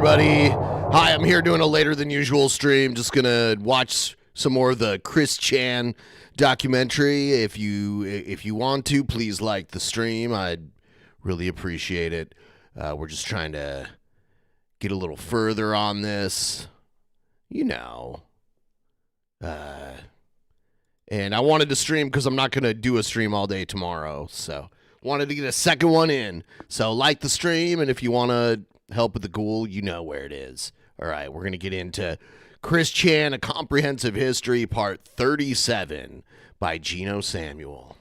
everybody. Hi, I'm here doing a later than usual stream. Just gonna watch some more of the Chris Chan documentary. If you want to, please like the stream. I'd really appreciate it. We're just trying to get a little further on this, you know. And I wanted to stream because I'm not gonna do a stream all day tomorrow, so wanted to get a second one in. So like the stream, and if you want to help with the ghoul, you know where it is. All right, we're going to get into Chris Chan, A Comprehensive History, Part 37 by Gino Samuel.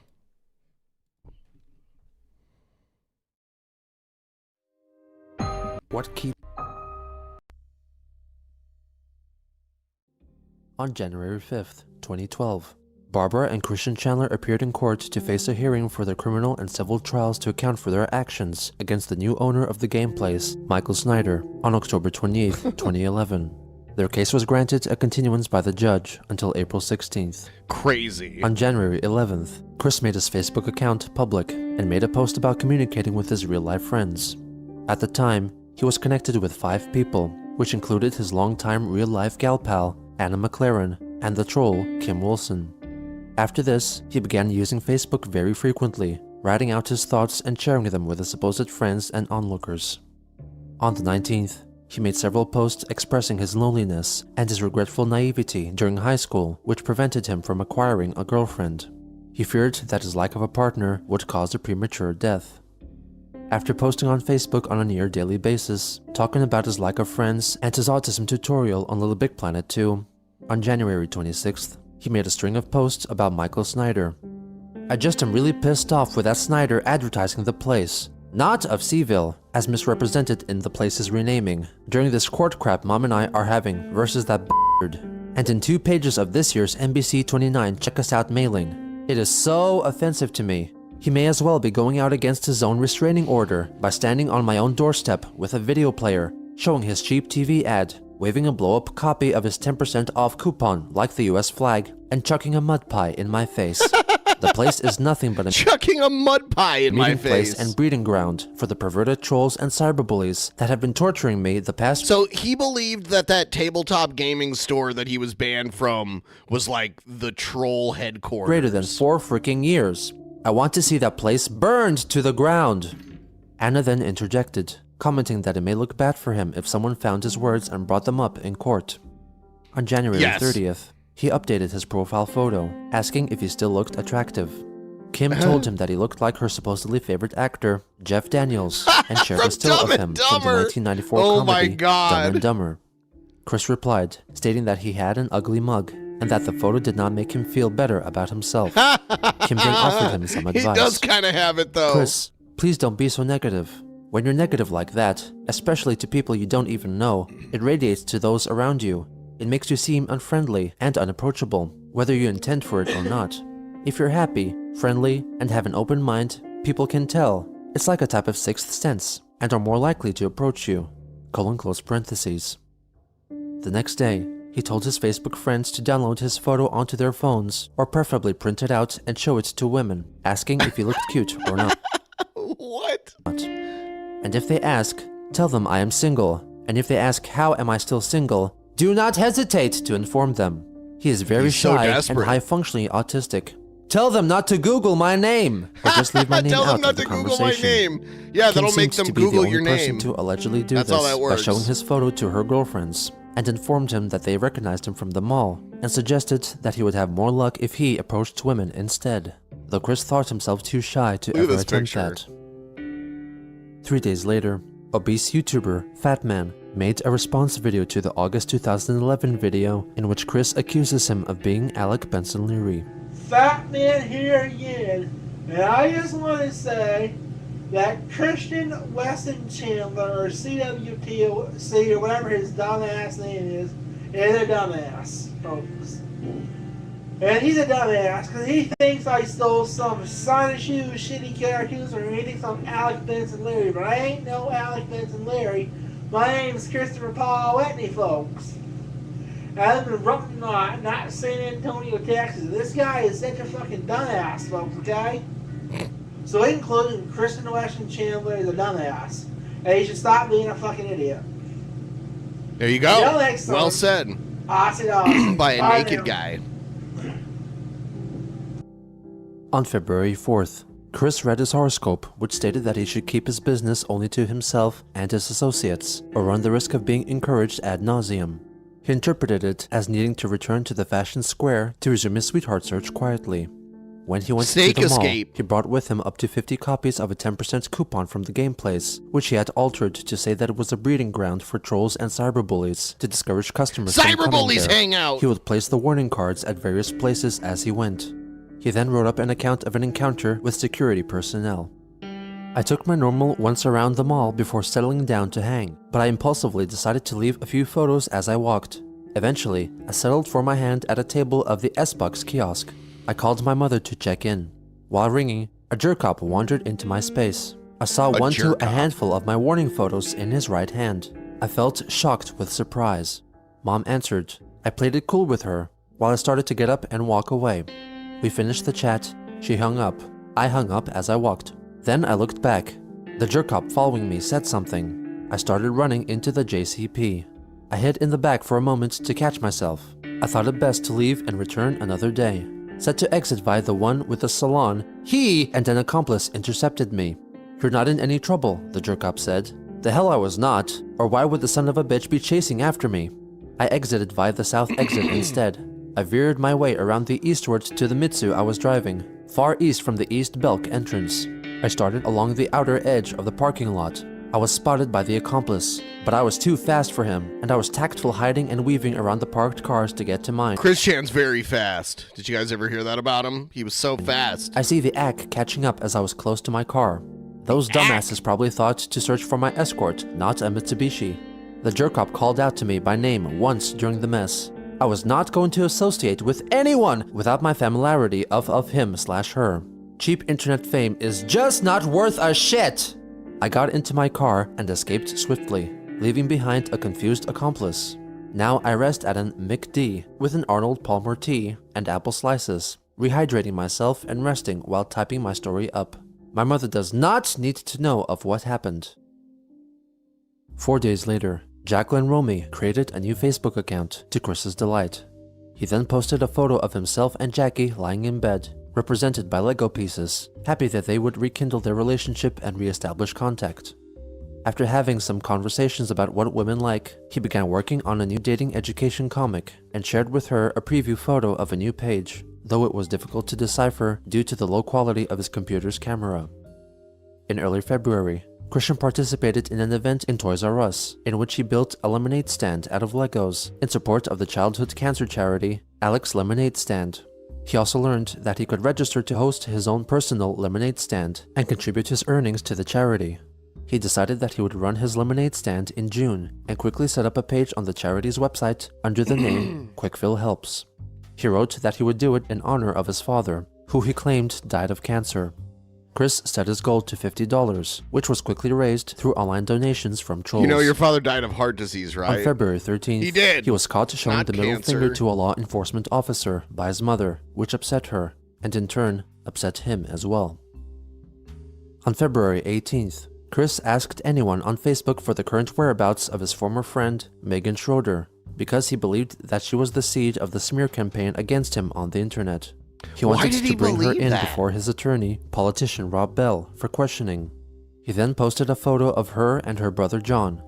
On January 5th, 2012, Barbara and Christian Chandler appeared in court to face a hearing for their criminal and civil trials to account for their actions against the new owner of the game place, Michael Snyder, on October 28, 2011. Their case was granted a continuance by the judge until April 16th. Crazy. On January 11th, Chris made his Facebook account public and made a post about communicating with his real-life friends. At the time, he was connected with 5 people, which included his longtime real-life gal pal, Anna McLaren, and the troll, Kim Wilson. After this, he began using Facebook very frequently, writing out his thoughts and sharing them with his supposed friends and onlookers. On the 19th, he made several posts expressing his loneliness and his regretful naivety during high school, which prevented him from acquiring a girlfriend. He feared that his lack of a partner would cause a premature death. After posting on Facebook on a near-daily basis, talking about his lack of friends and his autism tutorial on Little Big Planet 2, on January 26th, he made a string of posts about Michael Snyder. I just am really pissed off with that Snyder advertising the place, not of Seaville, as misrepresented in the place's renaming, during this court crap Mom and I are having versus that b****ard. And in 2 pages of this year's NBC 29 Check Us Out mailing. It is so offensive to me. He may as well be going out against his own restraining order by standing on my own doorstep with a video player, showing his cheap TV ad, waving a blow-up copy of his 10% off coupon like the US flag, and chucking a mud pie in my face. The place is nothing but a chucking a mud pie in my face place and breeding ground for the perverted trolls and cyberbullies that have been torturing me the past. So he believed that tabletop gaming store that he was banned from was like the troll headquarters. Greater than 4 freaking years. I want to see that place burned to the ground. Anna then interjected, commenting that it may look bad for him if someone found his words and brought them up in court. On January 30th, he updated his profile photo, asking if he still looked attractive. Kim told him that he looked like her supposedly favorite actor, Jeff Daniels, and shared a still of him from the 1994 comedy Dumb and Dumber. Chris replied, stating that he had an ugly mug, and that the photo did not make him feel better about himself. Kim then offered him some advice. He does kind of have it, though. Chris, please don't be so negative. When you're negative like that, especially to people you don't even know, it radiates to those around you. It makes you seem unfriendly and unapproachable, whether you intend for it or not. If you're happy, friendly, and have an open mind, people can tell. It's like a type of sixth sense, and are more likely to approach you. Close parentheses. The next day, he told his Facebook friends to download his photo onto their phones, or preferably print it out and show it to women, asking if he looked cute or not. What? And if they ask, tell them I am single. And if they ask how am I still single, do not hesitate to inform them. He is very shy and high-functioning autistic. Tell them not to Google my name, or just leave my name out of the conversation. Yeah, Kim that'll make them Google your name. Person to allegedly do this by showing his photo to her girlfriends, and informed him that they recognized him from the mall, and suggested that he would have more luck if he approached women instead, though Chris thought himself too shy to ever attempt that. 3 days later, obese YouTuber Fat Man made a response video to the August 2011 video in which Chris accuses him of being Alec Benson Leary. Fat Man here again, and I just want to say that Christian Weston Chandler, or CWTC, or whatever his dumbass name is a dumbass, folks. And he's a dumbass because he thinks I stole some Sonic Shoes, shitty cartoons, or anything from Alec Benson Leary, but I ain't no Alec Benson Leary. My name's Christopher Paul Whitney, folks. I live in Brooklyn, not San Antonio, Texas. This guy is such a fucking dumbass, folks, okay? So including Kristen Weston Chandler is a dumbass. And he should stop being a fucking idiot. There you go. Until next time. Well said. Awesome. By a Bye naked now. guy. On February 4th, Chris read his horoscope, which stated that he should keep his business only to himself and his associates, or run the risk of being encouraged ad nauseum. He interpreted it as needing to return to the fashion square to resume his sweetheart search quietly. When he went Snake to the mall, escape. he brought with him up to 50 copies of a 10% coupon from the game place, which he had altered to say that it was a breeding ground for trolls and cyberbullies to discourage customers from coming Cyberbullies there. hang out. He would place the warning cards at various places as he went. He then wrote up an account of an encounter with security personnel. I took my normal once around the mall before settling down to hang, but I impulsively decided to leave a few photos as I walked. Eventually, I settled for my hand at a table of the S-Bucks kiosk. I called my mother to check in. While ringing, a jerk-op wandered into my space. I saw one to a handful of my warning photos in his right hand. I felt shocked with surprise. Mom answered. I played it cool with her, while I started to get up and walk away. We finished the chat. She hung up. I hung up as I walked. Then I looked back. The jerk-op following me said something. I started running into the JCP. I hid in the back for a moment to catch myself. I thought it best to leave and return another day. Set to exit via the one with the salon, he and an accomplice intercepted me. You're not in any trouble, the jerk-op said. The hell I was not, or why would the son of a bitch be chasing after me? I exited via the south exit instead. I veered my way around the eastward to the Mitsu I was driving, far east from the East Belk entrance. I started along the outer edge of the parking lot. I was spotted by the accomplice, but I was too fast for him, and I was tactful hiding and weaving around the parked cars to get to mine. Chris Chan's very fast. Did you guys ever hear that about him? He was so fast. I see the ack catching up as I was close to my car. Those dumbasses probably thought to search for my escort, not a Mitsubishi. The jerk-op called out to me by name once during the mess. I was not going to associate with anyone without my familiarity of him/her. Cheap internet fame is just not worth a shit! I got into my car and escaped swiftly, leaving behind a confused accomplice. Now I rest at an McD with an Arnold Palmer tea and apple slices, rehydrating myself and resting while typing my story up. My mother does not need to know of what happened. 4 days later, Jacqueline Romy created a new Facebook account to Chris's delight. He then posted a photo of himself and Jackie lying in bed, represented by Lego pieces, happy that they would rekindle their relationship and re-establish contact. After having some conversations about what women like, he began working on a new dating education comic and shared with her a preview photo of a new page, though it was difficult to decipher due to the low quality of his computer's camera. In early February, Christian participated in an event in Toys R Us, in which he built a lemonade stand out of Legos in support of the childhood cancer charity Alex Lemonade Stand. He also learned that he could register to host his own personal lemonade stand and contribute his earnings to the charity. He decided that he would run his lemonade stand in June and quickly set up a page on the charity's website under the name Quickfill Helps. He wrote that he would do it in honor of his father, who he claimed died of cancer. Chris set his goal to $50, which was quickly raised through online donations from trolls. You know your father died of heart disease, right? On February 13th, He did. he was caught showing Not the middle cancer. finger to a law enforcement officer by his mother, which upset her, and in turn, upset him as well. On February 18th, Chris asked anyone on Facebook for the current whereabouts of his former friend, Megan Schroeder, because he believed that she was the seed of the smear campaign against him on the internet. He Why wanted did he to bring her believe in that? before his attorney, politician Rob Bell, for questioning. He then posted a photo of her and her brother John.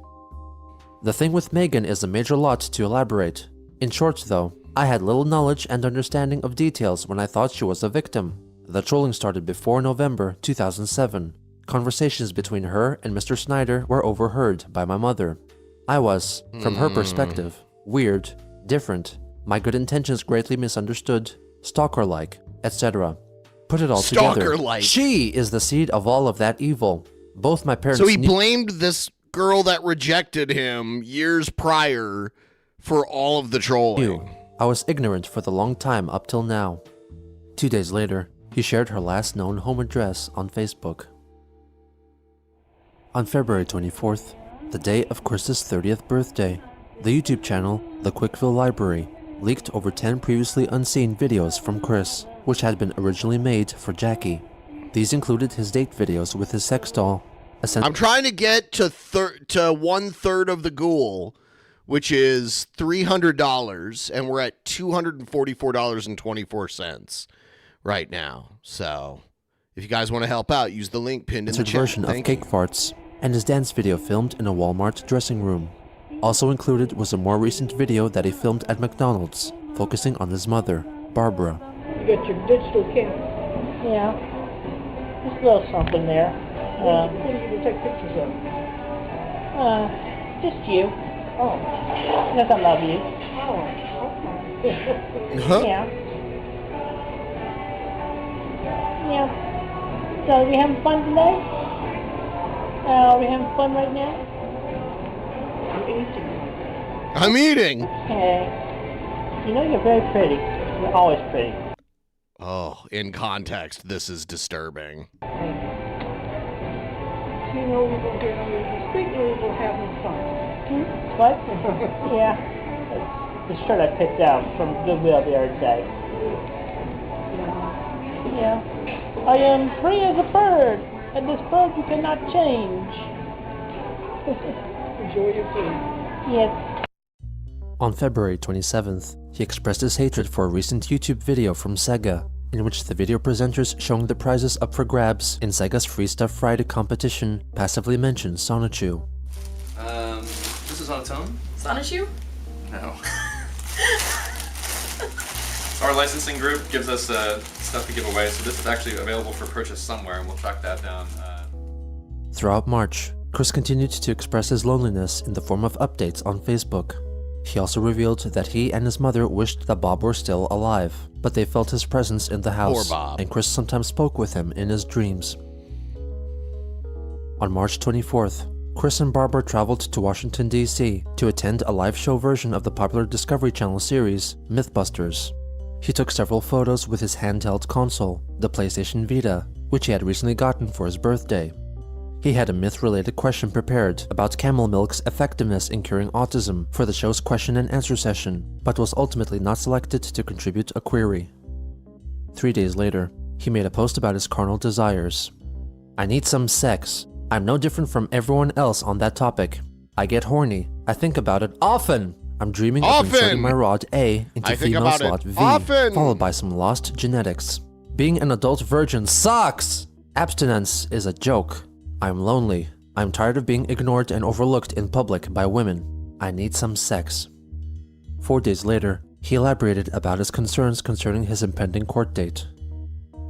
The thing with Megan is a major lot to elaborate. In short though, I had little knowledge and understanding of details when I thought she was a victim. The trolling started before November 2007. Conversations between her and Mr. Snyder were overheard by my mother. I was, from her perspective, weird, different, my good intentions greatly misunderstood, stalker-like, etc. Put it all together. Stalker-like. She is the seed of all of that evil. Both my parents So he knew- blamed this girl that rejected him years prior for all of the trolling. I was ignorant for the long time up till now. 2 days later, he shared her last known home address on Facebook. On February 24th, the day of Chris's 30th birthday, the YouTube channel, The Quickville Library, leaked over 10 previously unseen videos from Chris, which had been originally made for Jackie. These included his date videos with his sex doll, I'm trying to get to 1/3 of the ghoul which is $300, and we're at $244.24 right now. So if you guys want to help out, use the link pinned in the chat. Version of Cake Farts, and his dance video filmed in a Walmart dressing room. Also included was a more recent video that he filmed at McDonald's, focusing on his mother, Barbara. You got your digital camera. Yeah. Just a little something there. What are you going to take pictures of? Just you. Oh. Because I love you. Oh, okay. Yeah. Yeah. So are we having fun today? Are we having fun right now? I'm eating. Okay. You know you're very pretty. You're always pretty. Oh, in context, this is disturbing. So you know we're going to get on the street and we're going to have some fun. What? Yeah. The shirt I picked out from Goodwill the other day. Yeah. I am free as a bird, and this bird you cannot change. Enjoy your food. Yes. On February 27th, he expressed his hatred for a recent YouTube video from Sega, in which the video presenters showing the prizes up for grabs in Sega's Free Stuff Friday competition passively mentioned Sonichu. This is on its own? Sonichu? No. Our licensing group gives us stuff to give away, so this is actually available for purchase somewhere, and we'll track that down. Throughout March, Chris continued to express his loneliness in the form of updates on Facebook. He also revealed that he and his mother wished that Bob were still alive, but they felt his presence in the house, Poor Bob. and Chris sometimes spoke with him in his dreams. On March 24th, Chris and Barbara traveled to Washington, D.C. to attend a live show version of the popular Discovery Channel series, Mythbusters. He took several photos with his handheld console, the PlayStation Vita, which he had recently gotten for his birthday. He had a myth-related question prepared about camel milk's effectiveness in curing autism for the show's question and answer session, but was ultimately not selected to contribute a query. 3 days later, he made a post about his carnal desires. I need some sex. I'm no different from everyone else on that topic. I get horny. I think about it often. I'm dreaming of inserting my rod A into female slot V, followed by some lost genetics. Being an adult virgin sucks! Abstinence is a joke. I'm lonely. I'm tired of being ignored and overlooked in public by women. I need some sex. 4 days later, he elaborated about his concerns concerning his impending court date.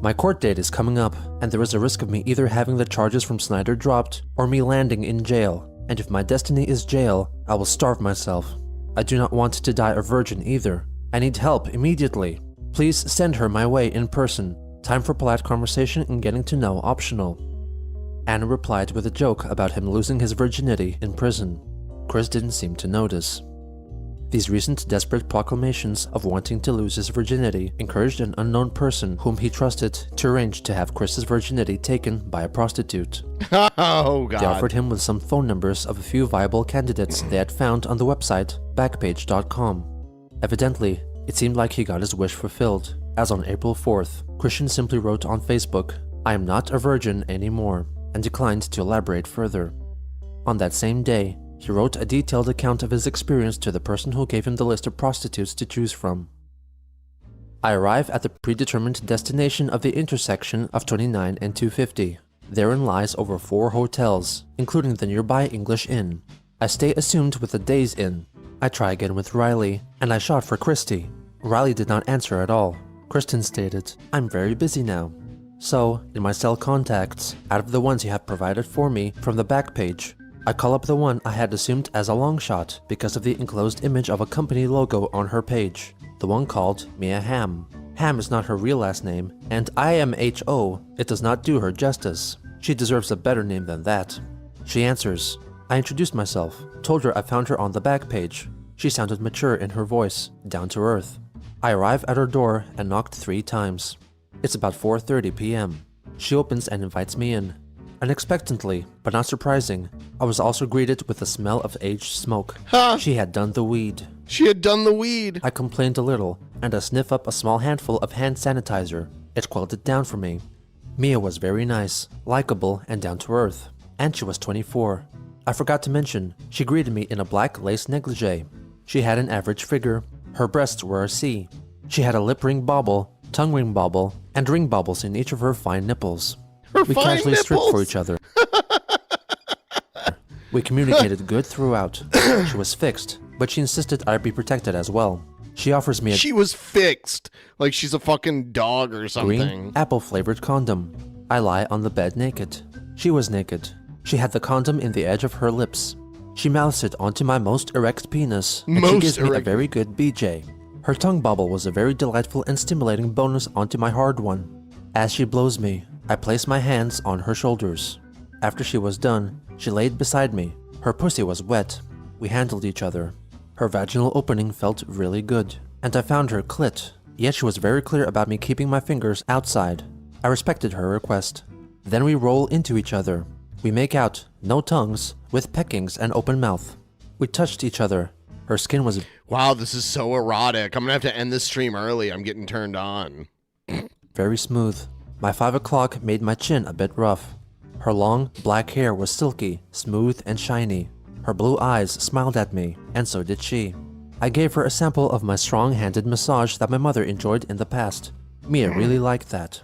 My court date is coming up, and there is a risk of me either having the charges from Snyder dropped or me landing in jail, and if my destiny is jail, I will starve myself. I do not want to die a virgin either. I need help immediately. Please send her my way in person. Time for polite conversation and getting to know optional. Anna replied with a joke about him losing his virginity in prison. Chris didn't seem to notice. These recent desperate proclamations of wanting to lose his virginity encouraged an unknown person whom he trusted to arrange to have Chris's virginity taken by a prostitute. Oh, God. They offered him with some phone numbers of a few viable candidates they had found on the website Backpage.com. Evidently, it seemed like he got his wish fulfilled, as on April 4th, Christian simply wrote on Facebook, I am not a virgin anymore, and declined to elaborate further. On that same day, he wrote a detailed account of his experience to the person who gave him the list of prostitutes to choose from. I arrive at the predetermined destination of the intersection of 29 and 250. Therein lies over 4 hotels, including the nearby English Inn. I stay assumed with the Days Inn. I try again with Riley, and I shot for Christy. Riley did not answer at all. Kristen stated, I'm very busy now. So, in my cell contacts, out of the ones you have provided for me from the back page, I call up the one I had assumed as a long shot because of the enclosed image of a company logo on her page, the one called Mia Hamm. Hamm is not her real last name, and IMHO, it does not do her justice. She deserves a better name than that. She answers. I introduced myself, told her I found her on the back page. She sounded mature in her voice, down to earth. I arrive at her door and knocked 3 times. It's about 4:30 p.m. She opens and invites me in. Unexpectedly, but not surprising, I was also greeted with the smell of aged smoke. She had done the weed. She had done the weed. I complained a little, and I sniffed up a small handful of hand sanitizer. It quelled it down for me. Mia was very nice, likable, and down to earth. And she was 24. I forgot to mention, she greeted me in a black lace negligee. She had an average figure. Her breasts were a C. She had a lip ring bauble, tongue ring bauble, and ring baubles in each of her fine nipples. We casually stripped for each other. We communicated good throughout. She was fixed, but she insisted I be protected as well. She offers me a She was fixed. Like she's a fucking dog or something. green, apple-flavored condom. I lie on the bed naked. She was naked. She had the condom in the edge of her lips. She mouths it onto my most erect penis, and she gives me a very good BJ. Her tongue bobble was a very delightful and stimulating bonus onto my hard one. As she blows me, I place my hands on her shoulders. After she was done, she laid beside me. Her pussy was wet. We handled each other. Her vaginal opening felt really good, and I found her clit, yet she was very clear about me keeping my fingers outside. I respected her request. Then we roll into each other. We make out, no tongues, with peckings and open mouth. We touched each other. Her skin was Wow, this is so erotic. I'm gonna have to end this stream early. I'm getting turned on. very smooth. My 5 o'clock made my chin a bit rough. Her long, black hair was silky, smooth, and shiny. Her blue eyes smiled at me, and so did she. I gave her a sample of my strong-handed massage that my mother enjoyed in the past. Mia really liked that.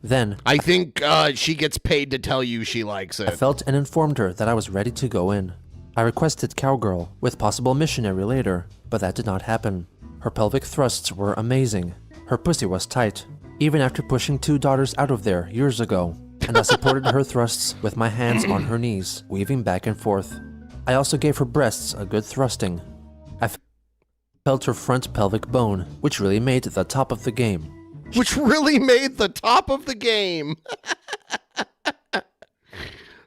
Then, I think she gets paid to tell you she likes I it. felt and informed her that I was ready to go in. I requested cowgirl, with possible missionary later, but that did not happen. Her pelvic thrusts were amazing. Her pussy was tight, even after pushing 2 daughters out of there years ago, and I supported her thrusts with my hands on her knees, weaving back and forth. I also gave her breasts a good thrusting. I felt her front pelvic bone, which really made the top of the game. Which really made the top of the game.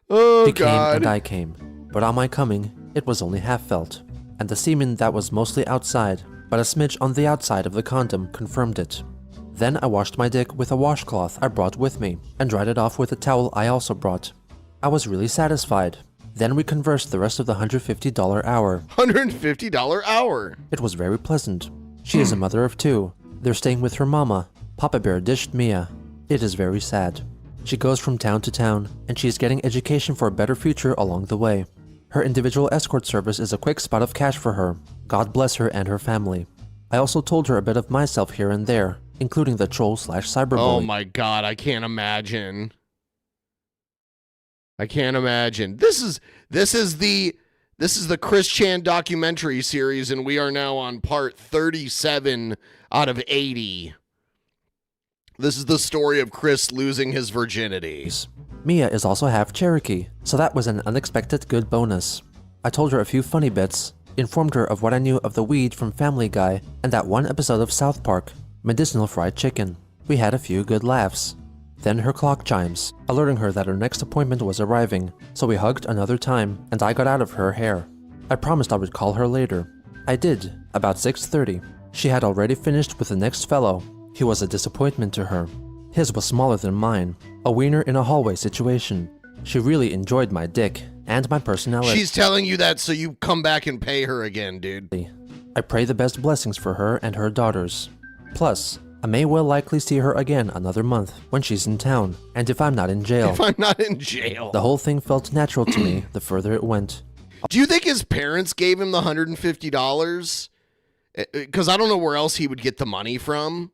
Oh, She came God. and I came, but on my coming, it was only half felt, and the semen that was mostly outside, but a smidge on the outside of the condom confirmed it. Then I washed my dick with a washcloth I brought with me, and dried it off with a towel I also brought. I was really satisfied. Then we conversed the rest of the $150 hour. $150 hour. It was very pleasant. She is a mother of 2. They're staying with her mama. Papa Bear dished Mia. It is very sad. She goes from town to town, and she is getting education for a better future along the way. Her individual escort service is a quick spot of cash for her. God bless her and her family. I also told her a bit of myself here and there, including the troll/cyberbully. Oh my God, I can't imagine. I can't imagine. This is the Chris Chan documentary series, and we are now on part 37 out of 80. This is the story of Chris losing his virginity. Mia is also half Cherokee, so that was an unexpected good bonus. I told her a few funny bits, informed her of what I knew of the weed from Family Guy and that one episode of South Park, medicinal fried chicken. We had a few good laughs. Then her clock chimes, alerting her that her next appointment was arriving, so we hugged another time, and I got out of her hair. I promised I would call her later. I did, about 6:30. She had already finished with the next fellow. He was a disappointment to her. His was smaller than mine, a wiener in a hallway situation. She really enjoyed my dick, and my personality. She's telling you that so you come back and pay her again, dude. I pray the best blessings for her and her daughters. Plus, I may well likely see her again another month when she's in town, and if I'm not in jail. If I'm not in jail. The whole thing felt natural to me the further it went. Do you think his parents gave him the $150? Because I don't know where else he would get the money from.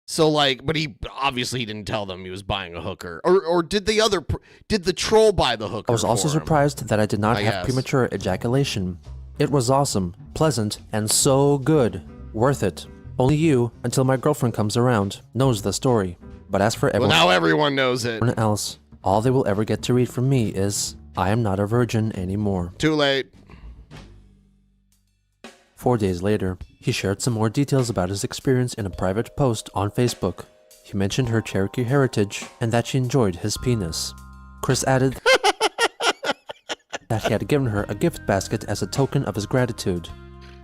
So but he obviously didn't tell them he was buying a hooker. Or did the troll buy the hooker? I was also for him? surprised that I did not I have guess. premature ejaculation. It was awesome, pleasant, and so good. Worth it. Only you, until my girlfriend comes around, knows the story. But as for Well, everyone now everyone knows it. else, all they will ever get to read from me is, I am not a virgin anymore. Too late. 4 days later, he shared some more details about his experience in a private post on Facebook. He mentioned her Cherokee heritage and that she enjoyed his penis. Chris added that he had given her a gift basket as a token of his gratitude.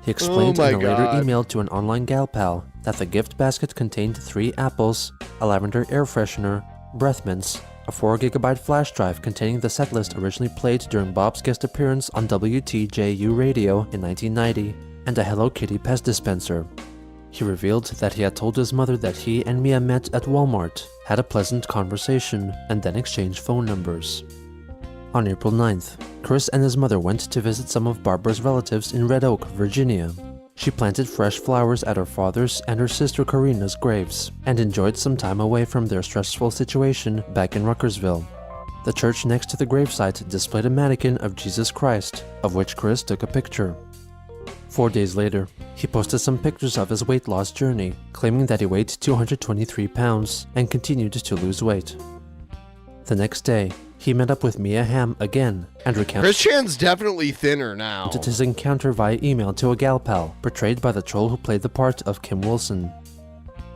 He explained Oh my in a later God. email to an online gal pal that the gift basket contained 3 apples, a lavender air freshener, breath mints, a 4GB flash drive containing the setlist originally played during Bob's guest appearance on WTJU radio in 1990, and a Hello Kitty pest dispenser. He revealed that he had told his mother that he and Mia met at Walmart, had a pleasant conversation, and then exchanged phone numbers. On April 9th, Chris and his mother went to visit some of Barbara's relatives in Red Oak, Virginia. She planted fresh flowers at her father's and her sister Karina's graves, and enjoyed some time away from their stressful situation back in Ruckersville. The church next to the gravesite displayed a mannequin of Jesus Christ, of which Chris took a picture. 4 days later, he posted some pictures of his weight loss journey, claiming that he weighed 223 pounds and continued to lose weight. The next day, he met up with Mia Hamm again and recounted Chris Chan's definitely thinner now. his encounter via email to a gal pal, portrayed by the troll who played the part of Kim Wilson.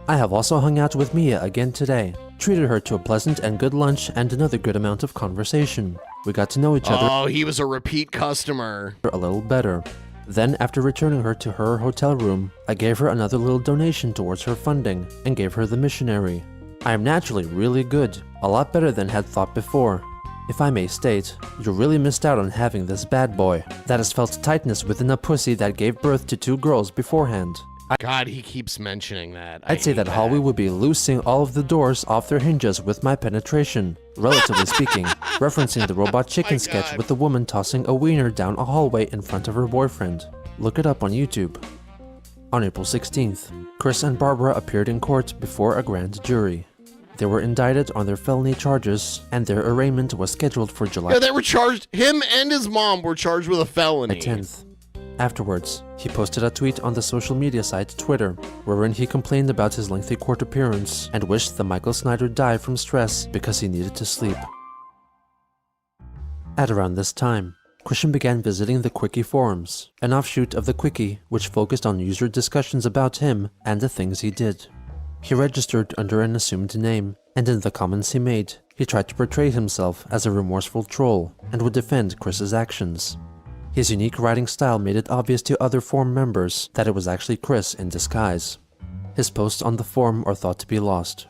I have also hung out with Mia again today, treated her to a pleasant and good lunch and another good amount of conversation. We got to know each other Oh, he was a repeat customer. a little better. Then, after returning her to her hotel room, I gave her another little donation towards her funding and gave her the missionary. I am naturally really good, a lot better than had thought before. If I may state, you really missed out on having this bad boy that has felt tightness within a pussy that gave birth to 2 girls beforehand. God, he keeps mentioning that. I'd say that Holly would be loosing all of the doors off their hinges with my penetration, relatively speaking, referencing the Robot Chicken sketch God. with the woman tossing a wiener down a hallway in front of her boyfriend. Look it up on YouTube. On April 16th, Chris and Barbara appeared in court before a grand jury. They were indicted on their felony charges, and their arraignment was scheduled for July Yeah, they were charged. Him and his mom were charged with a felony. 10th. Afterwards, he posted a tweet on the social media site Twitter, wherein he complained about his lengthy court appearance and wished that Michael Snyder died from stress because he needed to sleep. At around this time, Christian began visiting the Quickie forums, an offshoot of the Quickie which focused on user discussions about him and the things he did. He registered under an assumed name, and in the comments he made, he tried to portray himself as a remorseful troll and would defend Chris's actions. His unique writing style made it obvious to other forum members that it was actually Chris in disguise. His posts on the forum are thought to be lost.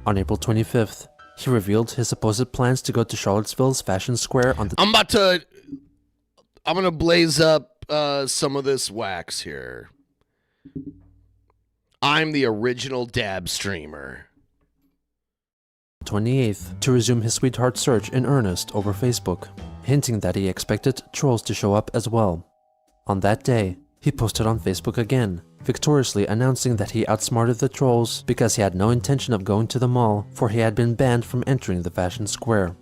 On April 25th, he revealed his supposed plans to go to Charlottesville's Fashion Square on the I'm gonna blaze up some of this wax here. I'm the original dab streamer. 28th to resume his sweetheart search in earnest over Facebook, hinting that he expected trolls to show up as well. On that day, he posted on Facebook again, victoriously announcing that he outsmarted the trolls because he had no intention of going to the mall, for he had been banned from entering the Fashion Square.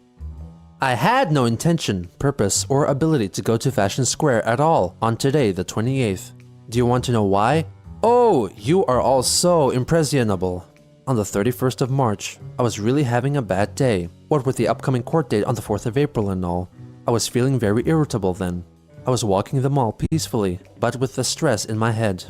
I had no intention, purpose, or ability to go to Fashion Square at all on today, the 28th. Do you want to know why? Oh, you are all so impressionable. On the 31st of March, I was really having a bad day, what with the upcoming court date on the 4th of April and all. I was feeling very irritable then. I was walking the mall peacefully, but with the stress in my head.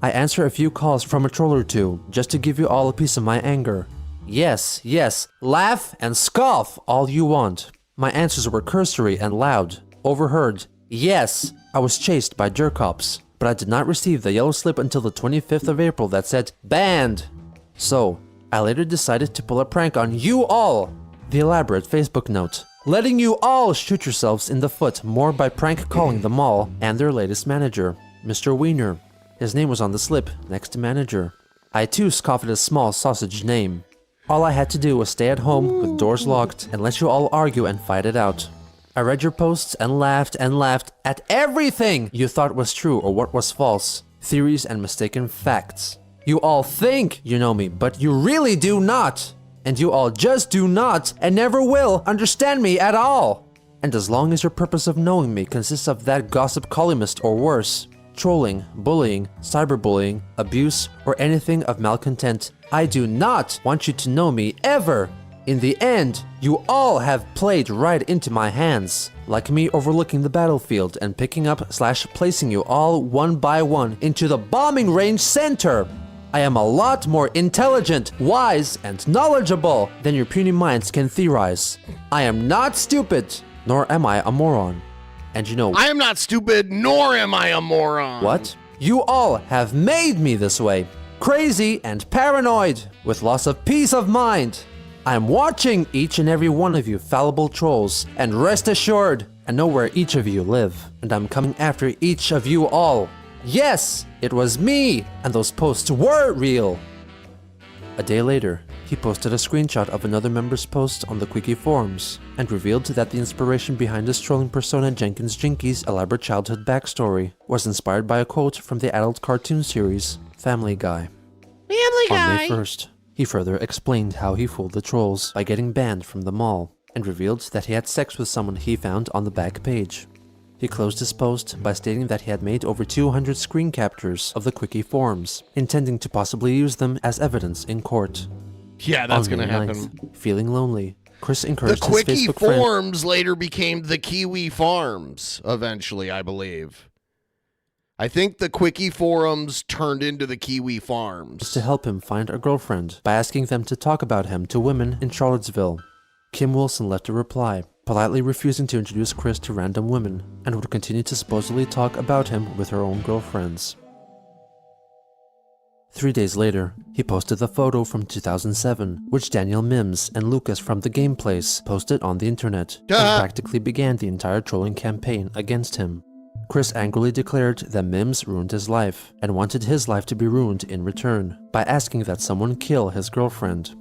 I answer a few calls from a troll or two, just to give you all a piece of my anger. Yes, yes, laugh and scoff all you want. My answers were cursory and loud, overheard. Yes, I was chased by jerk-ops, but I did not receive the yellow slip until the 25th of April that said, banned. So, I later decided to pull a prank on you all. The elaborate Facebook note, letting you all shoot yourselves in the foot more by prank calling the mall and their latest manager, Mr. Wiener. His name was on the slip, next to manager. I too scoffed at his small sausage name. All I had to do was stay at home with doors locked and let you all argue and fight it out. I read your posts and laughed at everything you thought was true or what was false, theories and mistaken facts. You all think you know me, but you really do not. And you all just do not and never will understand me at all. And as long as your purpose of knowing me consists of that gossip columnist or worse, trolling, bullying, cyberbullying, abuse, or anything of malcontent, I do not want you to know me ever. In the end, you all have played right into my hands, like me overlooking the battlefield and picking up / placing you all one by one into the bombing range center. I am a lot more intelligent, wise, and knowledgeable than your puny minds can theorize. I am not stupid, nor am I a moron. And you know, I am not stupid, nor am I a moron. what? You all have made me this way. Crazy and paranoid, with loss of peace of mind. I'm watching each and every one of you fallible trolls, and rest assured, I know where each of you live, and I'm coming after each of you all. Yes, it was me, and those posts were real. A day later, he posted a screenshot of another member's post on the Quickie forums and revealed that the inspiration behind his trolling persona Jenkins Jinky's elaborate childhood backstory was inspired by a quote from the adult cartoon series Family Guy. On May 1st, he further explained how he fooled the trolls by getting banned from the mall and revealed that he had sex with someone he found on the back page. He closed his post by stating that he had made over 200 screen captures of the Quickie forums, intending to possibly use them as evidence in court. Yeah, that's On gonna May 9th, happen. feeling lonely, Chris The encouraged his Quickie Facebook friend Forms later became the Kiwi Farms, eventually, I believe. I think the Quickie Forums turned into the Kiwi Farms. to help him find a girlfriend by asking them to talk about him to women in Charlottesville. Kim Wilson left a reply, politely refusing to introduce Chris to random women, and would continue to supposedly talk about him with her own girlfriends. 3 days later, he posted a photo from 2007, which Daniel Mims and Lucas from The Game Place posted on the internet, and practically began the entire trolling campaign against him. Chris angrily declared that Mims ruined his life, and wanted his life to be ruined in return, by asking that someone kill his girlfriend.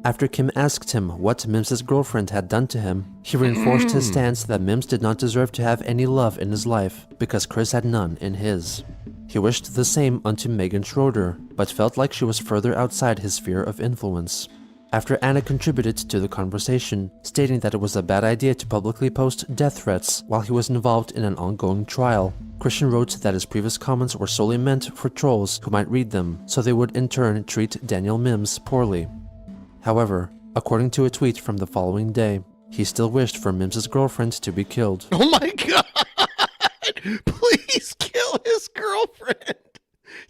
After Kim asked him what Mims' girlfriend had done to him, he reinforced his stance that Mims did not deserve to have any love in his life, because Chris had none in his. He wished the same unto Megan Schroeder, but felt like she was further outside his sphere of influence. After Anna contributed to the conversation, stating that it was a bad idea to publicly post death threats while he was involved in an ongoing trial, Christian wrote that his previous comments were solely meant for trolls who might read them, so they would in turn treat Daniel Mims poorly. However, according to a tweet from the following day, he still wished for Mims' girlfriend to be killed. Oh my god! Please kill his girlfriend!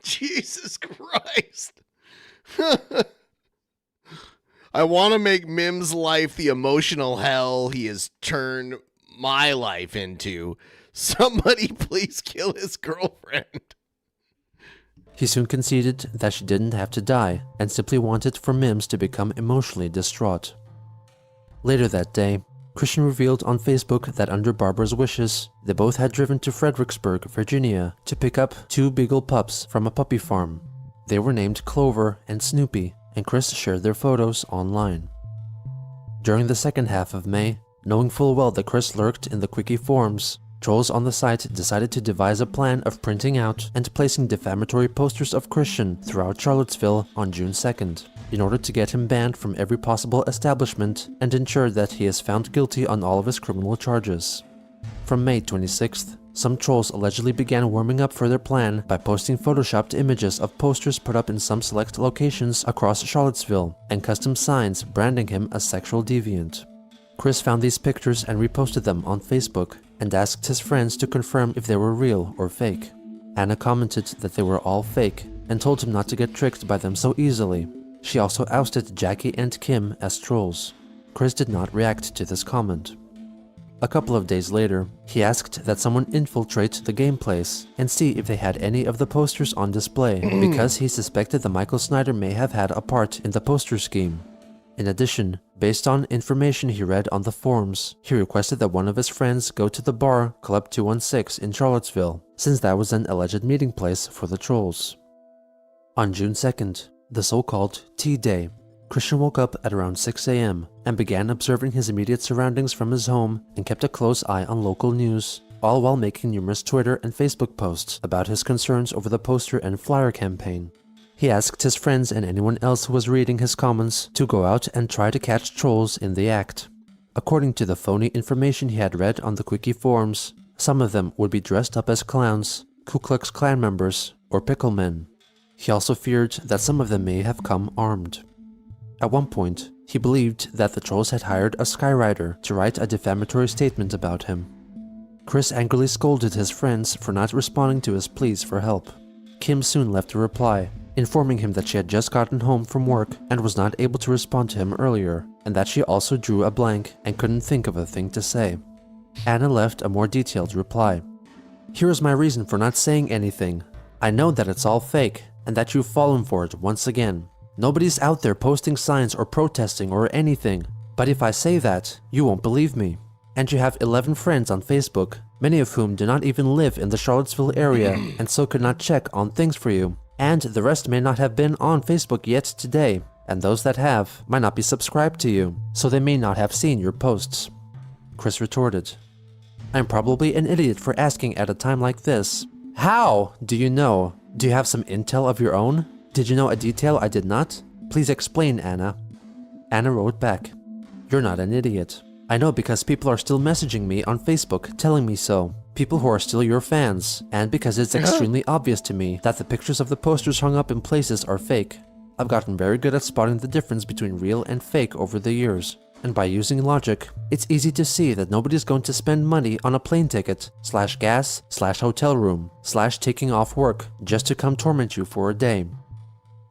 Jesus Christ! I want to make Mims' life the emotional hell he has turned my life into. Somebody please kill his girlfriend. He soon conceded that she didn't have to die, and simply wanted for Mims to become emotionally distraught. Later that day, Christian revealed on Facebook that under Barbara's wishes, they both had driven to Fredericksburg, Virginia, to pick up 2 beagle pups from a puppy farm. They were named Clover and Snoopy, and Chris shared their photos online. During the second half of May, knowing full well that Chris lurked in the Quickie forums, trolls on the site decided to devise a plan of printing out and placing defamatory posters of Christian throughout Charlottesville on June 2nd, in order to get him banned from every possible establishment and ensure that he is found guilty on all of his criminal charges. From May 26th, some trolls allegedly began warming up for their plan by posting photoshopped images of posters put up in some select locations across Charlottesville and custom signs branding him a sexual deviant. Chris found these pictures and reposted them on Facebook and asked his friends to confirm if they were real or fake. Anna commented that they were all fake and told him not to get tricked by them so easily. She also ousted Jackie and Kim as trolls. Chris did not react to this comment. A couple of days later, he asked that someone infiltrate the game place and see if they had any of the posters on display, because he suspected that Michael Snyder may have had a part in the poster scheme. In addition, based on information he read on the forums, he requested that one of his friends go to the bar Club 216 in Charlottesville, since that was an alleged meeting place for the trolls. On June 2nd, the so-called Tea Day, Christian woke up at around 6 a.m. and began observing his immediate surroundings from his home and kept a close eye on local news, all while making numerous Twitter and Facebook posts about his concerns over the poster and flyer campaign. He asked his friends and anyone else who was reading his comments to go out and try to catch trolls in the act. According to the phony information he had read on the Quickie forums, some of them would be dressed up as clowns, Ku Klux Klan members, or picklemen. He also feared that some of them may have come armed. At one point, he believed that the trolls had hired a skywriter to write a defamatory statement about him. Chris angrily scolded his friends for not responding to his pleas for help. Kim soon left a reply, informing him that she had just gotten home from work and was not able to respond to him earlier, and that she also drew a blank and couldn't think of a thing to say. Anna left a more detailed reply. "Here is my reason for not saying anything. I know that it's all fake, and that you've fallen for it once again. Nobody's out there posting signs or protesting or anything, but if I say that, you won't believe me. And you have 11 friends on Facebook, many of whom do not even live in the Charlottesville area and so could not check on things for you. And the rest may not have been on Facebook yet today. and those that have might not be subscribed to you, so they may not have seen your posts. Chris retorted, I'm probably an idiot for asking at a time like this. How do you know? Do you have some intel of your own? Did you know a detail I did not? Please explain, Anna. Anna wrote back, You're not an idiot. I know because people are still messaging me on Facebook telling me so. People who are still your fans, and because it's extremely obvious to me that the pictures of the posters hung up in places are fake. I've gotten very good at spotting the difference between real and fake over the years. And by using logic, it's easy to see that nobody's going to spend money on a plane ticket, /gas, /hotel room, /taking off work just to come torment you for a day.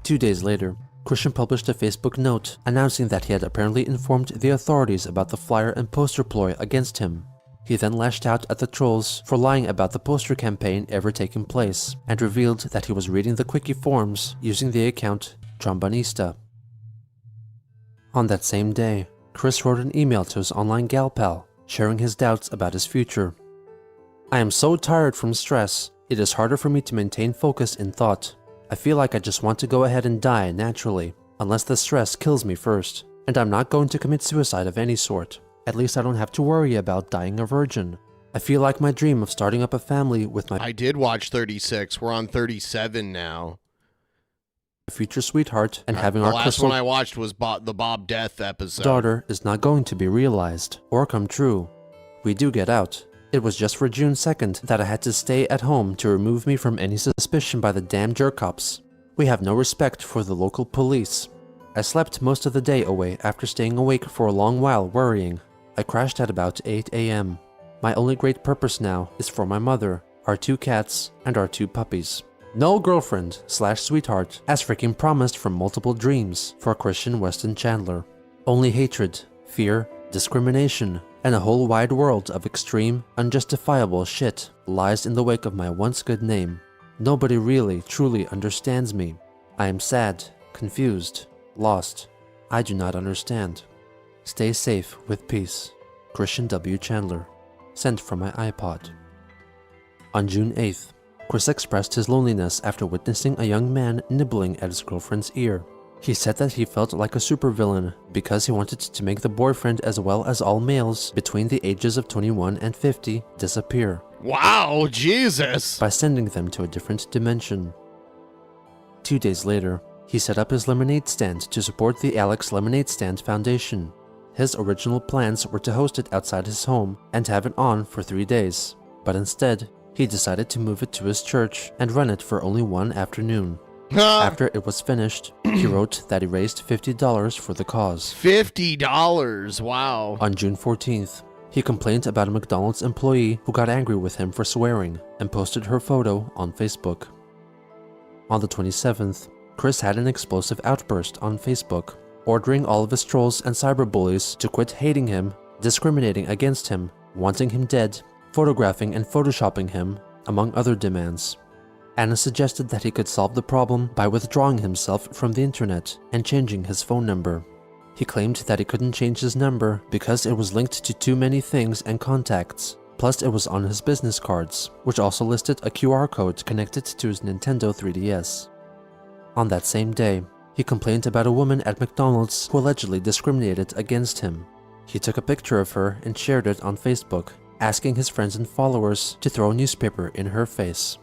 2 days later, Christian published a Facebook note announcing that he had apparently informed the authorities about the flyer and poster ploy against him. He then lashed out at the trolls for lying about the poster campaign ever taking place, and revealed that he was reading the quickie forums using the account Trombonista. On that same day, Chris wrote an email to his online gal pal, sharing his doubts about his future. I am so tired from stress, it is harder for me to maintain focus in thought. I feel like I just want to go ahead and die naturally, unless the stress kills me first, and I'm not going to commit suicide of any sort. At least I don't have to worry about dying a virgin. I feel like my dream of starting up a family with my I did watch 36. We're on 37 now. future sweetheart and having The our last crystal one I watched was the Bob Death episode. daughter is not going to be realized or come true. We do get out. It was just for June 2nd that I had to stay at home to remove me from any suspicion by the damn jerk-cops. We have no respect for the local police. I slept most of the day away after staying awake for a long while worrying. I crashed at about 8 a.m. My only great purpose now is for my mother, our 2 cats, and our 2 puppies. No girlfriend/sweetheart, as freaking promised from multiple dreams for Christian Weston Chandler. Only hatred, fear, discrimination, and a whole wide world of extreme, unjustifiable shit lies in the wake of my once good name. Nobody really, truly understands me. I am sad, confused, lost. I do not understand. Stay safe with peace. Christian W. Chandler. Sent from my iPod. On June 8th, Chris expressed his loneliness after witnessing a young man nibbling at his girlfriend's ear. He said that he felt like a supervillain because he wanted to make the boyfriend as well as all males between the ages of 21 and 50 disappear. Wow, Jesus! By sending them to a different dimension. 2 days later, he set up his lemonade stand to support the Alex Lemonade Stand Foundation. His original plans were to host it outside his home and have it on for 3 days, but instead, he decided to move it to his church and run it for only one afternoon. After it was finished, he wrote that he raised $50 for the cause. $50, wow. On June 14th, he complained about a McDonald's employee who got angry with him for swearing and posted her photo on Facebook. On the 27th, Chris had an explosive outburst on Facebook, ordering all of his trolls and cyberbullies to quit hating him, discriminating against him, wanting him dead, photographing and photoshopping him, among other demands. Anna suggested that he could solve the problem by withdrawing himself from the internet and changing his phone number. He claimed that he couldn't change his number because it was linked to too many things and contacts, plus it was on his business cards, which also listed a QR code connected to his Nintendo 3DS. On that same day, he complained about a woman at McDonald's who allegedly discriminated against him. He took a picture of her and shared it on Facebook, asking his friends and followers to throw a newspaper in her face.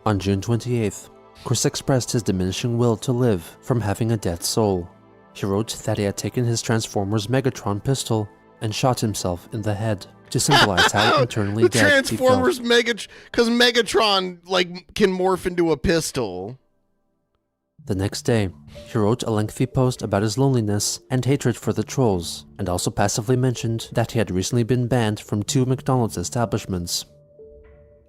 On June 28th, Chris expressed his diminishing will to live from having a dead soul. He wrote that he had taken his Transformers Megatron pistol and shot himself in the head to symbolize how internally the dead Transformers he felt. because Megatron can morph into a pistol. The next day, he wrote a lengthy post about his loneliness and hatred for the trolls, and also passively mentioned that he had recently been banned from 2 McDonald's establishments.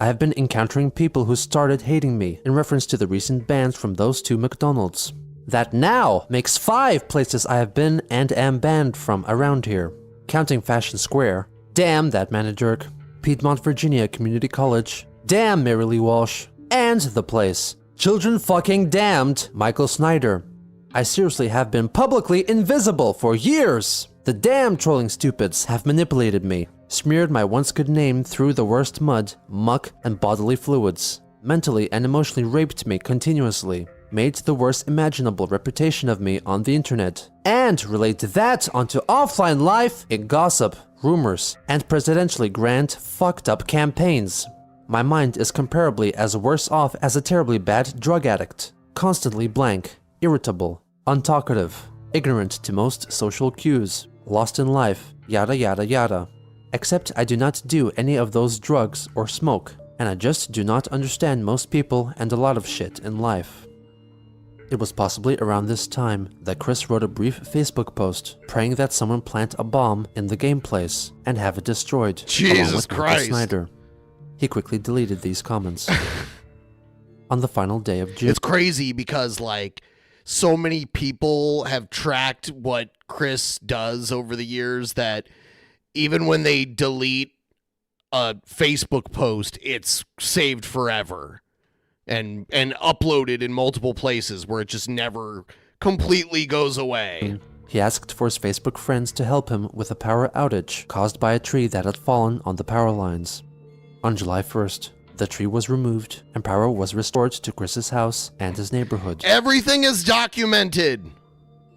I have been encountering people who started hating me in reference to the recent bans from those 2 McDonald's. That now makes 5 places I have been and am banned from around here, counting Fashion Square. Damn that man a jerk. Piedmont, Virginia Community College. Damn Mary Lee Walsh. And the place. Children fucking damned Michael Snyder. I seriously have been publicly invisible for years. The damn trolling stupids have manipulated me, smeared my once good name through the worst mud, muck, and bodily fluids, mentally and emotionally raped me continuously, made the worst imaginable reputation of me on the internet, and relate that onto offline life in gossip, rumors, and presidentially grand, fucked up campaigns. My mind is comparably as worse off as a terribly bad drug addict, constantly blank, irritable, untalkative, ignorant to most social cues, lost in life, yada yada yada. Except I do not do any of those drugs or smoke, and I just do not understand most people and a lot of shit in life. It was possibly around this time that Chris wrote a brief Facebook post praying that someone plant a bomb in the game place and have it destroyed. Jesus along with Michael Christ. Snyder. He quickly deleted these comments. On the final day of June, It's crazy because, like, so many people have tracked what Chris does over the years that even when they delete a Facebook post, it's saved forever and uploaded in multiple places where it just never completely goes away. he asked for his Facebook friends to help him with a power outage caused by a tree that had fallen on the power lines. On July 1st, the tree was removed and power was restored to Chris's house and his neighborhood. Everything is documented.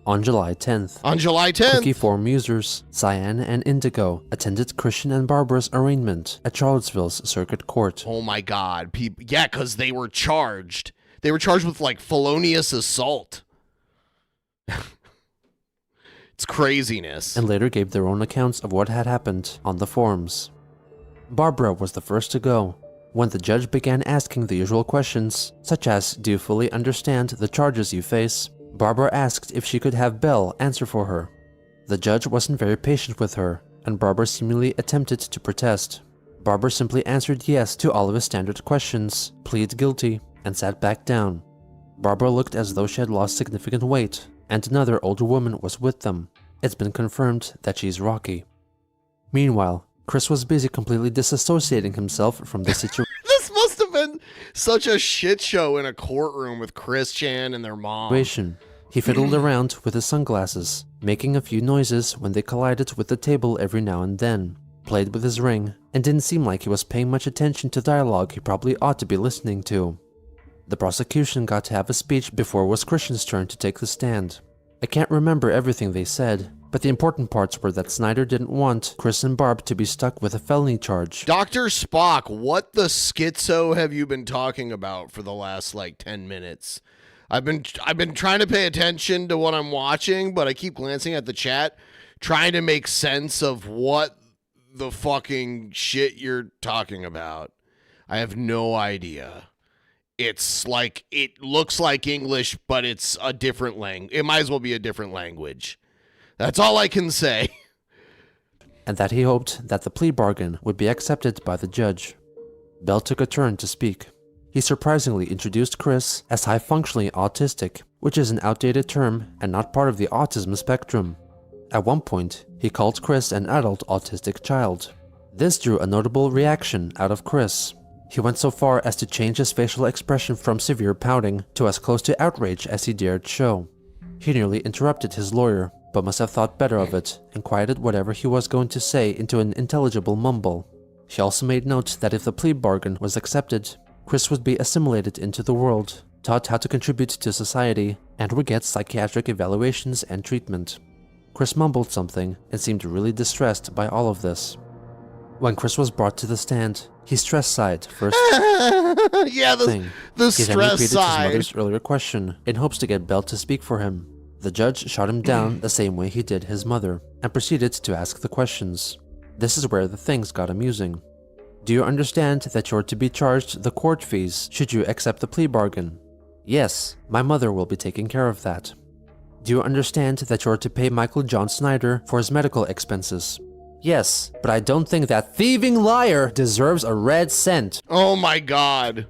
On July 10th, On July 10th, Cookie Forum users Cyan and Indigo attended Christian and Barbara's arraignment at Charlottesville's Circuit Court. oh my God, people, yeah, because they were charged. They were charged with, like, felonious assault. It's craziness. And later gave their own accounts of what had happened on the forums. Barbara was the first to go. When the judge began asking the usual questions, such as, do you fully understand the charges you face? Barbara asked if she could have Belle answer for her. The judge wasn't very patient with her, and Barbara seemingly attempted to protest. Barbara simply answered yes to all of his standard questions, pleaded guilty, and sat back down. Barbara looked as though she had lost significant weight, and another older woman was with them. It's been confirmed that she's Rocky. Meanwhile, Chris was busy completely disassociating himself from the situation. This must have been such a shit show in a courtroom with Chris Chan and their mom. He fiddled around with his sunglasses, making a few noises when they collided with the table every now and then, played with his ring, and didn't seem like he was paying much attention to dialogue he probably ought to be listening to. The prosecution got to have a speech before it was Christian's turn to take the stand. I can't remember everything they said, but the important parts were that Snyder didn't want Chris and Barb to be stuck with a felony charge. Dr. Spock, what the schizo have you been talking about for the last, like, 10 minutes? I've been trying to pay attention to what I'm watching, but I keep glancing at the chat, trying to make sense of what the fucking shit you're talking about. I have no idea. It's like, it looks like English, but it's a different language. It might as well be a different language. That's all I can say. And that he hoped that the plea bargain would be accepted by the judge. Bell took a turn to speak. He surprisingly introduced Chris as high-functionally autistic, which is an outdated term and not part of the autism spectrum. At one point, he called Chris an adult autistic child. This drew a notable reaction out of Chris. He went so far as to change his facial expression from severe pouting to as close to outrage as he dared show. He nearly interrupted his lawyer, but must have thought better of it and quieted whatever he was going to say into an intelligible mumble. He also made note that if the plea bargain was accepted, Chris would be assimilated into the world, taught how to contribute to society, and would get psychiatric evaluations and treatment. Chris mumbled something and seemed really distressed by all of this. When Chris was brought to the stand, he stress-sighed first Yeah, the he then stress repeated his side. mother's earlier question in hopes to get Bell to speak for him. The judge shot him down the same way he did his mother, and proceeded to ask the questions. This is where the things got amusing. Do you understand that you're to be charged the court fees should you accept the plea bargain? Yes, my mother will be taking care of that. Do you understand that you're to pay Michael John Snyder for his medical expenses? Yes, but I don't think that thieving liar deserves a red cent. Oh my God.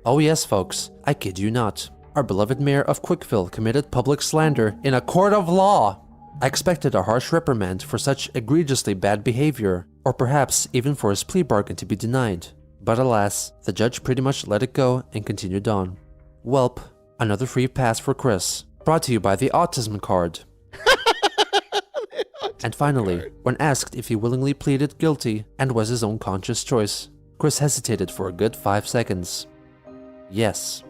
Oh yes, folks, I kid you not. Our beloved mayor of Quickville committed public slander in a court of law. I expected a harsh reprimand for such egregiously bad behavior, or perhaps even for his plea bargain to be denied. But alas, the judge pretty much let it go and continued on. Welp, another free pass for Chris, brought to you by the Autism Card. And finally, when asked if he willingly pleaded guilty and was his own conscious choice, Chris hesitated for a good 5 seconds. Yes.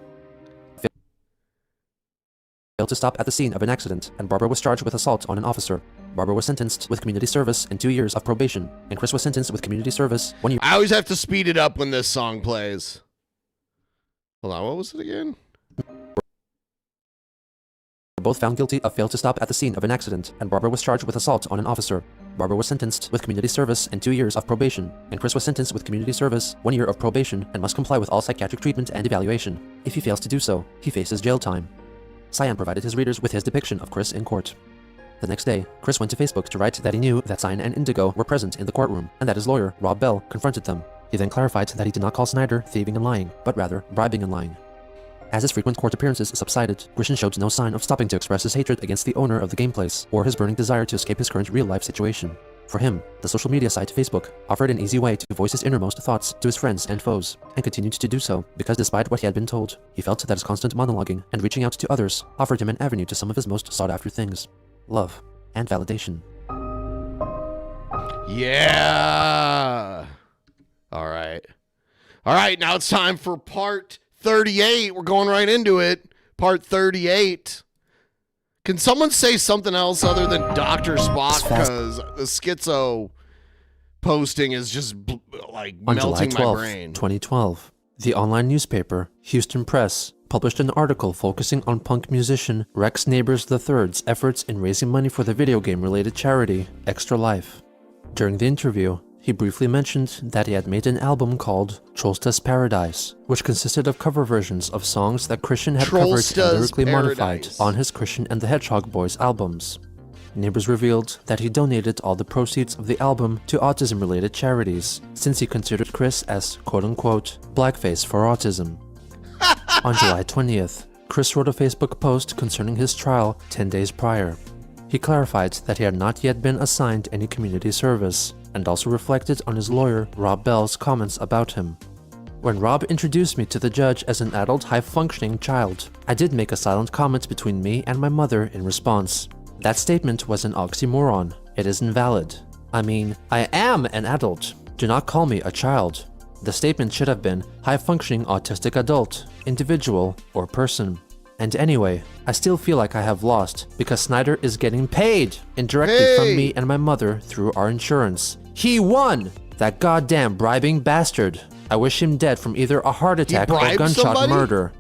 failed to stop at the scene of an accident, and Barbara was charged with assault on an officer. Barbara was sentenced with community service and 2 years of probation, and Chris was sentenced with community service 1 year. I always have to speed it up when this song plays. Hold on, what was it again? Both found guilty of failed to stop at the scene of an accident, and Barbara was charged with assault on an officer. Barbara was sentenced with community service and 2 years of probation, and Chris was sentenced with community service, 1 year of probation, and must comply with all psychiatric treatment and evaluation. If he fails to do so, he faces jail time. Cyan provided his readers with his depiction of Chris in court. The next day, Chris went to Facebook to write that he knew that Cyan and Indigo were present in the courtroom, and that his lawyer, Rob Bell, confronted them. He then clarified that he did not call Snyder thieving and lying, but rather bribing and lying. As his frequent court appearances subsided, Christian showed no sign of stopping to express his hatred against the owner of the game place, or his burning desire to escape his current real-life situation. For him, the social media site Facebook offered an easy way to voice his innermost thoughts to his friends and foes, and continued to do so, because despite what he had been told, he felt that his constant monologuing and reaching out to others offered him an avenue to some of his most sought-after things: love and validation. Yeah! Alright, now it's time for part 38. We're going right into it. Part 38. Can someone say something else other than Dr. Spock? Because the schizo posting is just like On melting July 12, my brain. 2012, the online newspaper, Houston Press, published an article focusing on punk musician Rex Neighbors III's efforts in raising money for the video game-related charity, Extra Life. During the interview, he briefly mentioned that he had made an album called Trollsta's Paradise, which consisted of cover versions of songs that Christian had covered and lyrically modified on his Christian and the Hedgehog Boys albums. Neighbors revealed that he donated all the proceeds of the album to autism-related charities, since he considered Chris as quote-unquote blackface for autism. On July 20th, Chris wrote a Facebook post concerning his trial 10 days prior. He clarified that he had not yet been assigned any community service, and also reflected on his lawyer Rob Bell's comments about him. When Rob introduced me to the judge as an adult high-functioning child, I did make a silent comment between me and my mother in response. That statement was an oxymoron. It is invalid. I mean, I am an adult. Do not call me a child. The statement should have been high-functioning autistic adult, individual, or person. And anyway, I still feel like I have lost because Snyder is getting paid indirectly from me and my mother through our insurance. He won! That goddamn bribing bastard. I wish him dead from either a heart attack or gunshot murder.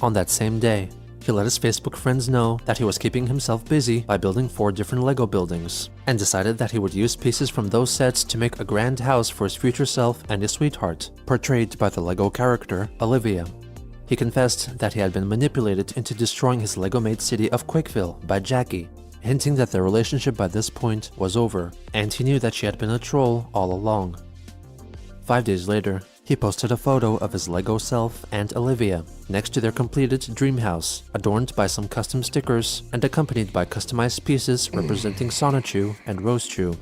On that same day, he let his Facebook friends know that he was keeping himself busy by building 4 different Lego buildings, and decided that he would use pieces from those sets to make a grand house for his future self and his sweetheart, portrayed by the Lego character, Olivia. He confessed that he had been manipulated into destroying his Lego-made city of Quickville by Jackie, hinting that their relationship by this point was over, and he knew that she had been a troll all along. 5 days later, he posted a photo of his Lego self and Olivia next to their completed dream house, adorned by some custom stickers and accompanied by customized pieces representing Sonichu and Rosechu.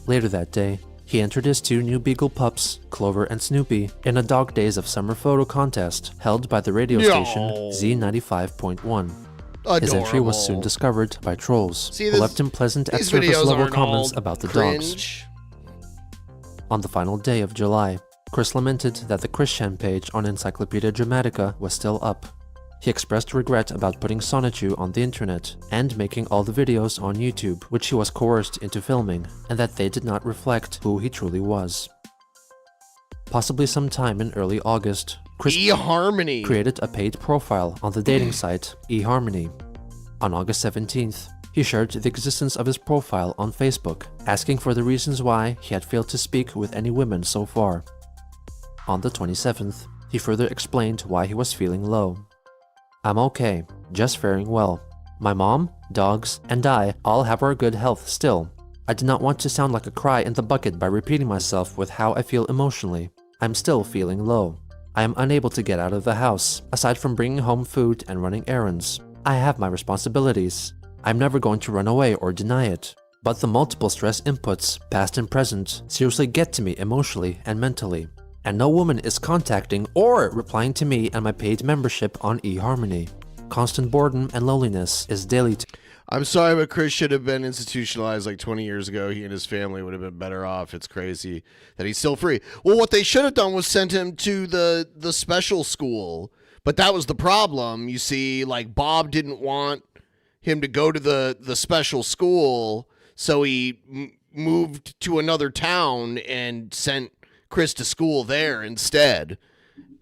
Later that day, he entered his 2 new beagle pups, Clover and Snoopy, in a Dog Days of Summer photo contest held by the radio station Z95.1. His entry was soon discovered by trolls, who left him pleasant at surface level comments about the dogs. On the final day of July, Chris lamented that the Christian page on Encyclopedia Dramatica was still up. He expressed regret about putting Sonichu on the internet and making all the videos on YouTube, which he was coerced into filming, and that they did not reflect who he truly was. Possibly sometime in early August, Chris created a paid profile on the dating site eHarmony. On August 17th, he shared the existence of his profile on Facebook, asking for the reasons why he had failed to speak with any women so far. On the 27th, he further explained why he was feeling low. I'm okay, just faring well. My mom, dogs, and I all have our good health still. I do not want to sound like a cry in the bucket by repeating myself with how I feel emotionally. I'm still feeling low. I am unable to get out of the house, aside from bringing home food and running errands. I have my responsibilities. I'm never going to run away or deny it. But the multiple stress inputs, past and present, seriously get to me emotionally and mentally. And no woman is contacting or replying to me and my paid membership on eHarmony. Constant boredom and loneliness is daily. I'm sorry, but Chris should have been institutionalized like 20 years ago. He and his family would have been better off. It's crazy that he's still free. Well, what they should have done was sent him to the special school, But that was the problem. You see, like, Bob didn't want him to go to the special school, so he moved to another town and sent Chris to school there instead.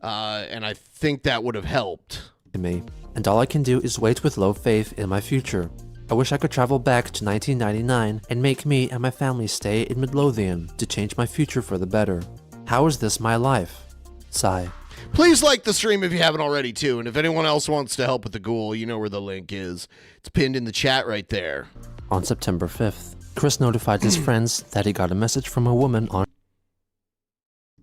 And I think that would have helped. Me, and all I can do is wait with low faith in my future. I wish I could travel back to 1999 and make me and my family stay in Midlothian to change my future for the better. How is this my life? Sigh. Please like the stream if you haven't already, too. And if anyone else wants to help with the ghoul, you know where the link is. It's pinned in the chat right there. On September 5th, Chris notified his friends that he got a message from a woman on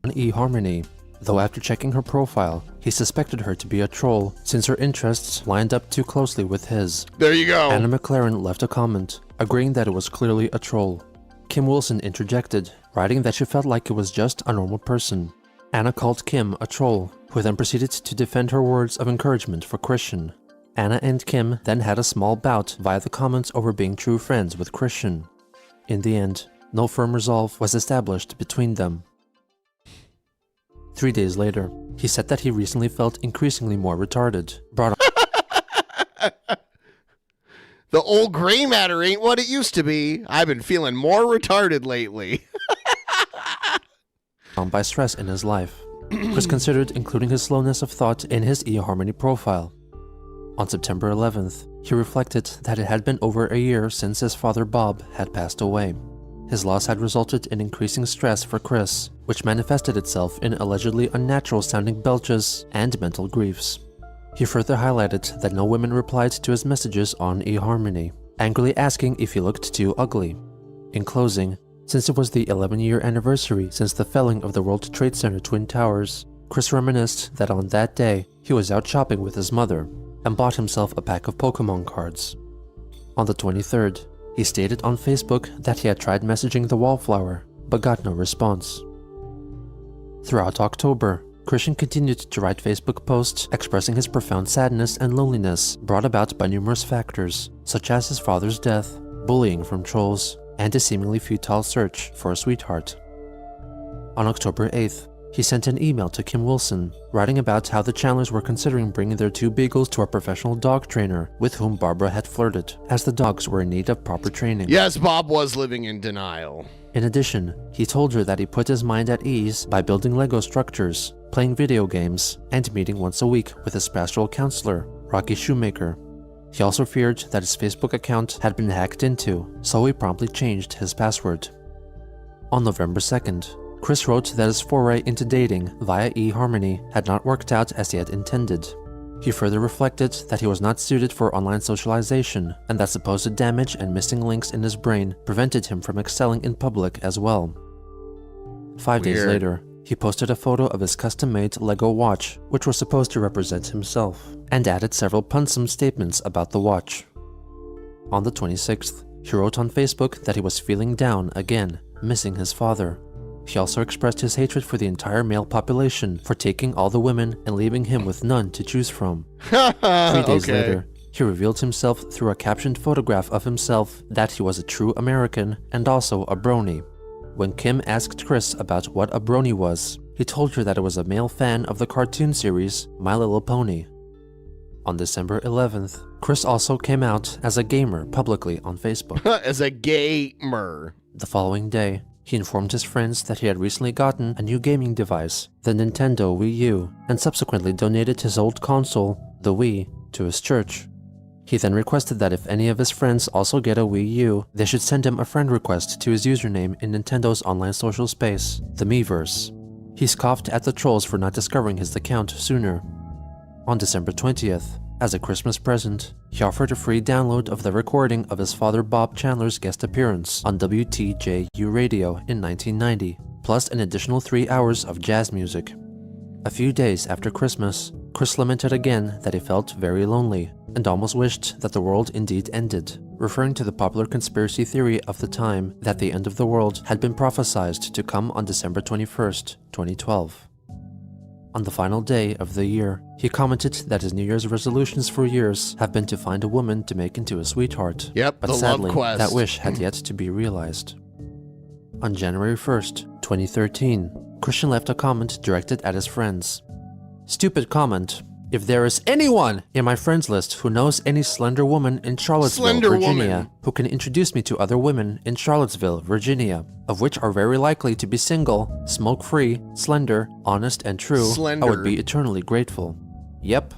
eHarmony. Though after checking her profile, he suspected her to be a troll since her interests lined up too closely with his. There you go. Anna McLaren left a comment, agreeing that it was clearly a troll. Kim Wilson interjected, writing that she felt like it was just a normal person. Anna called Kim a troll, who then proceeded to defend her words of encouragement for Christian. Anna and Kim then had a small bout via the comments over being true friends with Christian. In the end, no firm resolve was established between them. 3 days later, he said that he recently felt increasingly more retarded, brought The old gray matter ain't what it used to be. I've been feeling more retarded lately. on by stress in his life. Chris considered including his slowness of thought in his eHarmony profile. On September 11th, he reflected that it had been over a year since his father Bob had passed away. His loss had resulted in increasing stress for Chris, which manifested itself in allegedly unnatural-sounding belches and mental griefs. He further highlighted that no women replied to his messages on eHarmony, angrily asking if he looked too ugly. In closing, since it was the 11-year anniversary since the felling of the World Trade Center Twin Towers, Chris reminisced that on that day, he was out shopping with his mother and bought himself a pack of Pokemon cards. On the 23rd, he stated on Facebook that he had tried messaging the wallflower, but got no response. Throughout October, Christian continued to write Facebook posts expressing his profound sadness and loneliness brought about by numerous factors, such as his father's death, bullying from trolls, and a seemingly futile search for a sweetheart. On October 8th, he sent an email to Kim Wilson, writing about how the Chandlers were considering bringing their two beagles to a professional dog trainer with whom Barbara had flirted, as the dogs were in need of proper training. Yes, Bob was living in denial. In addition, he told her that he put his mind at ease by building Lego structures, playing video games, and meeting once a week with his pastoral counselor, Rocky Shoemaker. He also feared that his Facebook account had been hacked into, so he promptly changed his password. On November 2nd, Chris wrote that his foray into dating via eHarmony had not worked out as he had intended. He further reflected that he was not suited for online socialization and that supposed damage and missing links in his brain prevented him from excelling in public as well. 5 days later, he posted a photo of his custom-made Lego watch, which was supposed to represent himself, and added several puntsome statements about the watch. On the 26th, he wrote on Facebook that he was feeling down again, missing his father. He also expressed his hatred for the entire male population for taking all the women and leaving him with none to choose from. 3 days later, he revealed himself through a captioned photograph of himself that he was a true American and also a brony. When Kim asked Chris about what a brony was, he told her that it was a male fan of the cartoon series My Little Pony. On December 11th, Chris also came out as a gamer publicly on Facebook. As a gamer. The following day, he informed his friends that he had recently gotten a new gaming device, the Nintendo Wii U, and subsequently donated his old console, the Wii, to his church. He then requested that if any of his friends also get a Wii U, they should send him a friend request to his username in Nintendo's online social space, the Miiverse. He scoffed at the trolls for not discovering his account sooner. On December 20th, as a Christmas present, he offered a free download of the recording of his father Bob Chandler's guest appearance on WTJU radio in 1990, plus an additional 3 hours of jazz music. A few days after Christmas, Chris lamented again that he felt very lonely and almost wished that the world indeed ended, referring to the popular conspiracy theory of the time that the end of the world had been prophesied to come on December 21st, 2012. On the final day of the year, he commented that his New Year's resolutions for years have been to find a woman to make into a sweetheart. Yep, but the sadly, love quest. that wish had yet to be realized. On January 1st, 2013, Christian left a comment directed at his friends. Stupid comment. If there is anyone in my friends list who knows any slender woman in Charlottesville, Slender Virginia, woman. who can introduce me to other women in Charlottesville, Virginia, of which are very likely to be single, smoke-free, slender, honest, and true, I Slender. would be eternally grateful. Yep.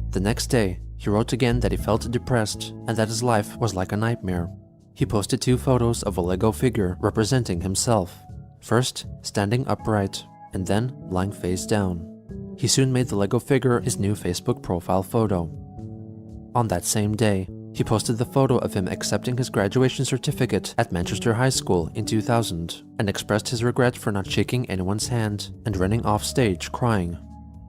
The next day, he wrote again that he felt depressed and that his life was like a nightmare. He posted 2 photos of a Lego figure representing himself. First, standing upright, and then lying face down. He soon made the Lego figure his new Facebook profile photo. On that same day, he posted the photo of him accepting his graduation certificate at Manchester High School in 2000 and expressed his regret for not shaking anyone's hand and running off stage crying.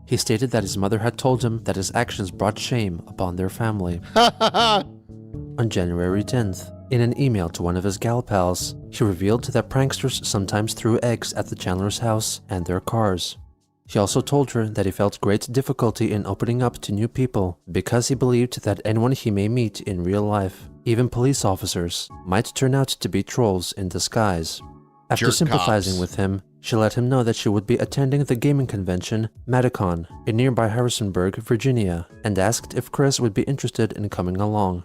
He stated that his mother had told him that his actions brought shame upon their family. On January 10th, in an email to one of his gal pals, he revealed that pranksters sometimes threw eggs at the Chandlers' house and their cars. He also told her that he felt great difficulty in opening up to new people because he believed that anyone he may meet in real life, even police officers, might turn out to be trolls in disguise. After Jerk sympathizing cops. with him, she let him know that she would be attending the gaming convention, Madicon, in nearby Harrisonburg, Virginia, and asked if Chris would be interested in coming along.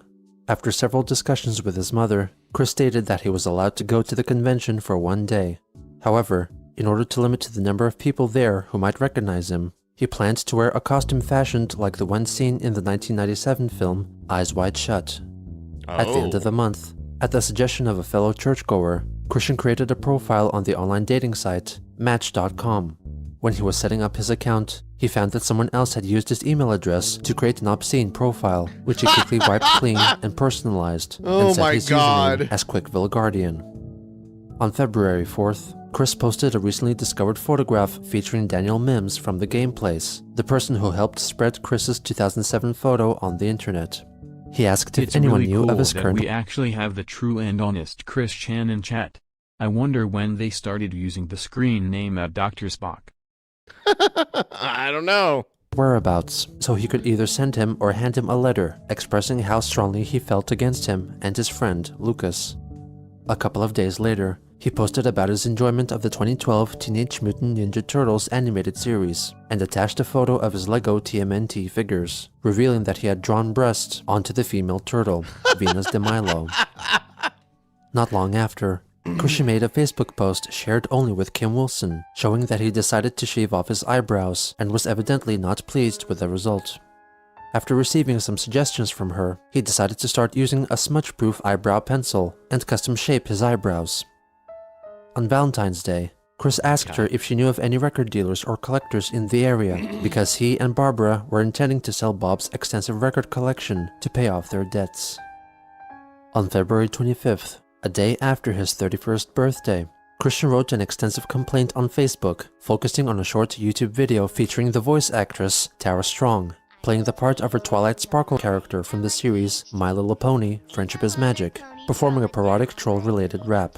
After several discussions with his mother, Chris stated that he was allowed to go to the convention for 1 day. However, in order to limit the number of people there who might recognize him, he planned to wear a costume fashioned like the one seen in the 1997 film Eyes Wide Shut. At the end of the month, at the suggestion of a fellow churchgoer, Christian created a profile on the online dating site, Match.com. When he was setting up his account, he found that someone else had used his email address to create an obscene profile, which he quickly wiped clean and personalized, Oh and set my his God. username as Quickville Guardian. On February 4th, Chris posted a recently discovered photograph featuring Daniel Mims from the Game Place, the person who helped spread Chris's 2007 photo on the internet. He asked if It's anyone really knew cool of his that current we actually have the true and honest Chris Chan in chat. I wonder when they started using the screen name at Dr. Spock. I don't know. whereabouts, so he could either send him or hand him a letter expressing how strongly he felt against him and his friend, Lucas. A couple of days later, he posted about his enjoyment of the 2012 Teenage Mutant Ninja Turtles animated series, and attached a photo of his Lego TMNT figures, revealing that he had drawn breasts onto the female turtle, Venus de Milo. Not long after, Christian made a Facebook post shared only with Kim Wilson, showing that he decided to shave off his eyebrows and was evidently not pleased with the result. After receiving some suggestions from her, he decided to start using a smudge-proof eyebrow pencil and custom shape his eyebrows. On Valentine's Day, Chris asked her if she knew of any record dealers or collectors in the area, because he and Barbara were intending to sell Bob's extensive record collection to pay off their debts. On February 25th, a day after his 31st birthday, Christian wrote an extensive complaint on Facebook, focusing on a short YouTube video featuring the voice actress Tara Strong, playing the part of her Twilight Sparkle character from the series My Little Pony, Friendship is Magic, performing a parodic troll-related rap.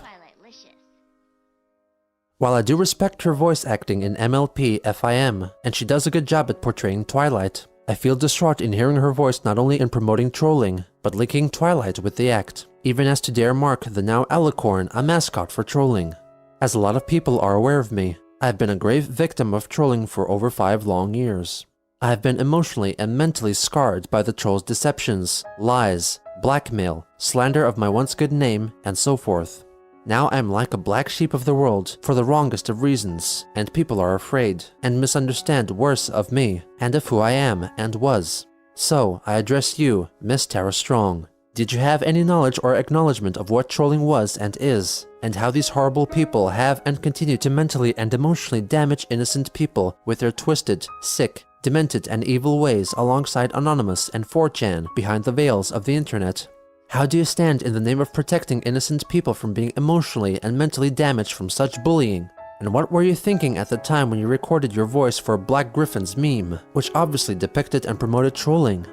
While I do respect her voice acting in MLP FIM, and she does a good job at portraying Twilight, I feel distraught in hearing her voice not only in promoting trolling, but linking Twilight with the act, even as to dare mark the now Alicorn a mascot for trolling. As a lot of people are aware of me, I have been a grave victim of trolling for over 5 long years. I have been emotionally and mentally scarred by the trolls' deceptions, lies, blackmail, slander of my once good name, and so forth. Now I am like a black sheep of the world for the wrongest of reasons, and people are afraid and misunderstand worse of me and of who I am and was. So I address you, Miss Tara Strong. Did you have any knowledge or acknowledgement of what trolling was and is, and how these horrible people have and continue to mentally and emotionally damage innocent people with their twisted, sick, demented and evil ways alongside Anonymous and 4chan behind the veils of the internet? How do you stand in the name of protecting innocent people from being emotionally and mentally damaged from such bullying? And what were you thinking at the time when you recorded your voice for Black Griffin's meme, which obviously depicted and promoted trolling?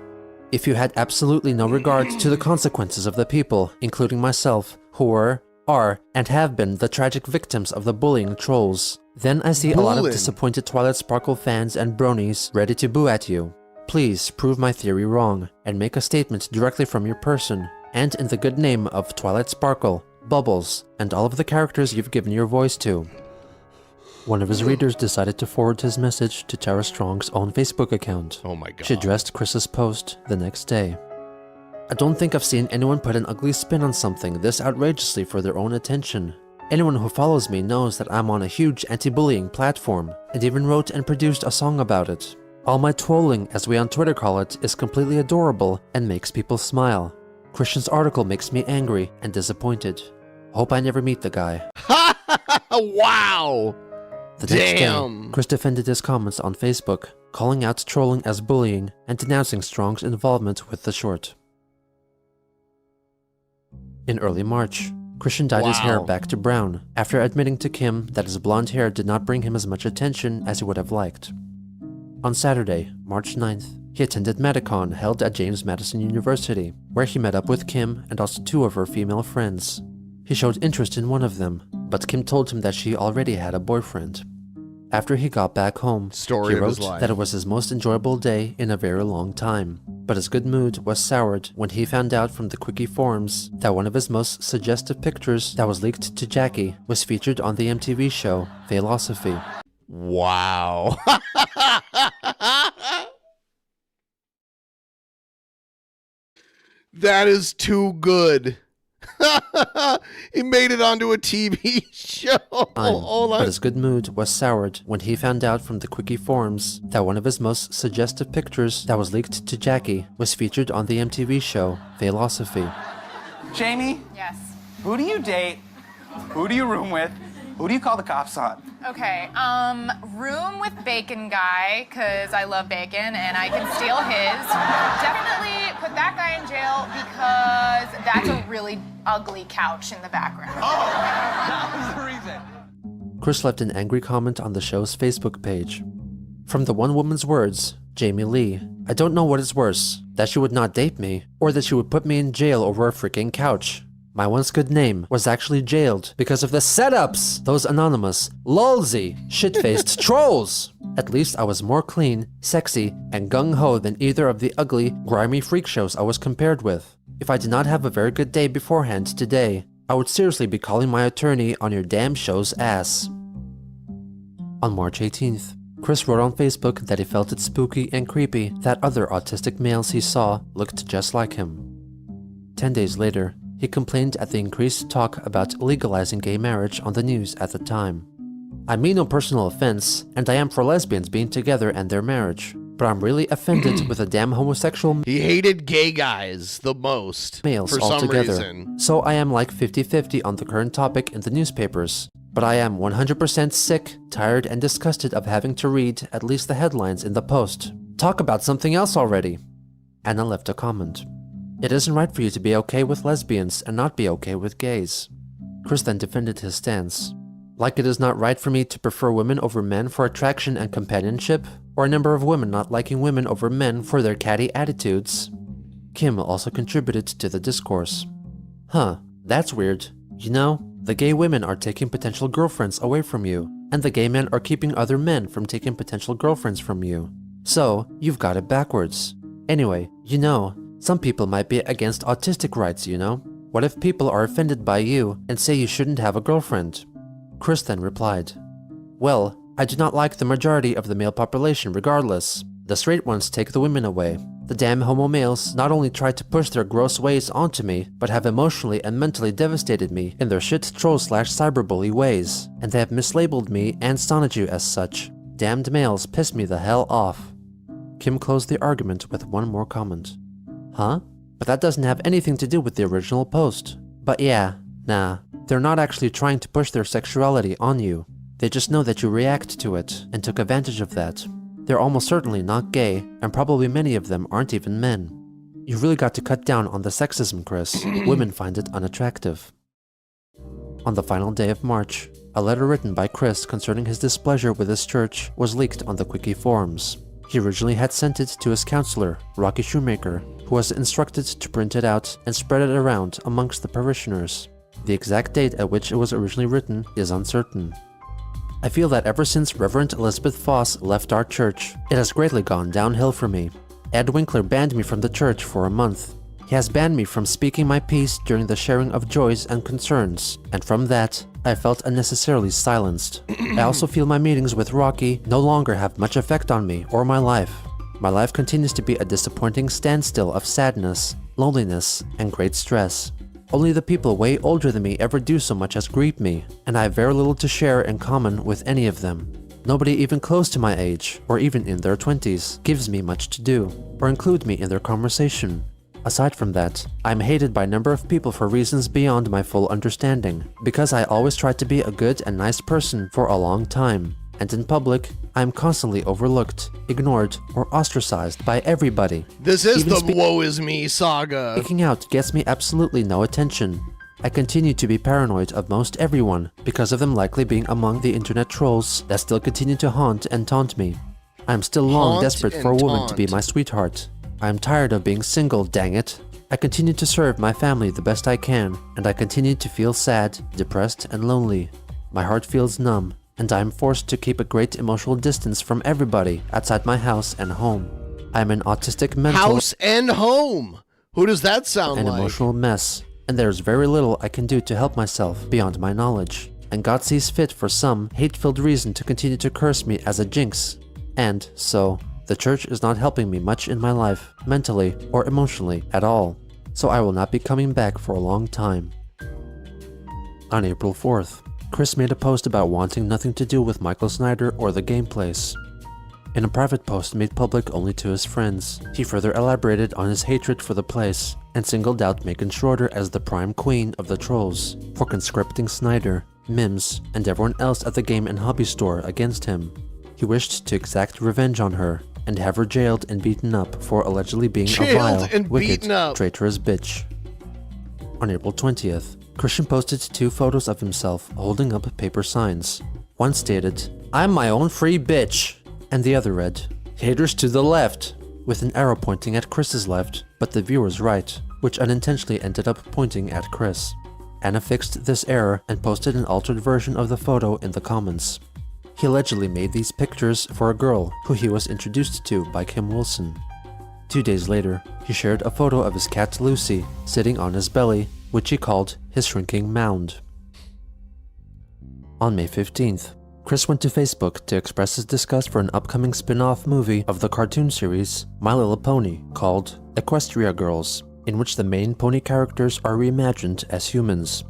If you had absolutely no regard to the consequences of the people, including myself, who were, are, and have been the tragic victims of the bullying trolls, then I see a lot of disappointed Twilight Sparkle fans and bronies ready to boo at you. Please prove my theory wrong, and make a statement directly from your person, and in the good name of Twilight Sparkle, Bubbles, and all of the characters you've given your voice to. One of his readers decided to forward his message to Tara Strong's own Facebook account. Oh my god. She addressed Chris's post the next day. I don't think I've seen anyone put an ugly spin on something this outrageously for their own attention. Anyone who follows me knows that I'm on a huge anti-bullying platform, and even wrote and produced a song about it. All my trolling, as we on Twitter call it, is completely adorable and makes people smile. Christian's article makes me angry and disappointed. Hope I never meet the guy. Wow! The next Damn! day, Chris defended his comments on Facebook, calling out trolling as bullying and denouncing Strong's involvement with the short. In early March, Christian dyed his hair Wow. back to brown after admitting to Kim that his blonde hair did not bring him as much attention as he would have liked. On Saturday, March 9th, he attended Medicon held at James Madison University, where he met up with Kim and also 2 of her female friends. He showed interest in one of them, but Kim told him that she already had a boyfriend. After he got back home, Story he of his wrote life. that it was his most enjoyable day in a very long time, but his good mood was soured when he found out from the quickie forums that one of his most suggestive pictures that was leaked to Jackie was featured on the MTV show Philosophy. Wow. That is too good. He made it onto a TV show. Hold on. But his good mood was soured when he found out from the quickie forums that one of his most suggestive pictures that was leaked to Jackie was featured on the MTV show Philosophy. Jamie, Yes. who do you date? Who do you room with? Who do you call the cops on? Okay, room with bacon guy, cause I love bacon and I can steal his. Definitely put that guy in jail because that's a really ugly couch in the background. Oh, that was the reason. Chris left an angry comment on the show's Facebook page. From the one woman's words, Jamie Lee, I don't know what is worse, that she would not date me, or that she would put me in jail over a freaking couch. My once good name was actually jailed because of the setups! Those anonymous, lolsy, shit-faced trolls! At least I was more clean, sexy, and gung-ho than either of the ugly, grimy freak shows I was compared with. If I did not have a very good day beforehand today, I would seriously be calling my attorney on your damn show's ass. On March 18th, Chris wrote on Facebook that he felt it spooky and creepy that other autistic males he saw looked just like him. 10 days later, he complained at the increased talk about legalizing gay marriage on the news at the time. I mean no personal offense, and I am for lesbians being together and their marriage, but I'm really offended with the damn homosexual He hated gay guys the most males for some altogether. reason. So I am like 50-50 on the current topic in the newspapers, but I am 100% sick, tired, and disgusted of having to read at least the headlines in the Post. Talk about something else already. Anna left a comment. It isn't right for you to be okay with lesbians and not be okay with gays. Chris then defended his stance. Like it is not right for me to prefer women over men for attraction and companionship, or a number of women not liking women over men for their catty attitudes. Kim also contributed to the discourse. Huh, that's weird. You know, the gay women are taking potential girlfriends away from you, and the gay men are keeping other men from taking potential girlfriends from you. So, you've got it backwards. Anyway, you know, some people might be against autistic rights, you know? What if people are offended by you and say you shouldn't have a girlfriend? Chris then replied, well, I do not like the majority of the male population regardless. The straight ones take the women away. The damn homo males not only try to push their gross ways onto me, but have emotionally and mentally devastated me in their shit troll/cyberbully ways, and they have mislabeled me and Sonaju as such. Damned males piss me the hell off. Kim closed the argument with one more comment. Huh? But that doesn't have anything to do with the original post. But yeah, nah, they're not actually trying to push their sexuality on you. They just know that you react to it and took advantage of that. They're almost certainly not gay, and probably many of them aren't even men. You've really got to cut down on the sexism, Chris. Women find it unattractive. On the final day of March, a letter written by Chris concerning his displeasure with his church was leaked on the Quickie forums. He originally had sent it to his counselor, Rocky Shoemaker, who was instructed to print it out and spread it around amongst the parishioners. The exact date at which it was originally written is uncertain. I feel that ever since Reverend Elizabeth Foss left our church, it has greatly gone downhill for me. Ed Winkler banned me from the church for a month. He has banned me from speaking my piece during the sharing of joys and concerns, and from that, I felt unnecessarily silenced. I also feel my meetings with Rocky no longer have much effect on me or my life. My life continues to be a disappointing standstill of sadness, loneliness, and great stress. Only the people way older than me ever do so much as greet me, and I have very little to share in common with any of them. Nobody even close to my age, or even in their 20s, gives me much to do, or include me in their conversation. Aside from that, I am hated by a number of people for reasons beyond my full understanding, because I always tried to be a good and nice person for a long time, and in public, I am constantly overlooked, ignored, or ostracized by everybody. This is Even the woe is me saga. Speaking out gets me absolutely no attention. I continue to be paranoid of most everyone, because of them likely being among the internet trolls that still continue to haunt and taunt me. I am still long Haunt desperate and for a woman to be taunt. my sweetheart. I am tired of being single, dang it. I continue to serve my family the best I can, and I continue to feel sad, depressed, and lonely. My heart feels numb, and I am forced to keep a great emotional distance from everybody outside my house and home. I am an autistic mental House and home. Who does that sound an like? emotional mess, and there is very little I can do to help myself beyond my knowledge. And God sees fit for some hate-filled reason to continue to curse me as a jinx. And so, the church is not helping me much in my life, mentally or emotionally at all. So I will not be coming back for a long time. On April 4th, Chris made a post about wanting nothing to do with Michael Snyder or the game place. In a private post made public only to his friends, he further elaborated on his hatred for the place and singled out Megan Schroeder as the prime queen of the trolls for conscripting Snyder, Mims, and everyone else at the game and hobby store against him. He wished to exact revenge on her and have her jailed and beaten up for allegedly being a Jailed vile, and wicked, beaten up. traitorous bitch. On April 20th, Christian posted 2 photos of himself holding up paper signs. One stated, "I'm my own free bitch," and the other read, "Haters to the left," with an arrow pointing at Chris's left, but the viewer's right, which unintentionally ended up pointing at Chris. Anna fixed this error and posted an altered version of the photo in the comments. He allegedly made these pictures for a girl who he was introduced to by Kim Wilson. 2 days later, he shared a photo of his cat Lucy sitting on his belly, which he called his shrinking mound. On May 15th, Chris went to Facebook to express his disgust for an upcoming spin-off movie of the cartoon series My Little Pony called Equestria Girls, in which the main pony characters are reimagined as humans.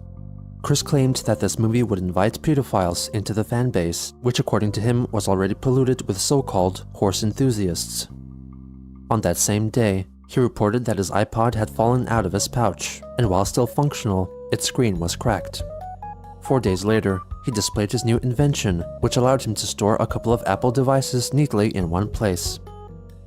Chris claimed that this movie would invite pedophiles into the fanbase, which according to him was already polluted with so-called horse enthusiasts. On that same day, he reported that his iPod had fallen out of his pouch, and while still functional, its screen was cracked. 4 days later, he displayed his new invention, which allowed him to store a couple of Apple devices neatly in one place.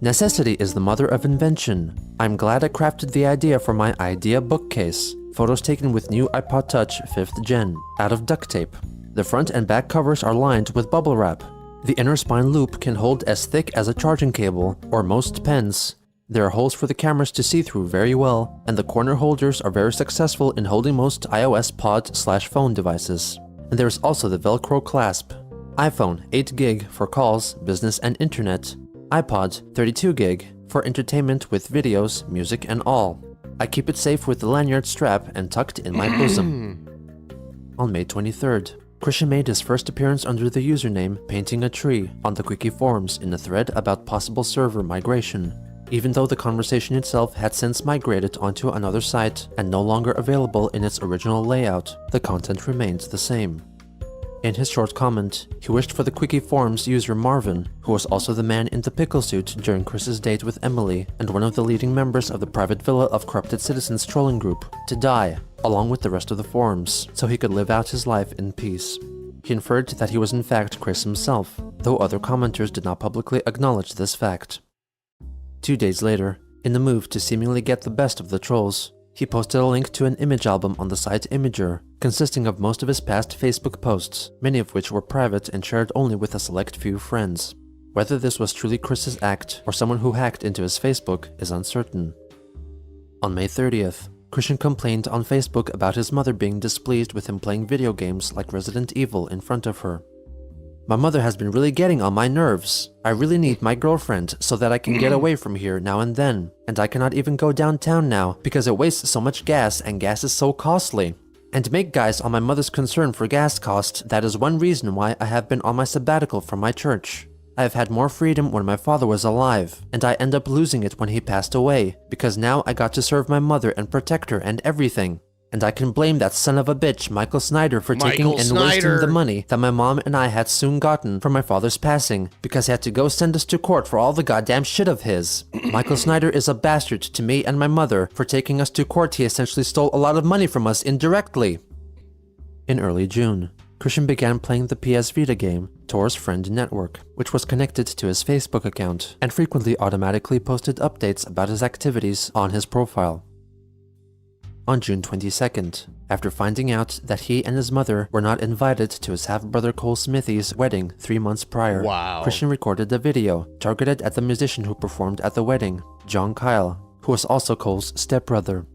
Necessity is the mother of invention. I'm glad I crafted the idea for my idea bookcase. Photos taken with new iPod Touch 5th Gen, out of duct tape. The front and back covers are lined with bubble wrap. The inner spine loop can hold as thick as a charging cable, or most pens. There are holes for the cameras to see through very well, and the corner holders are very successful in holding most iOS pod/phone devices. And there is also the Velcro clasp. iPhone 8 gig for calls, business and internet. iPod 32 gig for entertainment with videos, music and all. I keep it safe with the lanyard strap and tucked in my bosom. On May 23rd, Christian made his first appearance under the username Painting a Tree on the Quickie forums in a thread about possible server migration. Even though the conversation itself had since migrated onto another site and no longer available in its original layout, the content remains the same. In his short comment, he wished for the Quickie forums user Marvin, who was also the man in the pickle suit during Chris's date with Emily and one of the leading members of the private villa of Corrupted Citizens trolling group, to die, along with the rest of the forums, so he could live out his life in peace. He inferred that he was in fact Chris himself, though other commenters did not publicly acknowledge this fact. 2 days later, in the move to seemingly get the best of the trolls, he posted a link to an image album on the site Imager, consisting of most of his past Facebook posts, many of which were private and shared only with a select few friends. Whether this was truly Chris's act or someone who hacked into his Facebook is uncertain. On May 30th, Christian complained on Facebook about his mother being displeased with him playing video games like Resident Evil in front of her. My mother has been really getting on my nerves. I really need my girlfriend so that I can get away from here now and then. And I cannot even go downtown now because it wastes so much gas and gas is so costly. And make guys on my mother's concern for gas costs, that is one reason why I have been on my sabbatical from my church. I have had more freedom when my father was alive, and I end up losing it when he passed away, because now I got to serve my mother and protect her and everything. And I can blame that son of a bitch, Michael Snyder, for taking and wasting the money that my mom and I had soon gotten from my father's passing, because he had to go send us to court for all the goddamn shit of his. Michael Snyder is a bastard to me and my mother. For taking us to court, he essentially stole a lot of money from us indirectly. In early June, Christian began playing the PS Vita game, Tor's Friend Network, which was connected to his Facebook account, and frequently automatically posted updates about his activities on his profile. On June 22nd, after finding out that he and his mother were not invited to his half-brother Cole Smithy's wedding 3 months prior, Christian recorded a video targeted at the musician who performed at the wedding, John Kyle, who was also Cole's stepbrother.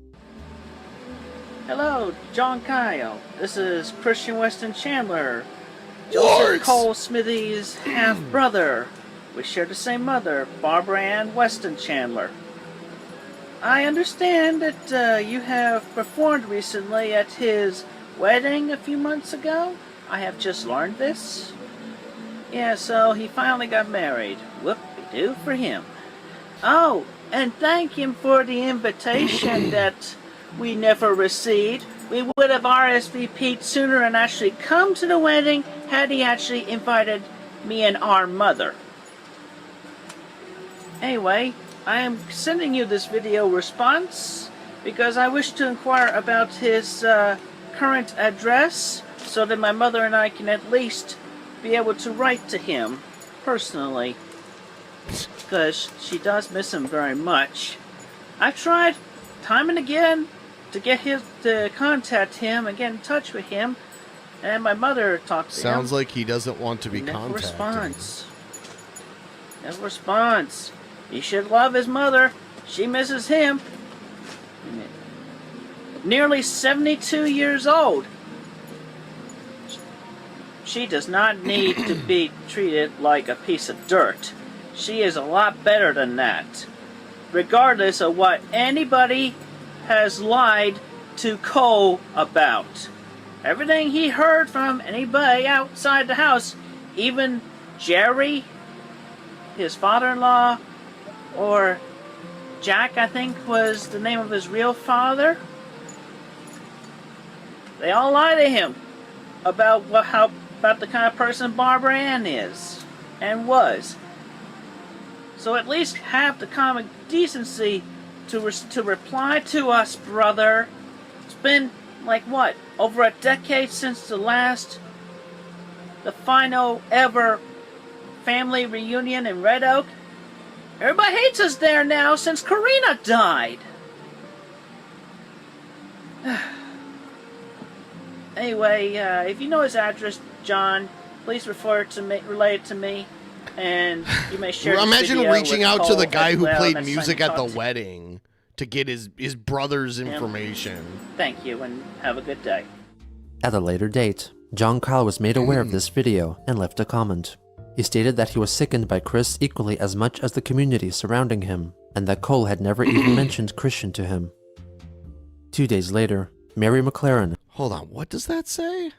Hello, John Kyle. This is Christian Weston Chandler, Joseph Cole Smithy's half-brother. We share the same mother, Barbara Ann Weston Chandler. I understand that you have performed recently at his wedding a few months ago. I have just learned this. Yeah, so he finally got married. Whoop-de-doo for him. Oh, and thank him for the invitation that we never received. We would have RSVP'd sooner and actually come to the wedding had he actually invited me and our mother. Anyway, I am sending you this video response because I wish to inquire about his current address so that my mother and I can at least be able to write to him personally, because she does miss him very much. I've tried time and again to get him to contact him and get in touch with him, and my mother talked to him. Sounds like he doesn't want to be contacted. Never responds. He should love his mother. She misses him. Nearly 72 years old. She does not need to be treated like a piece of dirt. She is a lot better than that. Regardless of what anybody has lied to Cole about. Everything he heard from anybody outside the house, even Jerry, his father-in-law, or Jack, I think was the name of his real father. They all lie to him about about the kind of person Barbara Ann is and was. So at least have the common decency to reply to us, brother. It's been like what, over a decade since the final ever family reunion in Red Oak. Everybody hates us there now since Karina died. Anyway, if you know his address, John, please relay it to me, and you may share. Imagine this reaching with out Cole to the guy as who well played next time music you at the talk to him. wedding to get his brother's information. Thank you, and have a good day. At a later date, John Kyle was made aware of this video and left a comment. He stated that he was sickened by Chris equally as much as the community surrounding him, and that Cole had never even mentioned Christian to him. 2 days later, Mary McLaren. Hold on, what does that say?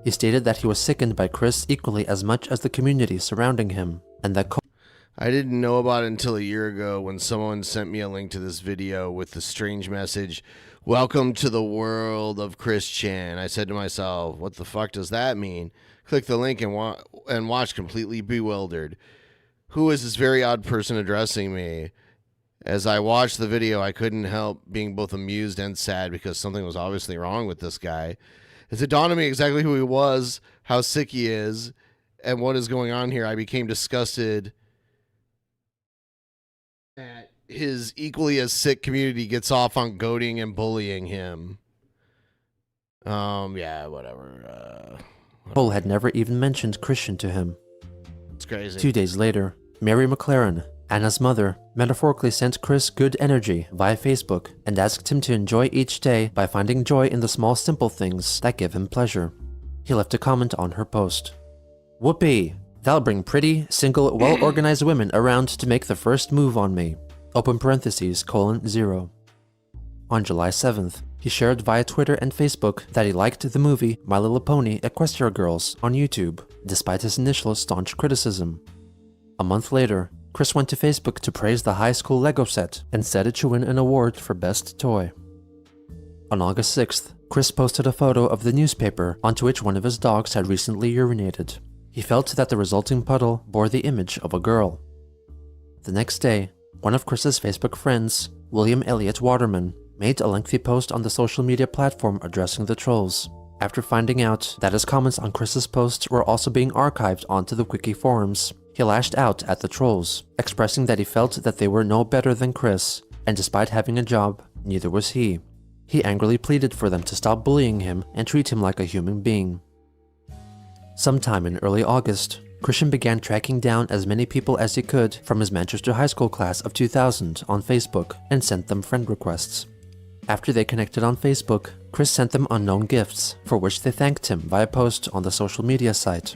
He stated that he was sickened by Chris equally as much as the community surrounding him, and that Cole. I didn't know about it until a year ago when someone sent me a link to this video with the strange message, "Welcome to the world of Chris Chan." I said to myself, what the fuck does that mean? Click the link and watch completely bewildered. Who is this very odd person addressing me? As I watched the video, I couldn't help being both amused and sad because something was obviously wrong with this guy. As it dawned on me exactly who he was, how sick he is, and what is going on here, I became disgusted that his equally as sick community gets off on goading and bullying him. Yeah, whatever. Cole had never even mentioned Christian to him. It's crazy. 2 days later, Mary McLaren, Anna's mother, metaphorically sent Chris good energy via Facebook and asked him to enjoy each day by finding joy in the small simple things that give him pleasure. He left a comment on her post. "Whoopee! That'll bring pretty, single, well-organized women around to make the first move on me." (0). On July 7th, He shared via Twitter and Facebook that he liked the movie My Little Pony Equestria Girls on YouTube, despite his initial staunch criticism. A month later, Chris went to Facebook to praise the high school Lego set and said it should win an award for Best Toy. On August 6th, Chris posted a photo of the newspaper onto which one of his dogs had recently urinated. He felt that the resulting puddle bore the image of a girl. The next day, one of Chris's Facebook friends, William Elliott Waterman, made a lengthy post on the social media platform addressing the trolls. After finding out that his comments on Chris's posts were also being archived onto the Quickie forums, he lashed out at the trolls, expressing that he felt that they were no better than Chris, and despite having a job, neither was he. He angrily pleaded for them to stop bullying him and treat him like a human being. Sometime in early August, Christian began tracking down as many people as he could from his Manchester High School class of 2000 on Facebook and sent them friend requests. After they connected on Facebook, Chris sent them unknown gifts, for which they thanked him via post on the social media site.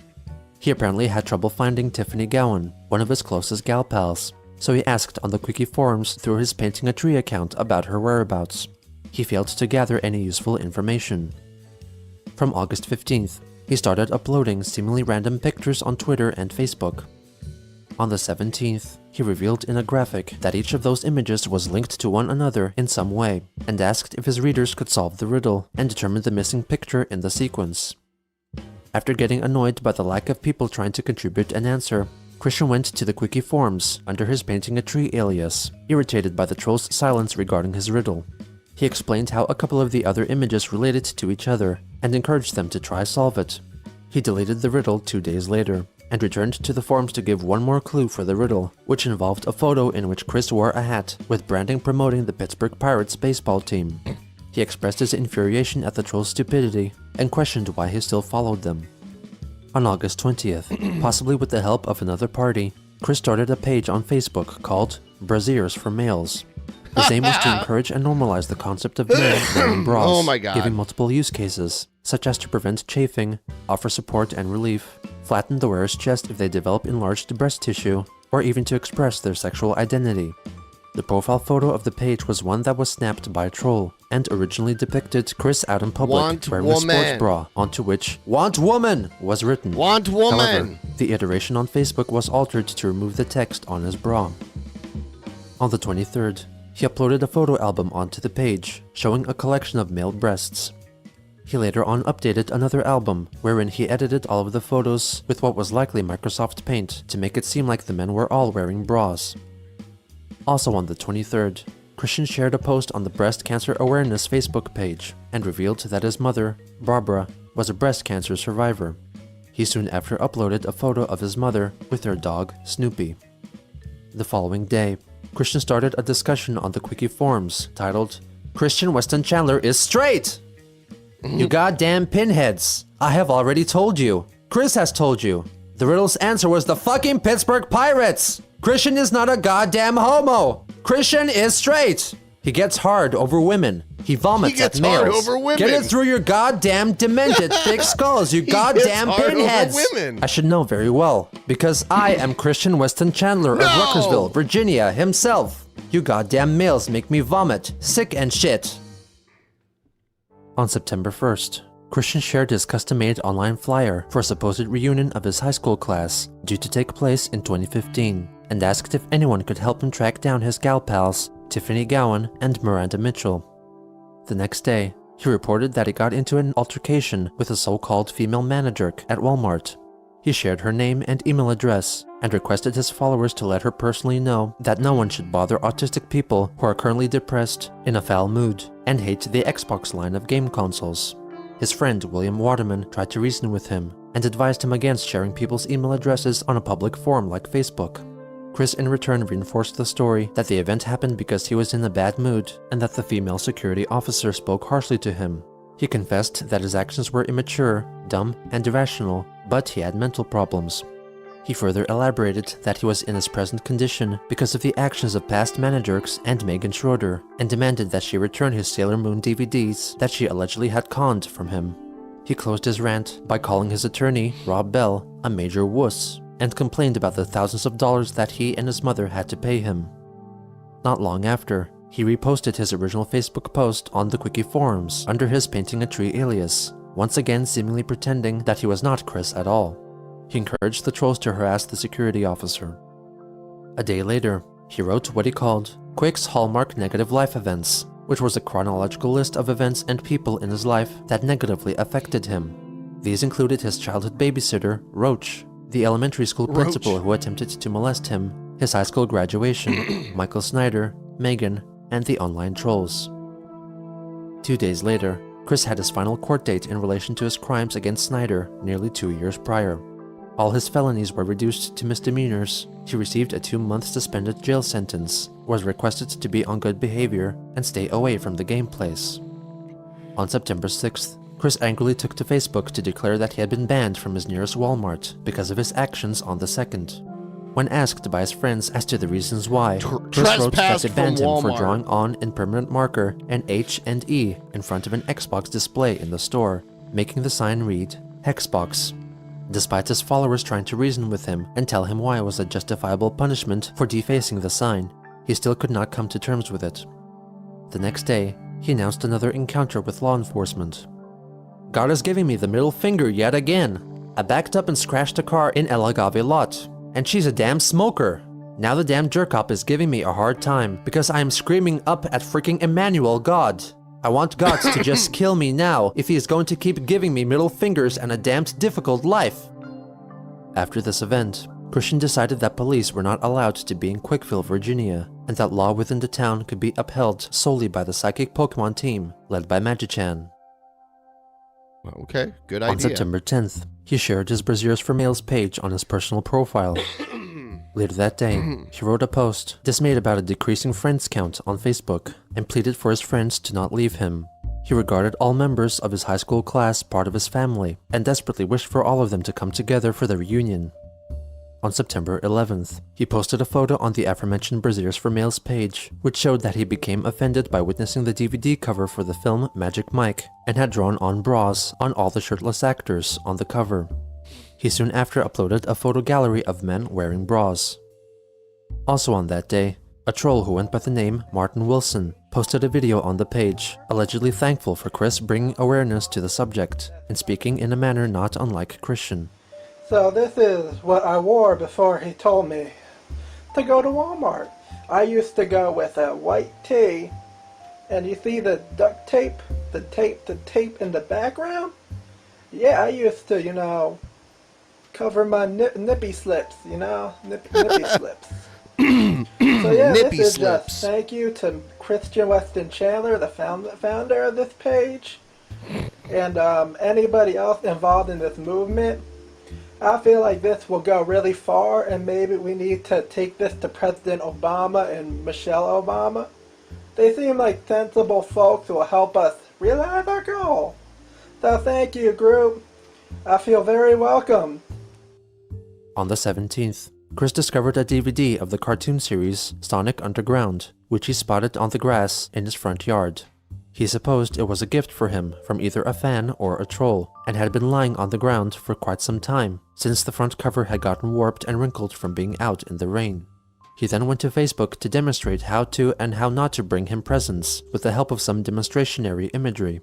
He apparently had trouble finding Tiffany Gowan, one of his closest gal pals, so he asked on the Quickie forums through his Painting a Tree account about her whereabouts. He failed to gather any useful information. From August 15th, he started uploading seemingly random pictures on Twitter and Facebook. On the 17th, he revealed in a graphic that each of those images was linked to one another in some way, and asked if his readers could solve the riddle and determine the missing picture in the sequence. After getting annoyed by the lack of people trying to contribute an answer, Christian went to the Quickie forums under his Painting a Tree alias, irritated by the troll's silence regarding his riddle. He explained how a couple of the other images related to each other, and encouraged them to try solve it. He deleted the riddle 2 days later, and returned to the forums to give one more clue for the riddle, which involved a photo in which Chris wore a hat, with branding promoting the Pittsburgh Pirates baseball team. He expressed his infuriation at the troll's stupidity, and questioned why he still followed them. On August 20th, possibly with the help of another party, Chris started a page on Facebook called Braziers for Males. His aim was to encourage and normalize the concept of men wearing bras, Oh my God. giving multiple use cases, such as to prevent chafing, offer support and relief, flatten the wearer's chest if they develop enlarged breast tissue, or even to express their sexual identity. The profile photo of the page was one that was snapped by a troll, and originally depicted Chris out in public Want wearing a sports woman. bra, onto which "Want Woman" was written. Want woman. However, the iteration on Facebook was altered to remove the text on his bra. On the 23rd, he uploaded a photo album onto the page, showing a collection of male breasts. He later on updated another album, wherein he edited all of the photos with what was likely Microsoft Paint to make it seem like the men were all wearing bras. Also on the 23rd, Christian shared a post on the Breast Cancer Awareness Facebook page, and revealed that his mother, Barbara, was a breast cancer survivor. He soon after uploaded a photo of his mother with her dog, Snoopy. The following day, Christian started a discussion on the Quickie forums titled, "Christian Weston Chandler is straight! You goddamn pinheads! I have already told you. Chris has told you. The riddle's answer was the fucking Pittsburgh Pirates! Christian is not a goddamn homo! Christian is straight! He gets hard over women. He vomits He gets at males. hard over women. Get it through your goddamn demented thick skulls, you goddamn gets hard over pinheads! women. I should know very well, because I am Christian Weston Chandler of No! Ruckersville, Virginia, himself. You goddamn males make me vomit, sick and shit. On September 1st, Christian shared his custom-made online flyer for a supposed reunion of his high school class, due to take place in 2015, and asked if anyone could help him track down his gal pals, Tiffany Gowan and Miranda Mitchell. The next day, he reported that he got into an altercation with a so-called female manager at Walmart. He shared her name and email address, and requested his followers to let her personally know that no one should bother autistic people who are currently depressed, in a foul mood, and hate the Xbox line of game consoles. His friend William Waterman tried to reason with him, and advised him against sharing people's email addresses on a public forum like Facebook. Chris in return reinforced the story that the event happened because he was in a bad mood, and that the female security officer spoke harshly to him. He confessed that his actions were immature, dumb, and irrational, but he had mental problems. He further elaborated that he was in his present condition because of the actions of past managers and Megan Schroeder, and demanded that she return his Sailor Moon DVDs that she allegedly had conned from him. He closed his rant by calling his attorney, Rob Bell, a major wuss, and complained about the thousands of dollars that he and his mother had to pay him. Not long after, He reposted his original Facebook post on the Quickie forums under his Painting a Tree alias, once again seemingly pretending that he was not Chris at all. He encouraged the trolls to harass the security officer. A day later, he wrote what he called Quick's Hallmark Negative Life Events, which was a chronological list of events and people in his life that negatively affected him. These included his childhood babysitter, Roach, the elementary school principal who attempted to molest him, his high school graduation, Michael Snyder, Megan, and the online trolls. 2 days later, Chris had his final court date in relation to his crimes against Snyder nearly 2 years prior. All his felonies were reduced to misdemeanors. He received a 2-month suspended jail sentence, was requested to be on good behavior and stay away from the game place. On September 6th, Chris angrily took to Facebook to declare that he had been banned from his nearest Walmart because of his actions on the 2nd. When asked by his friends as to the reasons why, Chris wrote that they banned him for drawing on in permanent marker an H and E in front of an Xbox display in the store, making the sign read Hexbox. Despite his followers trying to reason with him and tell him why it was a justifiable punishment for defacing the sign, he still could not come to terms with it. The next day, he announced another encounter with law enforcement. God is giving me the middle finger yet again. I backed up and scratched a car in El Agave lot, and she's a damn smoker. Now the damn jerk-up is giving me a hard time because I am screaming up at freaking Emmanuel God. I want God to just kill me now if he is going to keep giving me middle fingers and a damned difficult life. After this event, Christian decided that police were not allowed to be in Quickville, Virginia, and that law within the town could be upheld solely by the psychic Pokemon team led by Magichan. Okay, good idea. On September 10th, he shared his Braziers for Males page on his personal profile. Later that day, he wrote a post dismayed about a decreasing friends count on Facebook and pleaded for his friends to not leave him. He regarded all members of his high school class part of his family and desperately wished for all of them to come together for the reunion. On September 11th, he posted a photo on the aforementioned Braziers for Males page, which showed that he became offended by witnessing the DVD cover for the film Magic Mike and had drawn on bras on all the shirtless actors on the cover. He soon after uploaded a photo gallery of men wearing bras. Also on that day, a troll who went by the name Martin Wilson posted a video on the page, allegedly thankful for Chris bringing awareness to the subject and speaking in a manner not unlike Christian. So this is what I wore before he told me to go to Walmart. I used to go with a white tee, and you see the duct tape, the tape in the background? Yeah, I used to, cover my nippy slips, nippy slips. So yeah, Nippy this is slips. just thank you to Christian Weston Chandler, the founder of this page, and anybody else involved in this movement. I feel like this will go really far, and maybe we need to take this to President Obama and Michelle Obama. They seem like sensible folks who will help us realize our goal. So thank you, group. I feel very welcome. On the 17th, Chris discovered a DVD of the cartoon series Sonic Underground, which he spotted on the grass in his front yard. He supposed it was a gift for him from either a fan or a troll, and had been lying on the ground for quite some time, since the front cover had gotten warped and wrinkled from being out in the rain. He then went to Facebook to demonstrate how to and how not to bring him presents with the help of some demonstrationary imagery.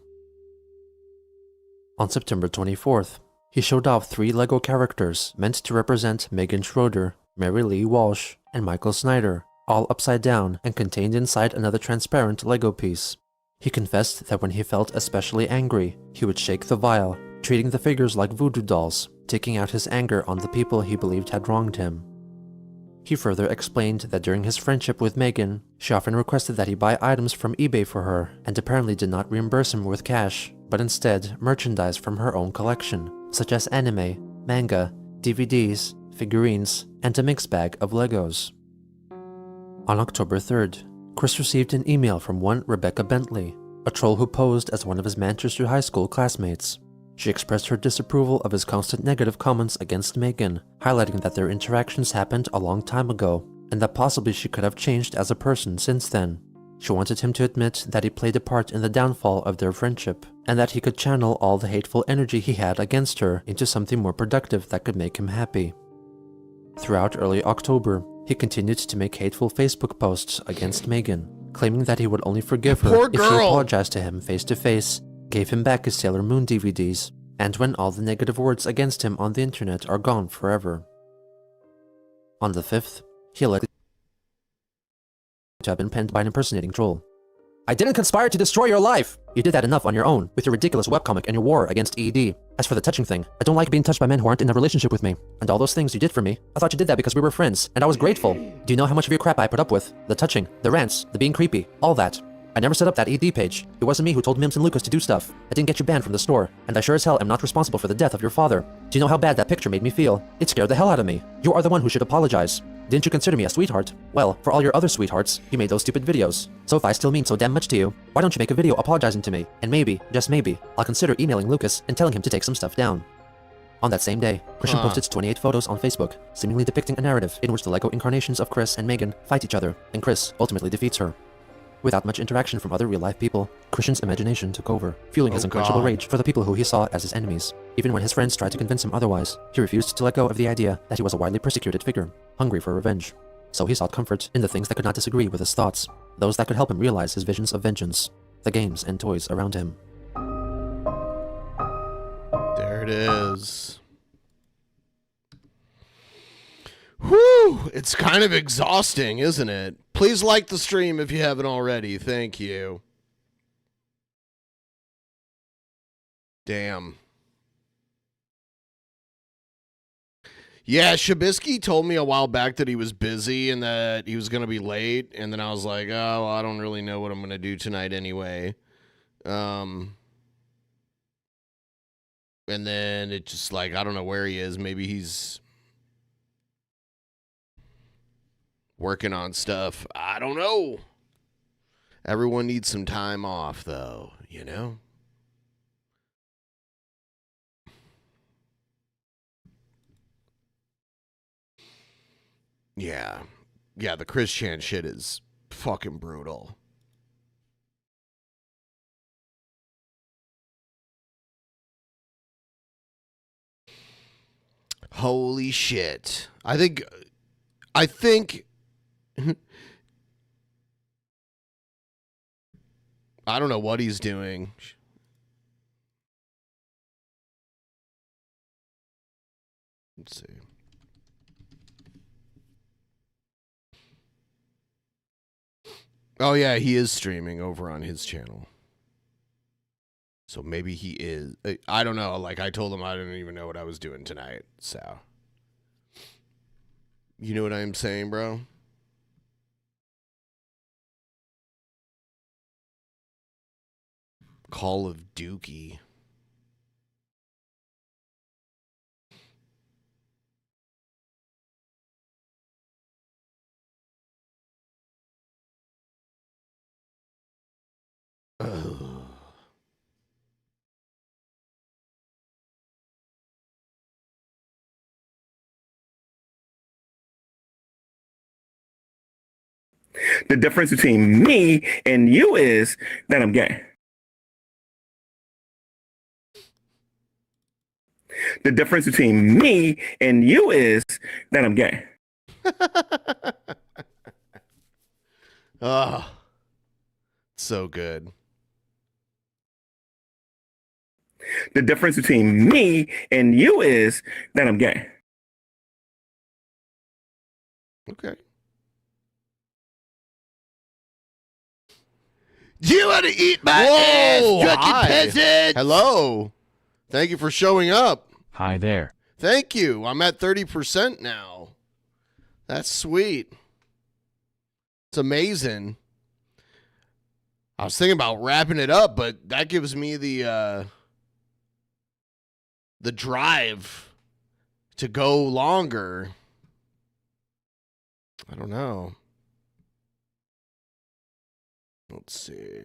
On September 24th, he showed off 3 Lego characters meant to represent Megan Schroeder, Mary Lee Walsh, and Michael Snyder, all upside down and contained inside another transparent Lego piece. He confessed that when he felt especially angry, he would shake the vial, treating the figures like voodoo dolls, taking out his anger on the people he believed had wronged him. He further explained that during his friendship with Megan, she often requested that he buy items from eBay for her, and apparently did not reimburse him with cash, but instead merchandise from her own collection, such as anime, manga, DVDs, figurines, and a mixed bag of Legos. On October 3rd, Chris received an email from one Rebecca Bentley, a troll who posed as one of his Manchester High School classmates. She expressed her disapproval of his constant negative comments against Megan, highlighting that their interactions happened a long time ago, and that possibly she could have changed as a person since then. She wanted him to admit that he played a part in the downfall of their friendship, and that he could channel all the hateful energy he had against her into something more productive that could make him happy. Throughout early October, he continued to make hateful Facebook posts against Megan, claiming that he would only forgive her Poor if she girl. apologized to him face to face, gave him back his Sailor Moon DVDs, and when all the negative words against him on the internet are gone forever. On the 5th, he alleged to have been penned by an impersonating troll. I didn't conspire to destroy your life! You did that enough on your own, with your ridiculous webcomic and your war against ED. As for the touching thing, I don't like being touched by men who aren't in a relationship with me. And all those things you did for me, I thought you did that because we were friends, and I was grateful. Do you know how much of your crap I put up with? The touching, the rants, the being creepy, all that. I never set up that ED page. It wasn't me who told Mims and Lucas to do stuff. I didn't get you banned from the store, and I sure as hell am not responsible for the death of your father. Do you know how bad that picture made me feel? It scared the hell out of me. You are the one who should apologize. Didn't you consider me a sweetheart? Well, for all your other sweethearts, you made those stupid videos. So if I still mean so damn much to you, why don't you make a video apologizing to me? And maybe, just maybe, I'll consider emailing Lucas and telling him to take some stuff down. On that same day, Christian posted 28 photos on Facebook, seemingly depicting a narrative in which the Lego incarnations of Chris and Megan fight each other, and Chris ultimately defeats her. Without much interaction from other real-life people, Christian's imagination took over, fueling his unquenchable rage for the people who he saw as his enemies. Even when his friends tried to convince him otherwise, he refused to let go of the idea that he was a widely persecuted figure, hungry for revenge. So he sought comfort in the things that could not disagree with his thoughts, those that could help him realize his visions of vengeance, the games and toys around him. There it is. Whew! It's kind of exhausting, isn't it? Please like the stream if you haven't already. Thank you. Damn. Yeah, Shabisky told me a while back that he was busy and that he was going to be late. And then I was like, oh, well, I don't really know what I'm going to do tonight anyway. And then it just like, I don't know where he is. Maybe he's working on stuff. I don't know. Everyone needs some time off, though, you know? Yeah. Yeah, the Chris Chan shit is fucking brutal. Holy shit. I think I don't know what he's doing. Let's see. Oh yeah, he is streaming over on his channel. So maybe he is. I don't know. Like I told him I didn't even know what I was doing tonight. So. You know what I'm saying, bro? Call of Dookie. Ugh. The difference between me and you is that I'm gay. The difference between me and you is that I'm gay. Oh, so good. The difference between me and you is that I'm gay. Okay. You want to eat my ass, Drunken Peasants? Hello. Thank you for showing up. Hi there. Thank you. I'm at 30% now. That's sweet. It's amazing. I was thinking about wrapping it up, but that gives me the drive to go longer. I don't know. Let's see.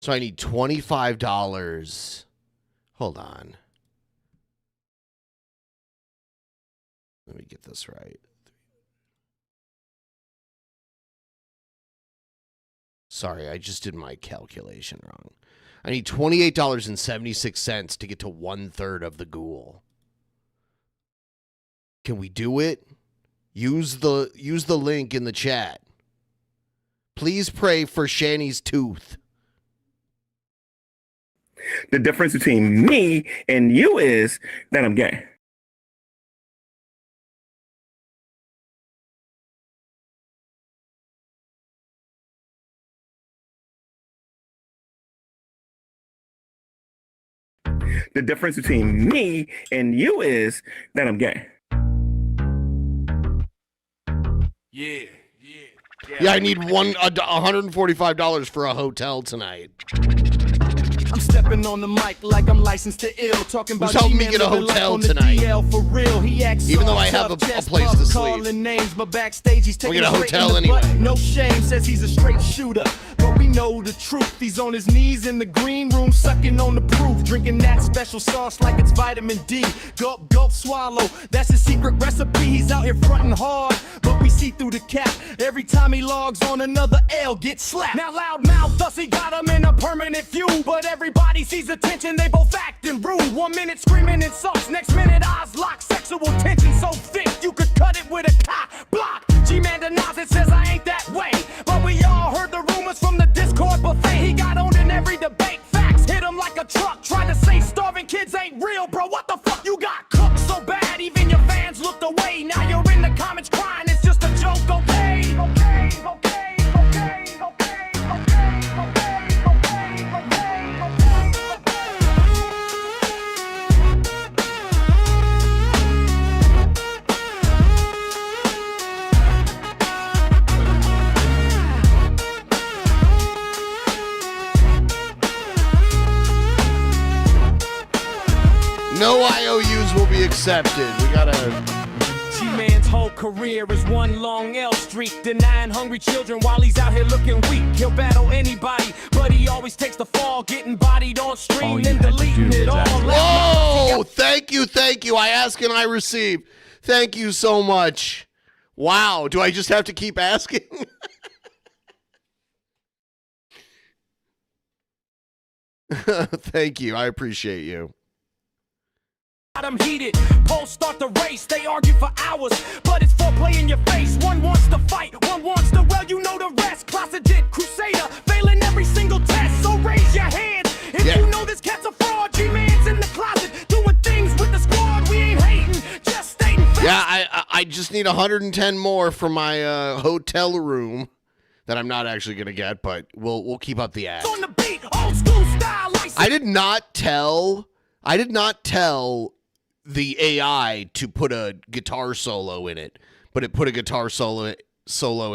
So I need $25 Hold on. Let me get this right. Sorry, I just did my calculation wrong. I need $28.76 to get to 1/3 of the ghoul. Can we do it? Use the link in the chat. Please pray for Shanny's tooth. The difference between me and you is that I'm gay. The difference between me and you is that I'm gay. Yeah, I need $145 for a hotel tonight. I'm stepping on the mic like I'm licensed to ill. Talking about who's helping me get a hotel tonight? For real. He acts even though I have a place to sleep. Names, but backstage he's taking we'll get a hotel anyway. No shame, says he's a straight shooter. But we know the truth. He's on his knees in the green room, sucking on the proof, drinking that special sauce like it's vitamin D. Gulp, gulp, swallow. That's his secret recipe. He's out here fronting hard, but we see through the cap. Every time he logs on, another L gets slapped. Now loud mouth, thus he got him in a permanent feud. But everybody sees the tension, they both acting rude. 1 minute screaming insults, next minute eyes lock. Sexual tension so thick, you could cut it with a cock block. G-Man denies it, says I ain't that way. But we all heard the rumors from the Discord buffet. He got on in every debate. Facts hit him like a truck. Tried to say starving kids ain't real, bro. What the fuck? You got cooked so bad, even your fans looked away. Now you're in the comments crying, it's just a joke, okay? Okay, okay, okay, okay, okay, okay, No IOUs will be accepted. We gotta... G-Man's whole career is one long L streak, denying hungry children while he's out here looking weak. He'll battle anybody, but he always takes the fall, getting bodied on stream, then deleting it all. Whoa! Thank you, thank you. I ask and I receive. Thank you so much. Wow, do I just have to keep asking? Thank you, I appreciate you. I'm heated, polls start the race, they argue for hours, but it's foreplay in your face. One wants to fight, one wants to, well, you know the rest. Closeted crusader, failing every single test, so raise your hand if you know this cat's a fraud. G-Man's in the closet, doing things with the squad, we ain't hating, just stating facts. Yeah, I just need 110 more for my hotel room that I'm not actually gonna get, but we'll keep up the act. On the beat, old school style, like I did not tell the AI to put a guitar solo in it, but it put a guitar solo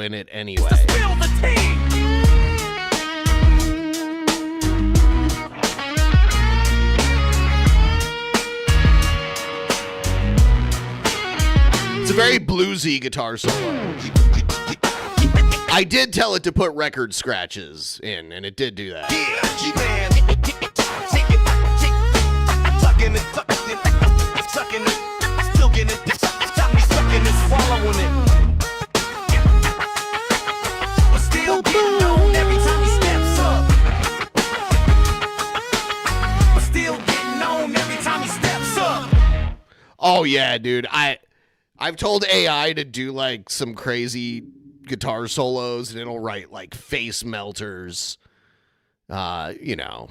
in it anyway. spill the tea. It's a very bluesy guitar solo. I did tell it to put record scratches in, and it did do that. Oh yeah, dude. I've told AI to do like some crazy guitar solos, and it'll write like face melters. You know,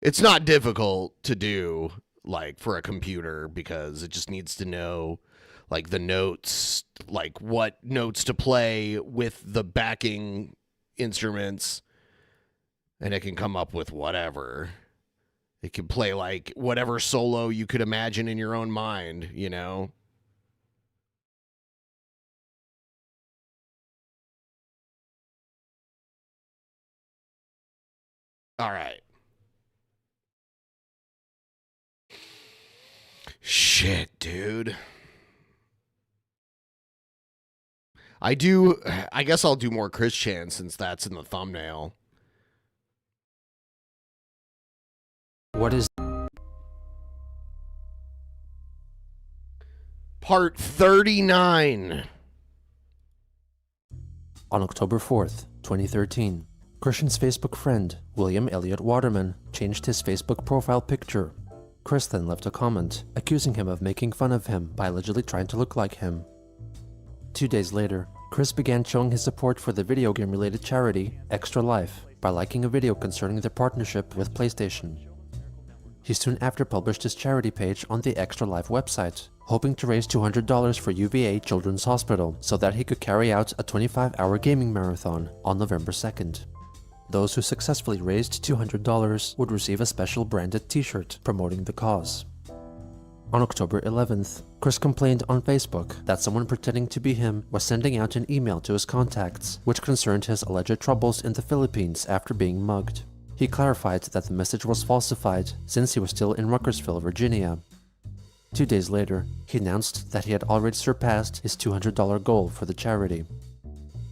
it's not difficult to do like for a computer because it just needs to know like the notes, like what notes to play with the backing instruments, and it can come up with whatever. It can play like whatever solo you could imagine in your own mind, you know? All right. Shit, dude. I guess I'll do more Chris Chan since that's in the thumbnail. What is Part 39. On October 4th, 2013, Christian's Facebook friend, William Elliott Waterman, changed his Facebook profile picture. Chris then left a comment, accusing him of making fun of him by allegedly trying to look like him. 2 days later, Chris began showing his support for the video game-related charity, Extra Life, by liking a video concerning their partnership with PlayStation. He soon after published his charity page on the Extra Life website, hoping to raise $200 for UVA Children's Hospital so that he could carry out a 25-hour gaming marathon on November 2nd. Those who successfully raised $200 would receive a special branded t-shirt promoting the cause. On October 11th, Chris complained on Facebook that someone pretending to be him was sending out an email to his contacts, which concerned his alleged troubles in the Philippines after being mugged. He clarified that the message was falsified since he was still in Ruckersville, Virginia. 2 days later, he announced that he had already surpassed his $200 goal for the charity.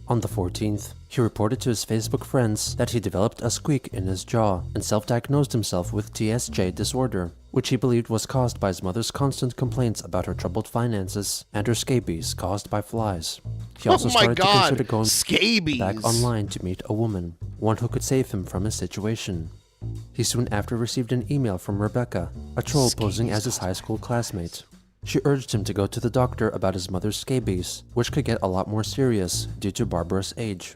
On the 14th, he reported to his Facebook friends that he developed a squeak in his jaw and self-diagnosed himself with TSJ disorder, which he believed was caused by his mother's constant complaints about her troubled finances and her scabies caused by flies. He also started to consider going back online to meet a woman, one who could save him from his situation. He soon after received an email from Rebecca, a troll posing as his high school classmate. She urged him to go to the doctor about his mother's scabies, which could get a lot more serious due to Barbara's age.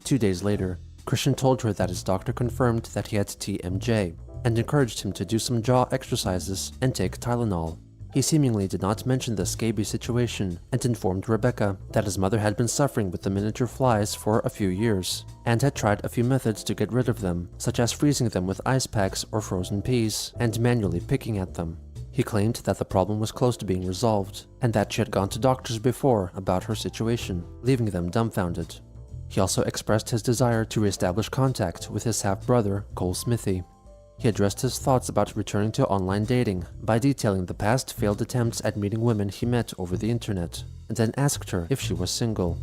2 days later, Christian told her that his doctor confirmed that he had TMJ, and encouraged him to do some jaw exercises and take Tylenol. He seemingly did not mention the scabies situation, and informed Rebecca that his mother had been suffering with the miniature flies for a few years, and had tried a few methods to get rid of them, such as freezing them with ice packs or frozen peas, and manually picking at them. He claimed that the problem was close to being resolved, and that she had gone to doctors before about her situation, leaving them dumbfounded. He also expressed his desire to reestablish contact with his half-brother, Cole Smithy. He addressed his thoughts about returning to online dating by detailing the past failed attempts at meeting women he met over the internet, and then asked her if she was single.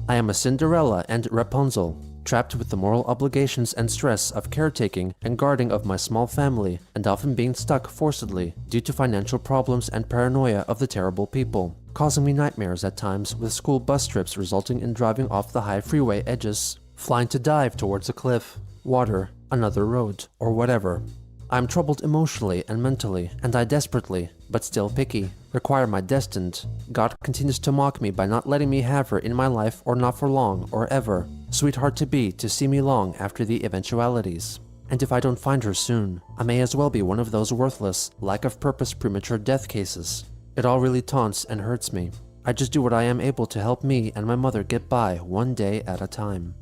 I am a Cinderella and Rapunzel, trapped with the moral obligations and stress of caretaking and guarding of my small family, and often being stuck forcibly due to financial problems and paranoia of the terrible people, causing me nightmares at times with school bus trips resulting in driving off the high freeway edges, flying to dive towards a cliff, water, another road, or whatever. I am troubled emotionally and mentally, and I desperately, but still picky, require my destined. God continues to mock me by not letting me have her in my life or not for long or ever. Sweetheart-to-be to see me long after the eventualities. And if I don't find her soon, I may as well be one of those worthless, lack-of-purpose premature death cases. It all really taunts and hurts me. I just do what I am able to help me and my mother get by one day at a time.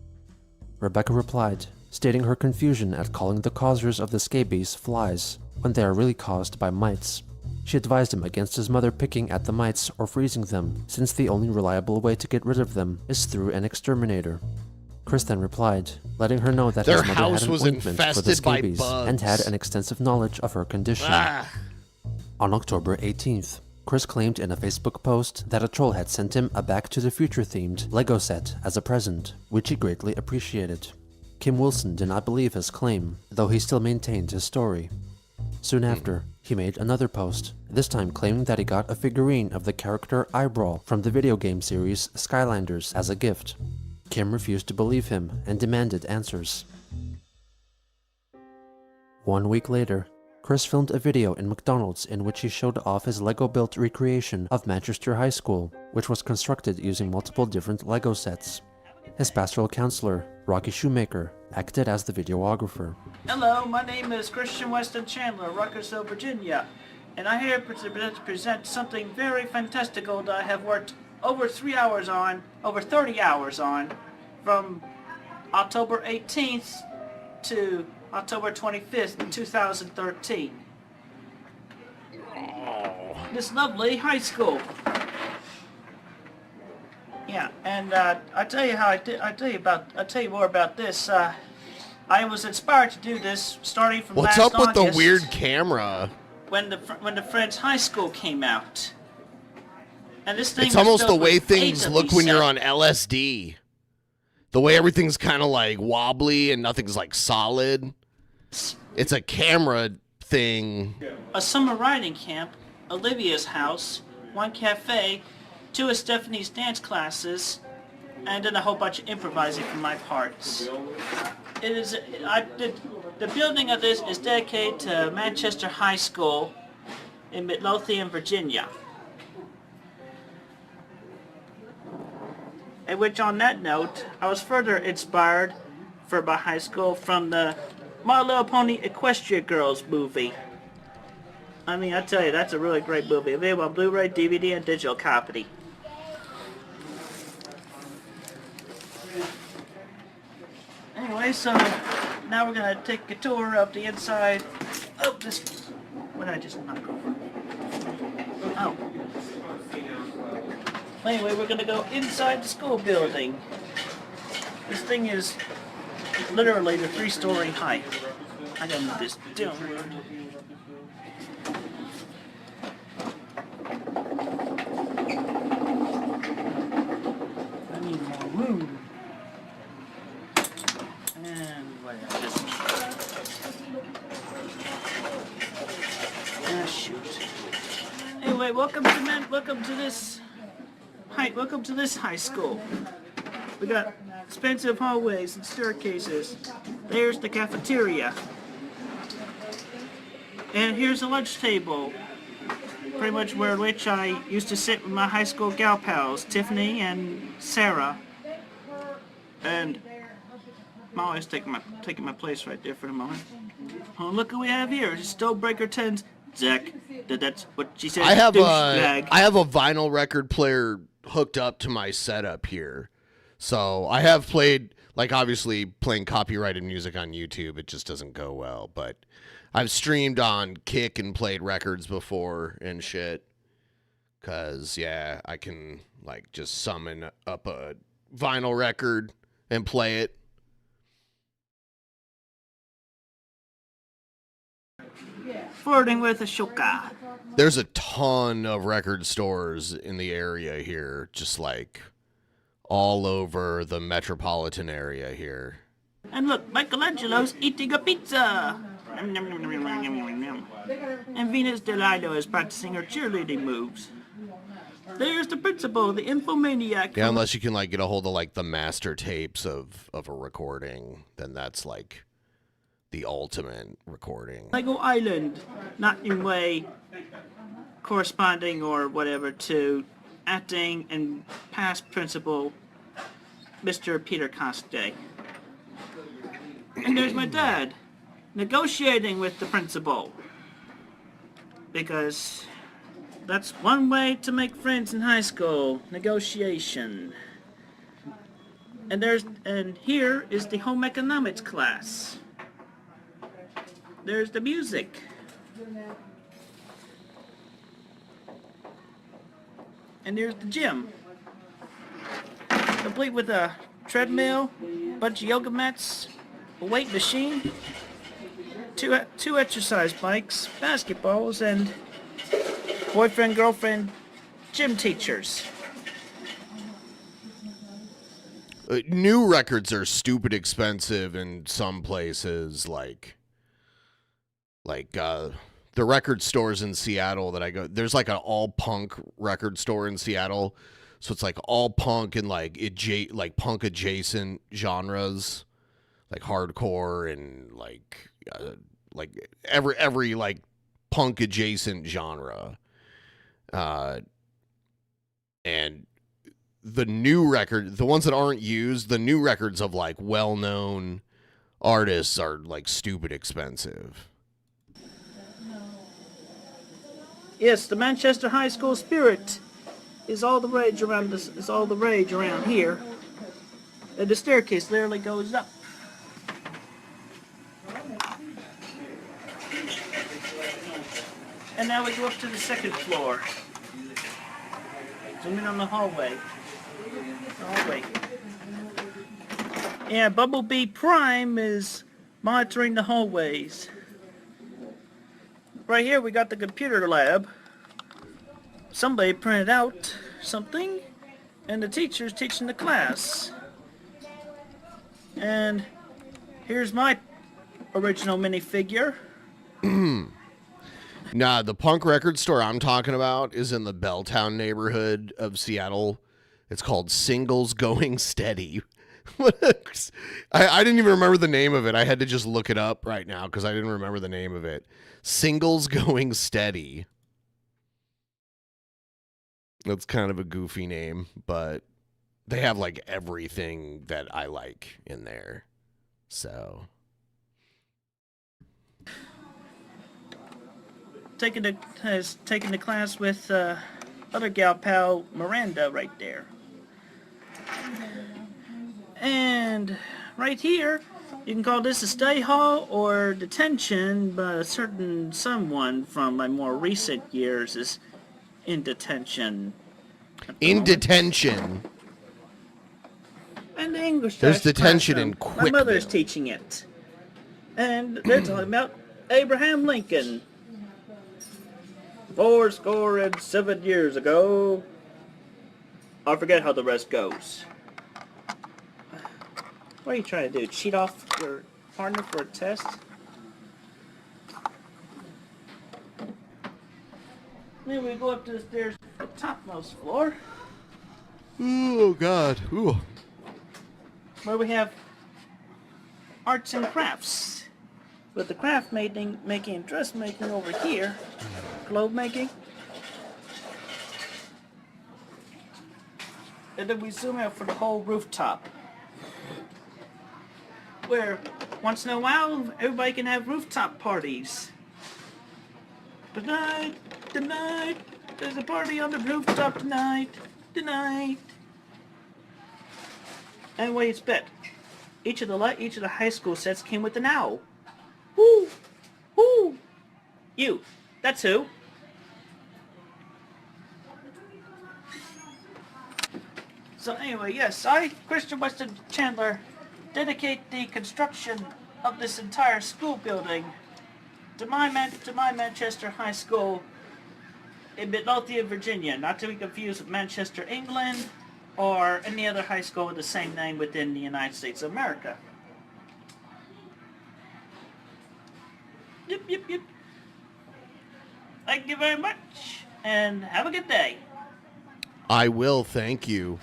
Rebecca replied, stating her confusion at calling the causers of the scabies flies, when they are really caused by mites. She advised him against his mother picking at the mites or freezing them, since the only reliable way to get rid of them is through an exterminator. Chris then replied, letting her know that his mother had an ointment for the scabies and had an extensive knowledge of her condition. On October 18th, Chris claimed in a Facebook post that a troll had sent him a Back to the Future themed Lego set as a present, which he greatly appreciated. Kim Wilson did not believe his claim, though he still maintained his story. Soon after, he made another post, this time claiming that he got a figurine of the character Eyebrow from the video game series Skylanders as a gift. Kim refused to believe him and demanded answers. 1 week later, Chris filmed a video in McDonald's in which he showed off his Lego-built recreation of Manchester High School, which was constructed using multiple different Lego sets. His pastoral counselor, Rocky Shoemaker, acted as the videographer. Hello, my name is Christian Weston Chandler, Ruckersville, Virginia, and I'm here to present something very fantastical that I have worked over 30 hours on, from October 18th to October 25th, 2013. This lovely high school. Yeah, and I tell you more about this. I was inspired to do this starting from What's last up with August, the weird camera? when the Friends High School came out. And this thing It's was almost the built way with things eight of look these when you're cells. on LSD. The way everything's kind of like wobbly and nothing's like solid. It's a camera thing. A summer riding camp, Olivia's house, one cafe, 2 of Stephanie's dance classes, and then a whole bunch of improvising for my parts. The building of this is dedicated to Manchester High School in Midlothian, Virginia. And which, on that note, I was further inspired for my high school from the My Little Pony Equestria Girls movie. I mean, I tell you, that's a really great movie. Available on Blu-ray, DVD, and digital copy. Anyway, so now we're gonna take a tour of the inside of this. What did I just knock over? Oh. Anyway, we're gonna go inside the school building. This thing is literally the 3-story height. I gotta move this downward. I need more room. And what else? This one. Ah, shoot. Anyway, welcome to this high school. We got expensive hallways and staircases. There's the cafeteria. And here's a lunch table. Pretty much which I used to sit with my high school gal pals, Tiffany and Sarah. And I'm always taking my place right there for the moment. Oh, look who we have here. Stonebreaker 10's Zach. That's what she said. I have a vinyl record player hooked up to my setup here. So I have played, like, obviously playing copyrighted music on YouTube, it just doesn't go well, but I've streamed on Kick and played records before and shit. Cause yeah, I can like just summon up a vinyl record and play it. Flirting with Ashoka. There's a ton of record stores in the area here, just like all over the metropolitan area here. And look, Michelangelo's eating a pizza! And Venus Delilo is practicing her cheerleading moves. There's the principal, the infomaniac. Yeah, unless you can like get a hold of like the master tapes of a recording, then that's like the ultimate recording. Lego Island, not in way corresponding or whatever to acting and past principal Mr. Peter Coste. And there's my dad, negotiating with the principal. Because that's one way to make friends in high school, negotiation. And here is the home economics class. There's the music. And there's the gym. Complete with a treadmill, bunch of yoga mats, a weight machine, two exercise bikes, basketballs, and boyfriend, girlfriend, gym teachers. New records are stupid expensive in some places, like the record stores in Seattle that I go. There's like an all punk record store in Seattle, so it's like all punk and like punk adjacent genres, like hardcore and like every like punk adjacent genre. And the new record, the ones that aren't used, the new records of like well-known artists are like stupid expensive. Yes, the Manchester High School spirit is all the rage around this. Is all the rage around here. And the staircase literally goes up. And now we go up to the second floor. Zoom in on the hallway. Yeah, Bumblebee Prime is monitoring the hallways. Right here we got the computer lab. Somebody printed out something, and the teacher's teaching the class. And here's my original minifigure. Nah, the punk record store I'm talking about is in the Belltown neighborhood of Seattle. It's called Singles Going Steady. I didn't even remember the name of it. I had to just look it up right now because I didn't remember the name of it. Singles Going Steady. That's kind of a goofy name, but they have like everything that I like in there. So Taking the class with other gal pal Miranda right there. And right here, you can call this a stay hall or detention, but a certain someone from my more recent years is in detention. In detention. And the English There's detention classroom. in Quickville. My mother's teaching it. And they're talking about Abraham Lincoln. 77 years ago. I forget how the rest goes. What are you trying to do? Cheat off your partner for a test? Then we go up to the stairs to the topmost floor. Oh, God. Ooh. Where we have arts and crafts. With the craft making and dressmaking over here. Globe making. And then we zoom out for the whole rooftop. Where, once in a while, everybody can have rooftop parties. Tonight, there's a party on the rooftop tonight. And what do you expect? Each of the high school sets came with an owl. Woo! Woo! You. That's who. So anyway, yes, I, Christian Weston Chandler, dedicate the construction of this entire school building to my Manchester High School in Midlothian, Virginia, not to be confused with Manchester, England, or any other high school with the same name within the United States of America. Yep. Thank you very much, and have a good day. I will, thank you.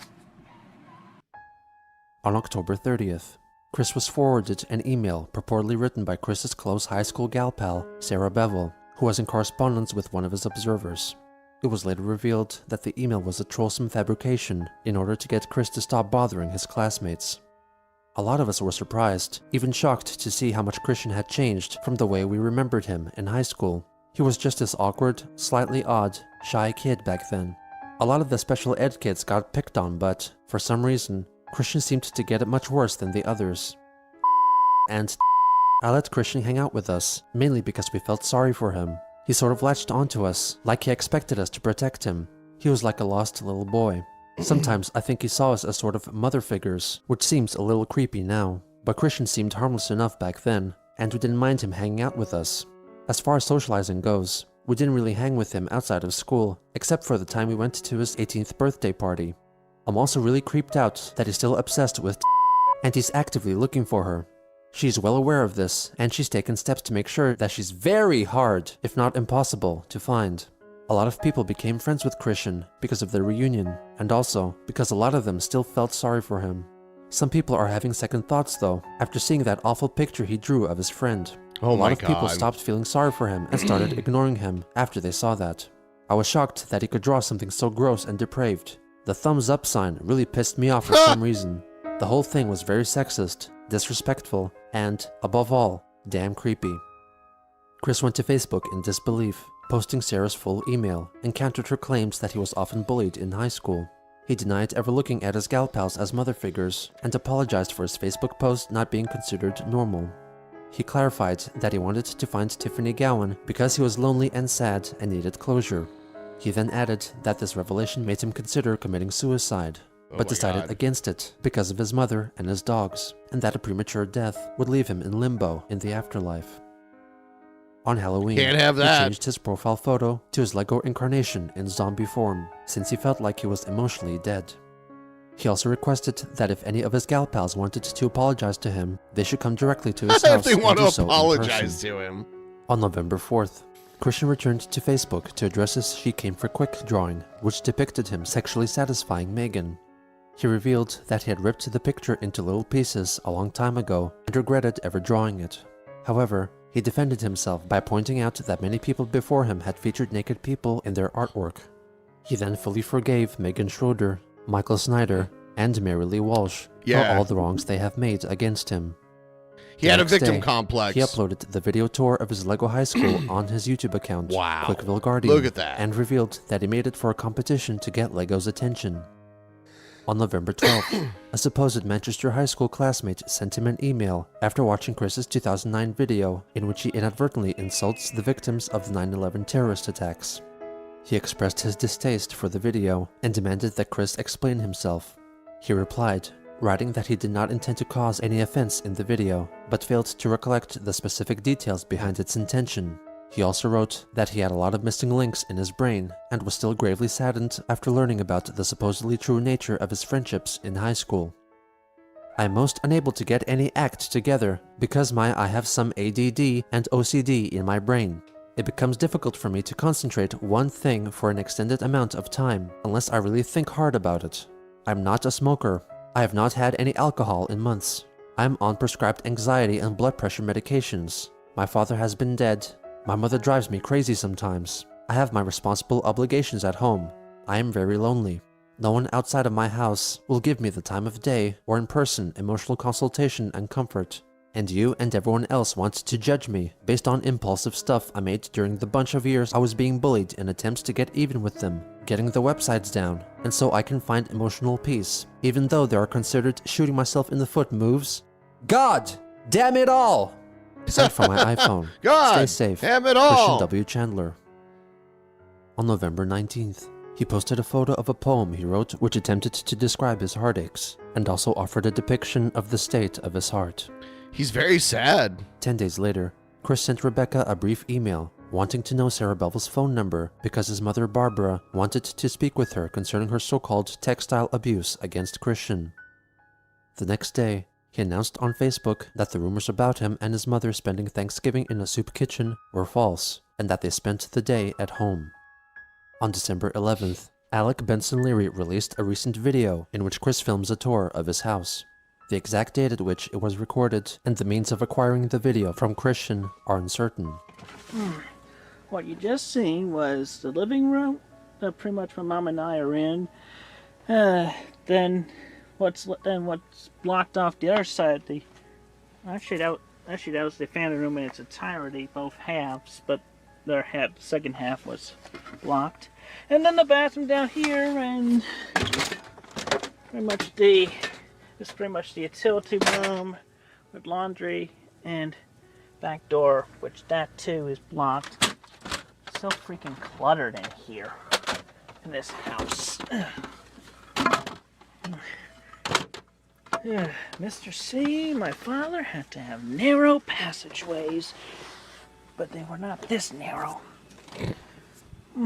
On October 30th, Chris was forwarded an email purportedly written by Chris's close high school gal pal, Sarah Bevel, who was in correspondence with one of his observers. It was later revealed that the email was a trollsome fabrication in order to get Chris to stop bothering his classmates. A lot of us were surprised, even shocked to see how much Christian had changed from the way we remembered him in high school. He was just this awkward, slightly odd, shy kid back then. A lot of the special ed kids got picked on, but, for some reason, Christian seemed to get it much worse than the others. And I let Christian hang out with us, mainly because we felt sorry for him. He sort of latched onto us, like he expected us to protect him. He was like a lost little boy. Sometimes I think he saw us as sort of mother figures, which seems a little creepy now. But Christian seemed harmless enough back then, and we didn't mind him hanging out with us. As far as socializing goes, we didn't really hang with him outside of school, except for the time we went to his 18th birthday party. I'm also really creeped out that he's still obsessed with and he's actively looking for her. She's well aware of this, and she's taken steps to make sure that she's very hard, if not impossible, to find. A lot of people became friends with Christian because of their reunion, and also because a lot of them still felt sorry for him. Some people are having second thoughts though, after seeing that awful picture he drew of his friend. A lot of people stopped feeling sorry for him and started ignoring him after they saw that. I was shocked that he could draw something so gross and depraved. The thumbs up sign really pissed me off for some reason. The whole thing was very sexist, disrespectful, and, above all, damn creepy. Chris went to Facebook in disbelief, posting Sarah's full email, and countered her claims that he was often bullied in high school. He denied ever looking at his gal pals as mother figures, and apologized for his Facebook post not being considered normal. He clarified that he wanted to find Tiffany Gowan because he was lonely and sad and needed closure. He then added that this revelation made him consider committing suicide, but decided against it because of his mother and his dogs, and that a premature death would leave him in limbo in the afterlife. On Halloween, Can't have that. He changed his profile photo to his Lego incarnation in zombie form, since he felt like he was emotionally dead. He also requested that if any of his gal pals wanted to apologize to him, they should come directly to his house If they want and to do so in apologize person. to him. On November 4th, Christian returned to Facebook to address his She Came for Quick drawing, which depicted him sexually satisfying Megan. He revealed that he had ripped the picture into little pieces a long time ago and regretted ever drawing it. However, he defended himself by pointing out that many people before him had featured naked people in their artwork. He then fully forgave Megan Schroeder, Michael Snyder, and Mary Lee Walsh for all the wrongs they have made against him. He had a victim complex. He uploaded the video tour of his Lego High School on his YouTube account, Quickville Guardian, Look at that. and revealed that he made it for a competition to get Lego's attention. On November 12th, a supposed Manchester High School classmate sent him an email after watching Chris's 2009 video in which he inadvertently insults the victims of the 9/11 terrorist attacks. He expressed his distaste for the video and demanded that Chris explain himself. He replied, writing that he did not intend to cause any offense in the video, but failed to recollect the specific details behind its intention. He also wrote that he had a lot of missing links in his brain and was still gravely saddened after learning about the supposedly true nature of his friendships in high school. I am most unable to get any act together because I have some ADD and OCD in my brain. It becomes difficult for me to concentrate one thing for an extended amount of time unless I really think hard about it. I'm not a smoker. I have not had any alcohol in months. I'm on prescribed anxiety and blood pressure medications. My father has been dead. My mother drives me crazy sometimes. I have my responsible obligations at home. I am very lonely. No one outside of my house will give me the time of day or in-person emotional consultation and comfort. And you and everyone else want to judge me based on impulsive stuff I made during the bunch of years I was being bullied in attempts to get even with them, getting the websites down, and so I can find emotional peace, even though there are considered shooting myself in the foot moves. God damn it all! Sent from my iPhone. God Stay safe. damn it all! Christian W. Chandler. On November 19th, he posted a photo of a poem he wrote which attempted to describe his heartaches, and also offered a depiction of the state of his heart. He's very sad. 10 days later, Chris sent Rebecca a brief email wanting to know Sarah Belville's phone number because his mother Barbara wanted to speak with her concerning her so-called textile abuse against Christian. The next day, he announced on Facebook that the rumors about him and his mother spending Thanksgiving in a soup kitchen were false, and that they spent the day at home. On December 11th, Alec Benson Leary released a recent video in which Chris films a tour of his house. The exact date at which it was recorded and the means of acquiring the video from Christian are uncertain. What you just seen was the living room that pretty much my mom and I are in. Then what's blocked off the other side? Actually that was the family room in its entirety, both halves, but the second half was blocked. And then the bathroom down here, and it's pretty much the utility room with laundry and back door, which that too is blocked. So freaking cluttered in here in this house. Mr. C, my father, had to have narrow passageways, but they were not this narrow.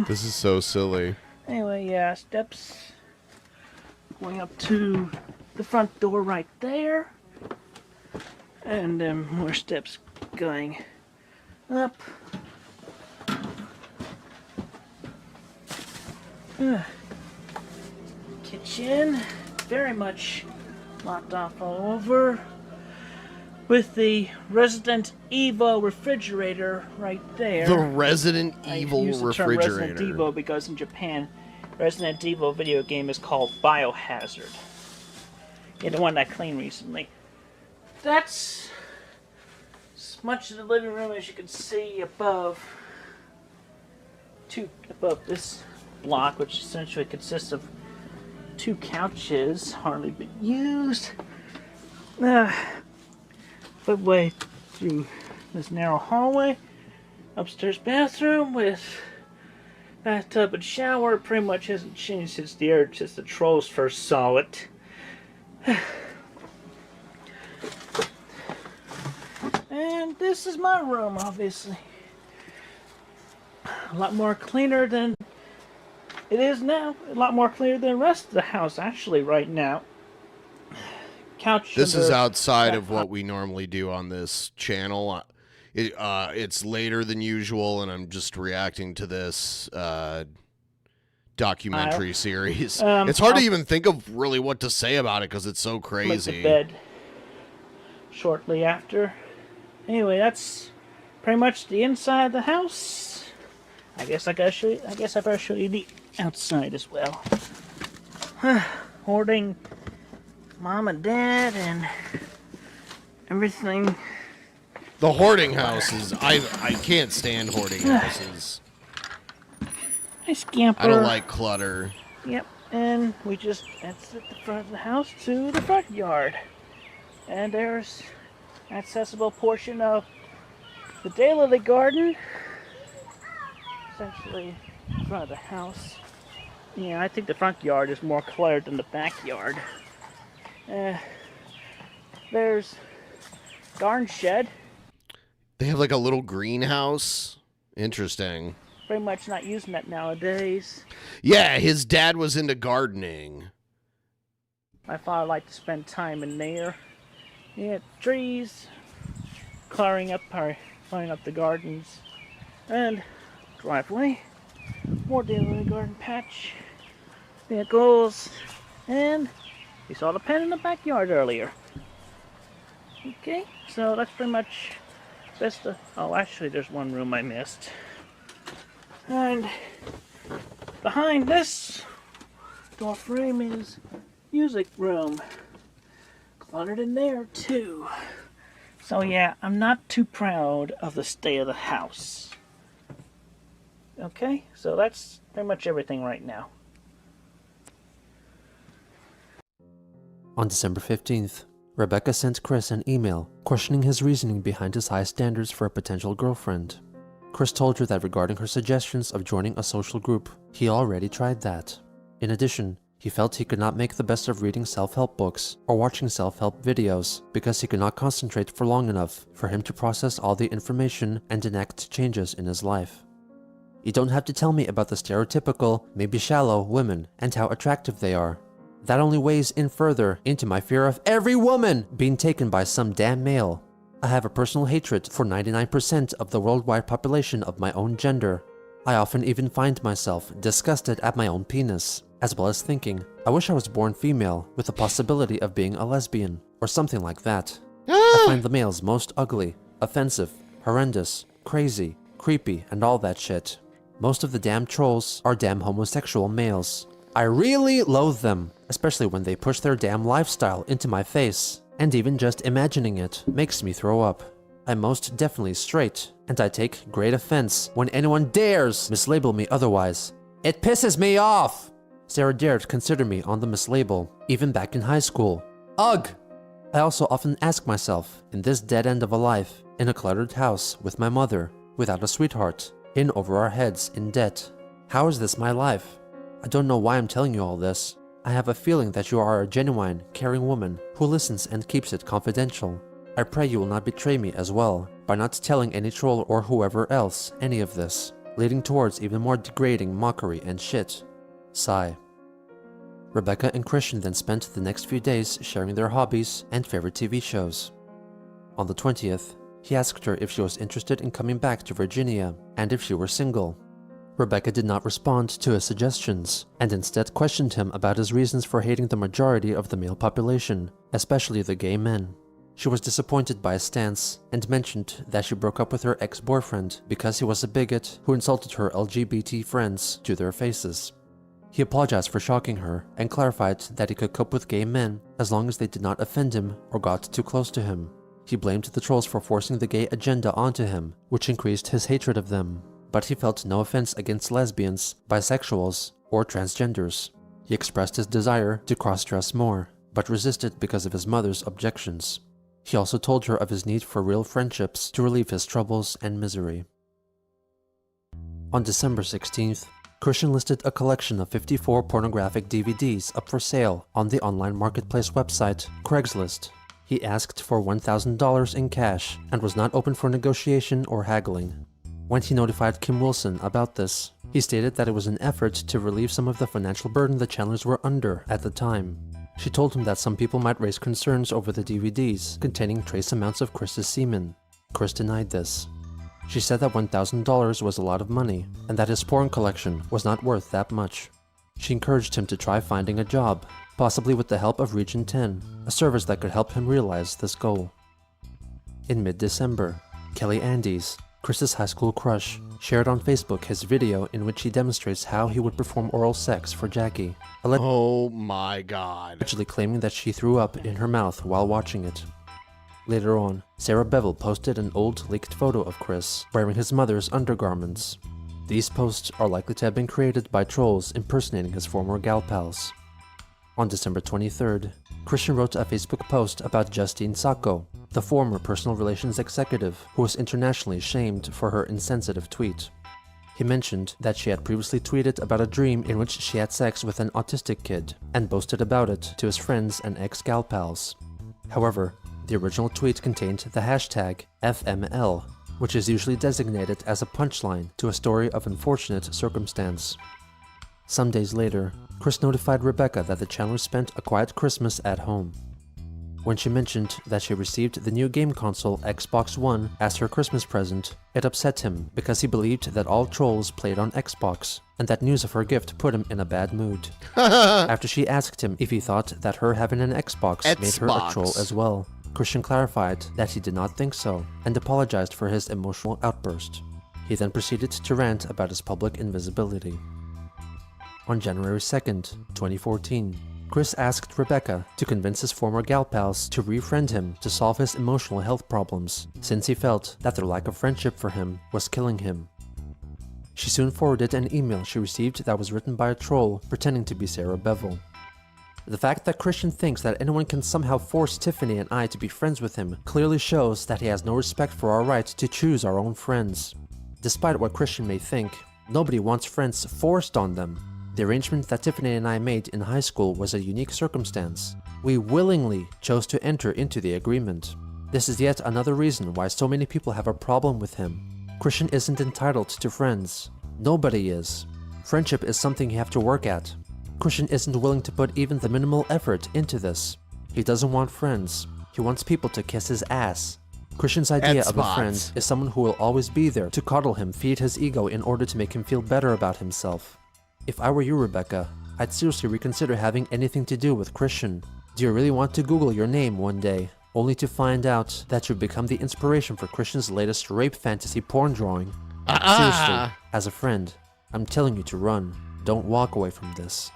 This is so silly. Anyway, yeah, steps going up to the front door right there, and then more steps going up. Kitchen, very much locked off all over, with the Resident Evil refrigerator right there. The Resident Evil I use the term refrigerator. Resident Evil because in Japan, Resident Evil video game is called Biohazard. Yeah, the one I cleaned recently. That's as much of the living room as you can see above this block, which essentially consists of 2 couches, hardly been used. Footway through this narrow hallway. Upstairs bathroom with bathtub and shower. Pretty much hasn't changed since the trolls first saw it. And this is my room, obviously. A lot more cleaner than It is now a lot more clear than the rest of the house, actually, right now. Couch. This is outside of what we normally do on this channel. It's later than usual, and I'm just reacting to this documentary series. It's hard to even think of really what to say about it because it's so crazy. Went to bed shortly after. Anyway, that's pretty much the inside of the house. I guess I better show you the outside as well. Hoarding mom and dad and everything. The hoarding houses, I can't stand hoarding houses. Hi, Scamper. I don't like clutter. Yep, and we just exit the front of the house to the front yard. And there's an accessible portion of the daily garden. Essentially, in front of the house. Yeah, I think the front yard is more cluttered than the backyard. There's garden shed. They have like a little greenhouse. Interesting. Pretty much not using that nowadays. Yeah, his dad was into gardening. My father liked to spend time in there. Yeah, trees, clearing up the gardens, and driveway. More daily garden patch. Vehicles, and you saw the pen in the backyard earlier. Okay, so that's pretty much best of... Oh, actually, there's one room I missed. And behind this door frame is music room. Cluttered in there, too. So yeah, I'm not too proud of the state of the house. Okay, so that's pretty much everything right now. On December 15th, Rebecca sent Chris an email questioning his reasoning behind his high standards for a potential girlfriend. Chris told her that regarding her suggestions of joining a social group, he already tried that. In addition, he felt he could not make the best of reading self-help books or watching self-help videos because he could not concentrate for long enough for him to process all the information and enact changes in his life. You don't have to tell me about the stereotypical, maybe shallow, women and how attractive they are. That only weighs in further into my fear of every woman being taken by some damn male. I have a personal hatred for 99% of the worldwide population of my own gender. I often even find myself disgusted at my own penis, as well as thinking, I wish I was born female with the possibility of being a lesbian, or something like that. I find the males most ugly, offensive, horrendous, crazy, creepy, and all that shit. Most of the damn trolls are damn homosexual males. I really loathe them, especially when they push their damn lifestyle into my face, and even just imagining it makes me throw up. I'm most definitely straight, and I take great offense when anyone dares mislabel me otherwise. It pisses me off! Sarah dared consider me on the mislabel, even back in high school. Ugh! I also often ask myself, in this dead end of a life, in a cluttered house with my mother, without a sweetheart, in over our heads in debt, how is this my life? I don't know why I'm telling you all this. I have a feeling that you are a genuine, caring woman who listens and keeps it confidential. I pray you will not betray me as well, by not telling any troll or whoever else any of this, leading towards even more degrading mockery and shit. Sigh. Rebecca and Christian then spent the next few days sharing their hobbies and favorite TV shows. On the 20th, he asked her if she was interested in coming back to Virginia, and if she were single. Rebecca did not respond to his suggestions, and instead questioned him about his reasons for hating the majority of the male population, especially the gay men. She was disappointed by his stance, and mentioned that she broke up with her ex-boyfriend because he was a bigot who insulted her LGBT friends to their faces. He apologized for shocking her, and clarified that he could cope with gay men as long as they did not offend him or got too close to him. He blamed the trolls for forcing the gay agenda onto him, which increased his hatred of them. But he felt no offense against lesbians, bisexuals, or transgenders. He expressed his desire to cross-dress more, but resisted because of his mother's objections. He also told her of his need for real friendships to relieve his troubles and misery. On December 16th, Christian listed a collection of 54 pornographic DVDs up for sale on the online marketplace website, Craigslist. He asked for $1,000 in cash and was not open for negotiation or haggling. When he notified Kim Wilson about this, He stated that it was an effort to relieve some of the financial burden the Chandlers were under at the time. She told him that some people might raise concerns over the DVDs containing trace amounts of Chris's semen. Chris denied this. She said that $1,000 was a lot of money, and that his porn collection was not worth that much. She encouraged him to try finding a job, possibly with the help of Region 10, a service that could help him realize this goal. In mid-December, Kelly Andes, Chris's high school crush, shared on Facebook his video in which he demonstrates how he would perform oral sex for Jackie, Oh my god. allegedly claiming that she threw up in her mouth while watching it. Later on, Sarah Bevel posted an old leaked photo of Chris wearing his mother's undergarments. These posts are likely to have been created by trolls impersonating his former gal pals. On December 23rd, Christian wrote a Facebook post about Justine Sacco, the former personal relations executive who was internationally shamed for her insensitive tweet. He mentioned that she had previously tweeted about a dream in which she had sex with an autistic kid and boasted about it to his friends and ex-gal pals. However, the original tweet contained the hashtag FML, which is usually designated as a punchline to a story of unfortunate circumstance. Some days later, Chris notified Rebecca that the Chandlers spent a quiet Christmas at home. When she mentioned that she received the new game console Xbox One as her Christmas present, it upset him because he believed that all trolls played on Xbox, and that news of her gift put him in a bad mood. After she asked him if he thought that her having an Xbox made her a troll as well, Christian clarified that he did not think so, and apologized for his emotional outburst. He then proceeded to rant about his public invisibility. On January 2nd, 2014, Chris asked Rebecca to convince his former gal pals to refriend him to solve his emotional health problems, since he felt that their lack of friendship for him was killing him. She soon forwarded an email she received that was written by a troll pretending to be Sarah Bevel. The fact that Christian thinks that anyone can somehow force Tiffany and I to be friends with him clearly shows that he has no respect for our right to choose our own friends. Despite what Christian may think, nobody wants friends forced on them. The arrangement that Tiffany and I made in high school was a unique circumstance. We willingly chose to enter into the agreement. This is yet another reason why so many people have a problem with him. Christian isn't entitled to friends. Nobody is. Friendship is something you have to work at. Christian isn't willing to put even the minimal effort into this. He doesn't want friends. He wants people to kiss his ass. Christian's idea of a friend is someone who will always be there to coddle him, feed his ego in order to make him feel better about himself. If I were you, Rebecca, I'd seriously reconsider having anything to do with Christian. Do you really want to Google your name one day, only to find out that you've become the inspiration for Christian's latest rape fantasy porn drawing? Seriously, as a friend, I'm telling you to run. Don't walk away from this.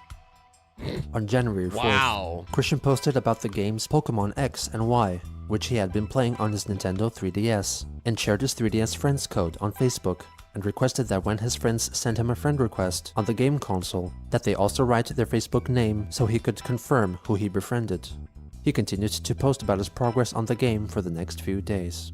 On January 4th, Christian posted about the games Pokemon X and Y, which he had been playing on his Nintendo 3DS, and shared his 3DS friends code on Facebook, and requested that when his friends sent him a friend request on the game console, that they also write their Facebook name so he could confirm who he befriended. He continued to post about his progress on the game for the next few days.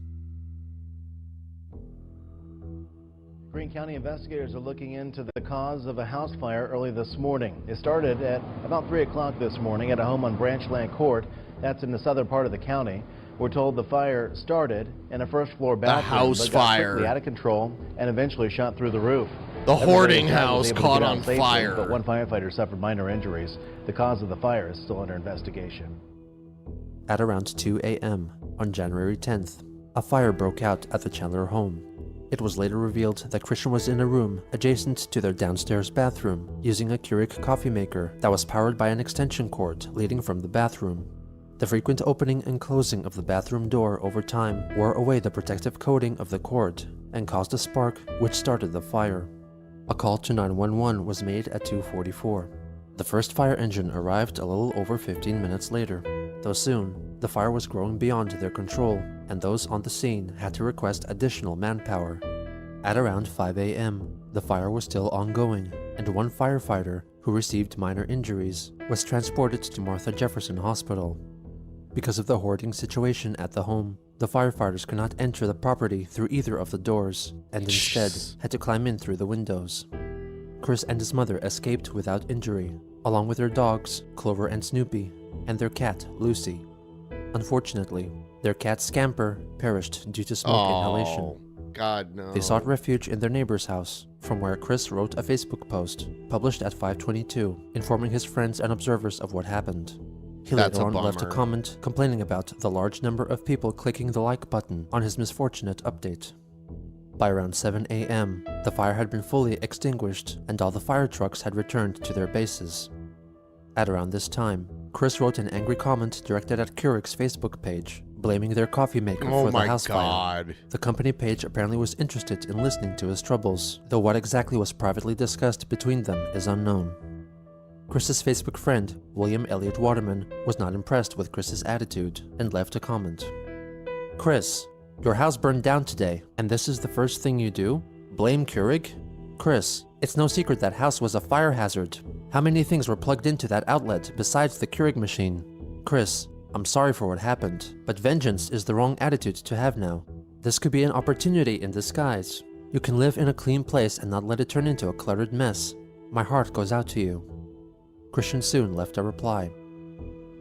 Greene County investigators are looking into the cause of a house fire early this morning. It started at about 3 o'clock this morning at a home on Branchland Court. That's in the southern part of the county. We're told the fire started in a first-floor bathroom, but got quickly out of control and eventually shot through the roof. The Hoarding house caught on fire. But one firefighter suffered minor injuries. The cause of the fire is still under investigation. At around 2 a.m. on January 10th, a fire broke out at the Chandler home. It was later revealed that Christian was in a room adjacent to their downstairs bathroom, using a Keurig coffee maker that was powered by an extension cord leading from the bathroom. The frequent opening and closing of the bathroom door over time wore away the protective coating of the cord and caused a spark which started the fire. A call to 911 was made at 2:44. The first fire engine arrived a little over 15 minutes later, though soon the fire was growing beyond their control, and those on the scene had to request additional manpower. At around 5 a.m., the fire was still ongoing, and one firefighter, who received minor injuries, was transported to Martha Jefferson Hospital. Because of the hoarding situation at the home, the firefighters could not enter the property through either of the doors, and instead had to climb in through the windows. Chris and his mother escaped without injury, along with their dogs, Clover and Snoopy, and their cat, Lucy. Unfortunately, their cat Scamper perished due to smoke inhalation. God, no. They sought refuge in their neighbor's house, from where Chris wrote a Facebook post, published at 5:22, informing his friends and observers of what happened. He later on left a comment complaining about the large number of people clicking the like button on his misfortunate update. By around 7 a.m., the fire had been fully extinguished and all the fire trucks had returned to their bases. At around this time, Chris wrote an angry comment directed at Keurig's Facebook page, blaming their coffee maker for the house fire. The company page apparently was interested in listening to his troubles, though what exactly was privately discussed between them is unknown. Chris's Facebook friend, William Elliott Waterman, was not impressed with Chris's attitude and left a comment. Chris, your house burned down today, and this is the first thing you do? Blame Keurig? Chris, it's no secret that house was a fire hazard. How many things were plugged into that outlet besides the Keurig machine? Chris, I'm sorry for what happened, but vengeance is the wrong attitude to have now. This could be an opportunity in disguise. You can live in a clean place and not let it turn into a cluttered mess. My heart goes out to you. Christian soon left a reply.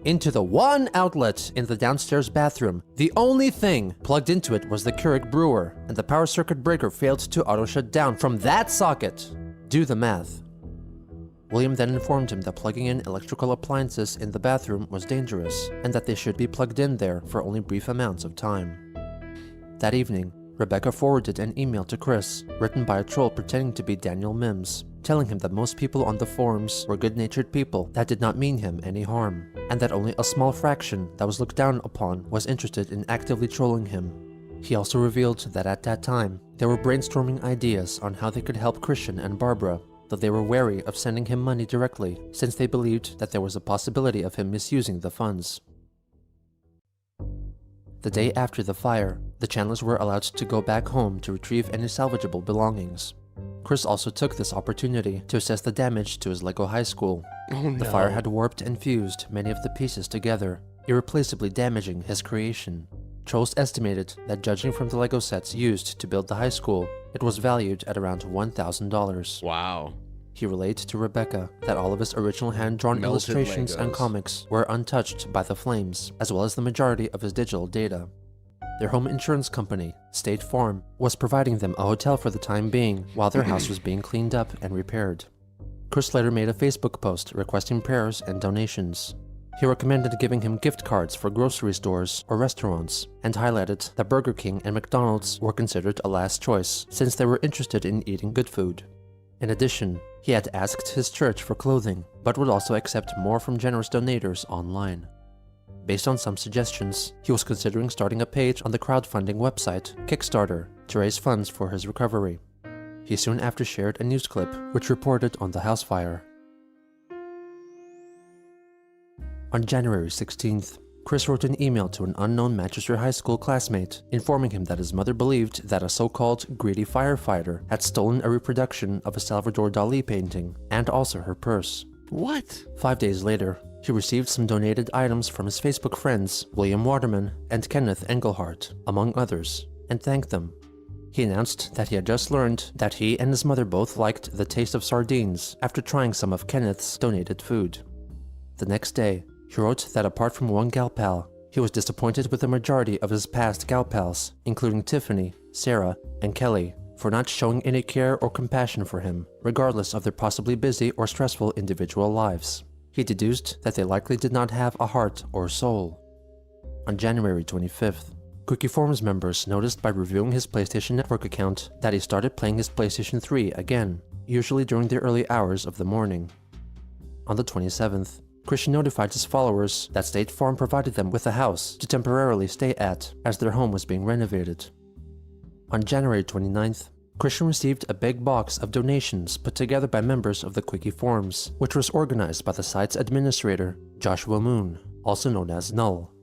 Into the one outlet in the downstairs bathroom. The only thing plugged into it was the Keurig brewer, and the power circuit breaker failed to auto shut down from that socket. Do the math. William then informed him that plugging in electrical appliances in the bathroom was dangerous, and that they should be plugged in there for only brief amounts of time. That evening, Rebecca forwarded an email to Chris, written by a troll pretending to be Daniel Mims, telling him that most people on the forums were good-natured people that did not mean him any harm, and that only a small fraction that was looked down upon was interested in actively trolling him. He also revealed that at that time, they were brainstorming ideas on how they could help Christian and Barbara, though they were wary of sending him money directly, since they believed that there was a possibility of him misusing the funds. The day after the fire, the Chandlers were allowed to go back home to retrieve any salvageable belongings. Chris also took this opportunity to assess the damage to his Lego high school. The fire had warped and fused many of the pieces together, irreplaceably damaging his creation. Trolls estimated that judging from the Lego sets used to build the high school, it was valued at around $1,000. Wow. He relayed to Rebecca that all of his original hand-drawn illustrations and comics were untouched by the flames, as well as the majority of his digital data. Their home insurance company, State Farm, was providing them a hotel for the time being while their house was being cleaned up and repaired. Chris later made a Facebook post requesting prayers and donations. He recommended giving him gift cards for grocery stores or restaurants, and highlighted that Burger King and McDonald's were considered a last choice since they were interested in eating good food. In addition, he had asked his church for clothing, but would also accept more from generous donators online. Based on some suggestions, he was considering starting a page on the crowdfunding website, Kickstarter, to raise funds for his recovery. He soon after shared a news clip which reported on the house fire. On January 16th, Chris wrote an email to an unknown Manchester High School classmate, informing him that his mother believed that a so-called greedy firefighter had stolen a reproduction of a Salvador Dali painting, and also her purse. What? 5 days later, he received some donated items from his Facebook friends, William Waterman and Kenneth Engelhart, among others, and thanked them. He announced that he had just learned that he and his mother both liked the taste of sardines after trying some of Kenneth's donated food. The next day, he wrote that apart from one gal pal, he was disappointed with the majority of his past gal pals, including Tiffany, Sarah, and Kelly, for not showing any care or compassion for him, regardless of their possibly busy or stressful individual lives. He deduced that they likely did not have a heart or soul. On January 25th, Quickie Forums members noticed by reviewing his PlayStation Network account that he started playing his PlayStation 3 again, usually during the early hours of the morning. On the 27th, Christian notified his followers that State Farm provided them with a house to temporarily stay at, as their home was being renovated. On January 29th, Christian received a big box of donations put together by members of the Quickie Forums, which was organized by the site's administrator, Joshua Moon, also known as Null.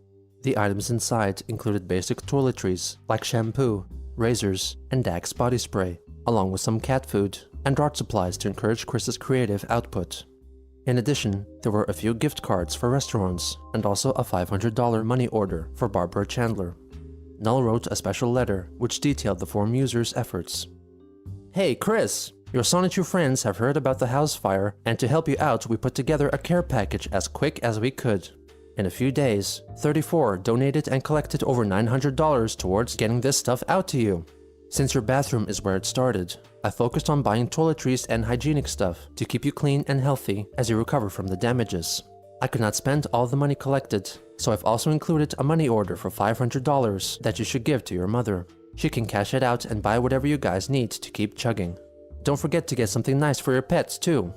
The items inside included basic toiletries like shampoo, razors, and Dax body spray, along with some cat food and art supplies to encourage Chris's creative output. In addition, there were a few gift cards for restaurants and also a $500 money order for Barbara Chandler. Null wrote a special letter which detailed the forum users' efforts. Hey Chris, your son and your friends have heard about the house fire, and to help you out we put together a care package as quick as we could. In a few days, 34 donated and collected over $900 towards getting this stuff out to you. Since your bathroom is where it started, I focused on buying toiletries and hygienic stuff to keep you clean and healthy as you recover from the damages. I could not spend all the money collected, so I've also included a money order for $500 that you should give to your mother. She can cash it out and buy whatever you guys need to keep chugging. Don't forget to get something nice for your pets too.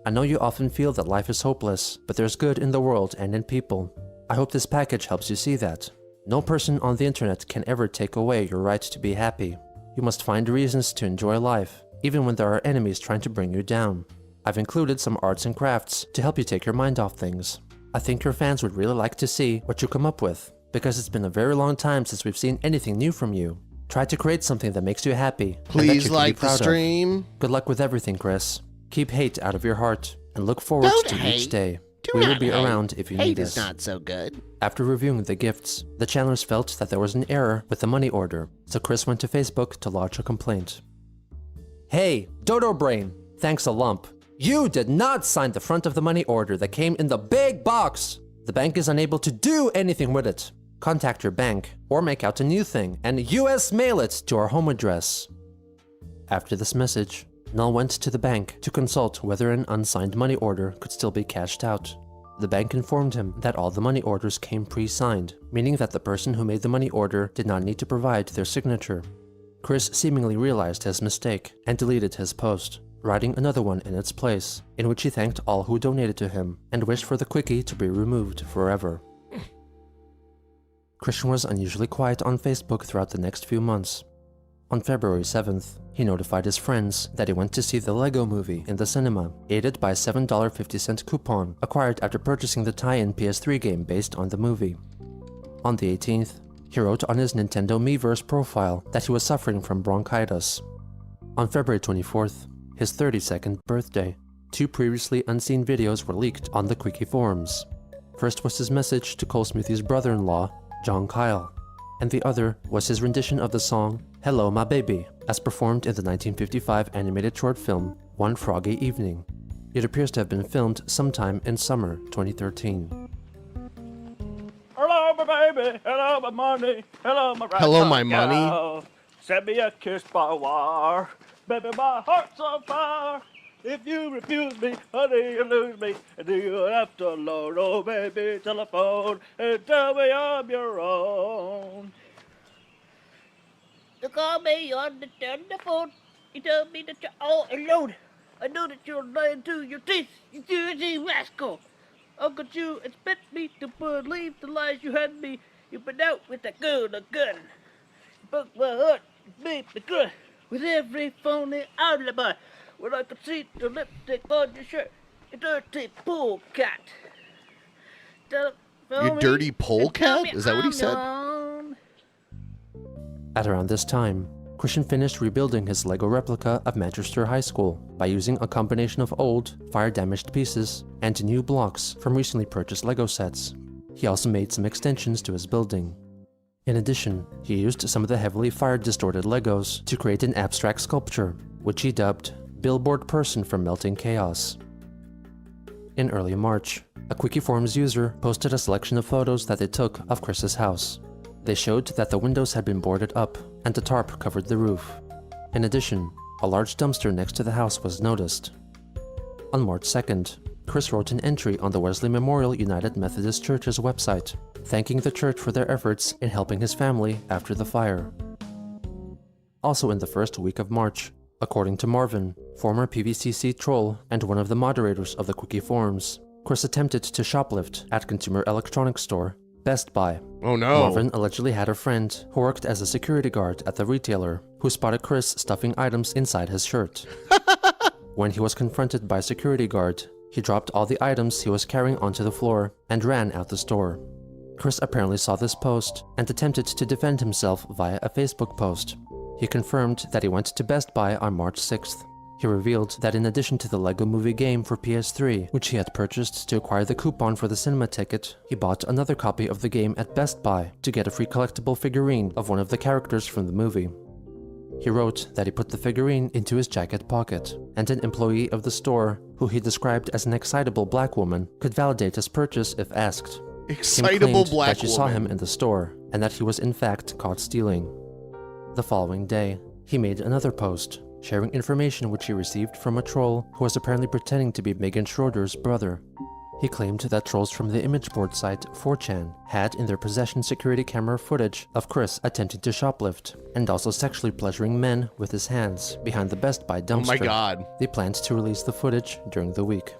I know you often feel that life is hopeless, but there's good in the world and in people. I hope this package helps you see that. No person on the internet can ever take away your right to be happy. You must find reasons to enjoy life, even when there are enemies trying to bring you down. I've included some arts and crafts to help you take your mind off things. I think your fans would really like to see what you come up with, because it's been a very long time since we've seen anything new from you. Try to create something that makes you happy. Please like the stream. Good luck with everything, Chris. Keep hate out of your heart, and look forward to each day. We will be around if you need us. Hate is not so good. After reviewing the gifts, the channelers felt that there was an error with the money order, so Chris went to Facebook to lodge a complaint. Hey, Dodo Brain, thanks a lump. You did not sign the front of the money order that came in the big box. The bank is unable to do anything with it. Contact your bank, or make out a new thing, and US mail it to our home address. After this message, Null went to the bank to consult whether an unsigned money order could still be cashed out. The bank informed him that all the money orders came pre-signed, meaning that the person who made the money order did not need to provide their signature. Chris seemingly realized his mistake and deleted his post, writing another one in its place, in which he thanked all who donated to him and wished for the quickie to be removed forever. Christian was unusually quiet on Facebook throughout the next few months. On February 7th, he notified his friends that he went to see the Lego Movie in the cinema, aided by a $7.50 coupon acquired after purchasing the tie-in PS3 game based on the movie. On the 18th, he wrote on his Nintendo Miiverse profile that he was suffering from bronchitis. On February 24th, his 32nd birthday, 2 previously unseen videos were leaked on the Quickie forums. First was his message to Cole Smithy's brother-in-law, John Kyle, and the other was his rendition of the song Hello My Baby, as performed in the 1955 animated short film One Froggy Evening. It appears to have been filmed sometime in summer 2013. Hello my baby, hello my money, hello my right. Hello my money. Send me a kiss by wire, baby my heart's on fire. If you refuse me, honey, you lose me. And do you have to load, oh baby, telephone and tell me I'm your own. You call me on the telephone. You tell me that you're all alone. I know that you're lying to your teeth, you dirty rascal. How could you expect me to believe the lies you had me? You've been out with a gun. You broke my heart, you made me cry with every phony alibi. When I could see the lipstick on your shirt, you dirty polecat. You dirty polecat? Is that what he said? At around this time, Christian finished rebuilding his Lego replica of Manchester High School by using a combination of old, fire-damaged pieces and new blocks from recently purchased Lego sets. He also made some extensions to his building. In addition, he used some of the heavily fire-distorted Legos to create an abstract sculpture, which he dubbed Billboard Person from Melting Chaos. In early March, a Quickie Forums user posted a selection of photos that they took of Chris's house. They showed that the windows had been boarded up and the tarp covered the roof. In addition, a large dumpster next to the house was noticed. On March 2nd, Chris wrote an entry on the Wesley Memorial United Methodist Church's website, thanking the church for their efforts in helping his family after the fire. Also in the first week of March, according to Marvin, former PVCC troll and one of the moderators of the Quickie Forums, Chris attempted to shoplift at consumer electronics store Best Buy. Oh no! Marvin allegedly had a friend who worked as a security guard at the retailer who spotted Chris stuffing items inside his shirt. When he was confronted by a security guard, he dropped all the items he was carrying onto the floor and ran out the store. Chris apparently saw this post and attempted to defend himself via a Facebook post. He confirmed that he went to Best Buy on March 6th. He revealed that in addition to the Lego Movie game for PS3, which he had purchased to acquire the coupon for the cinema ticket, he bought another copy of the game at Best Buy to get a free collectible figurine of one of the characters from the movie. He wrote that he put the figurine into his jacket pocket, and an employee of the store, who he described as an excitable black woman, could validate his purchase if asked. Excitable black that she saw him in the store, and that he was in fact caught stealing. The following day, he made another post, sharing information which he received from a troll who was apparently pretending to be Megan Schroeder's brother. He claimed that trolls from the image board site 4chan had in their possession security camera footage of Chris attempting to shoplift and also sexually pleasuring men with his hands behind the Best Buy dumpster. Oh my god. They planned to release the footage during the week.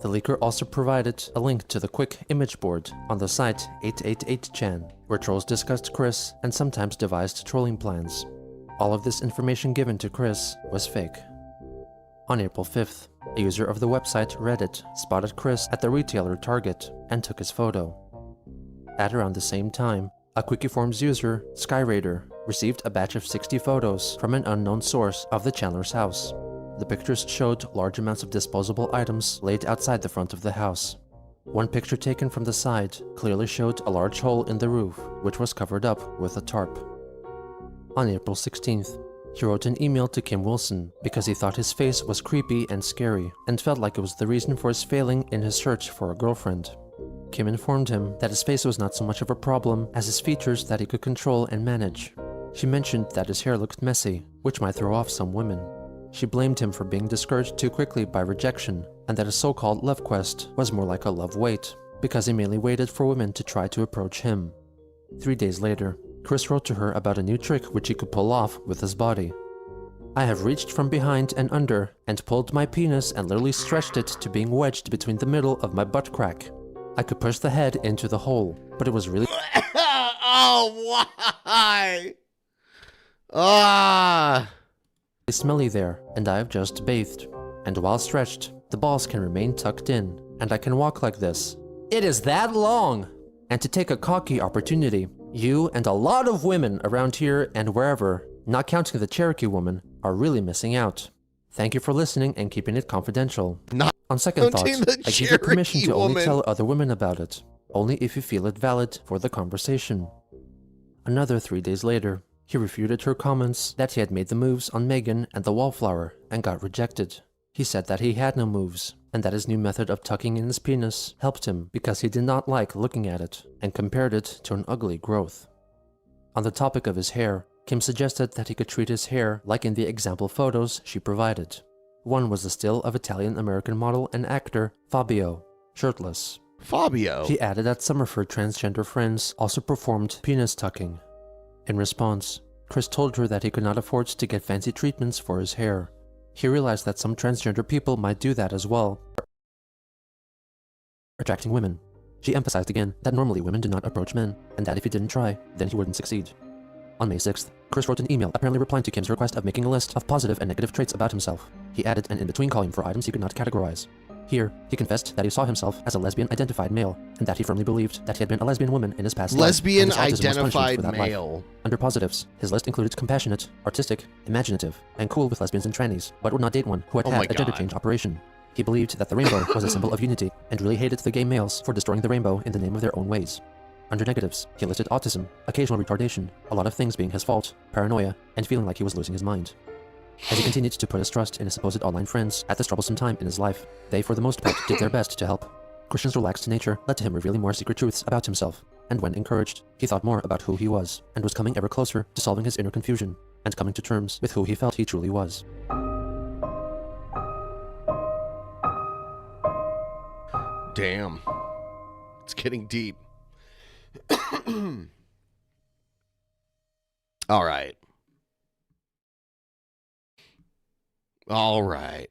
The leaker also provided a link to the quick image board on the site 888chan, where trolls discussed Chris and sometimes devised trolling plans. All of this information given to Chris was fake. On April 5th, a user of the website Reddit spotted Chris at the retailer Target and took his photo. At around the same time, a Quickie-Forms user, Skyraider, received a batch of 60 photos from an unknown source of the Chandler's house. The pictures showed large amounts of disposable items laid outside the front of the house. One picture taken from the side clearly showed a large hole in the roof, which was covered up with a tarp. On April 16th, he wrote an email to Kim Wilson because he thought his face was creepy and scary and felt like it was the reason for his failing in his search for a girlfriend. Kim informed him that his face was not so much of a problem as his features that he could control and manage. She mentioned that his hair looked messy, which might throw off some women. She blamed him for being discouraged too quickly by rejection, and that his so-called love quest was more like a love wait, because he mainly waited for women to try to approach him. 3 days later, Chris wrote to her about a new trick which he could pull off with his body. I have reached from behind and under and pulled my penis and literally stretched it to being wedged between the middle of my butt crack. I could push the head into the hole, but it was really oh, why? Ah. Smelly there, and I have just bathed. And while stretched, the balls can remain tucked in, and I can walk like this. It is that long! And to take a cocky opportunity, you and a lot of women around here and wherever, not counting the Cherokee woman, are really missing out. Thank you for listening and keeping it confidential. Not on second thought, I give you permission to only woman. tell other women about it, only if you feel it valid for the conversation. Another 3 days later, he refuted her comments that he had made the moves on Megan and the wallflower and got rejected. He said that he had no moves, and that his new method of tucking in his penis helped him because he did not like looking at it, and compared it to an ugly growth. On the topic of his hair, Kim suggested that he could treat his hair like in the example photos she provided. One was a still of Italian-American model and actor Fabio, shirtless. Fabio? She added that some of her transgender friends also performed penis tucking. In response, Chris told her that he could not afford to get fancy treatments for his hair. He realized that some transgender people might do that as well, attracting women. She emphasized again that normally women do not approach men, and that if he didn't try, then he wouldn't succeed. On May 6th, Chris wrote an email apparently replying to Kim's request of making a list of positive and negative traits about himself. He added an in-between column for items he could not categorize. Here, he confessed that he saw himself as a lesbian-identified male, and that he firmly believed that he had been a lesbian woman in his past life. Lesbian-identified male. Under positives, his list included compassionate, artistic, imaginative, and cool with lesbians and trannies, but would not date one who had had a gender change operation. He believed that the rainbow was a symbol of unity, and really hated the gay males for destroying the rainbow in the name of their own ways. Under negatives, he listed autism, occasional retardation, a lot of things being his fault, paranoia, and feeling like he was losing his mind. As he continued to put his trust in his supposed online friends at this troublesome time in his life, they for the most part did their best to help. Christian's relaxed nature led to him revealing more secret truths about himself, and when encouraged, he thought more about who he was, and was coming ever closer to solving his inner confusion, and coming to terms with who he felt he truly was. Damn. It's getting deep. All right. All right.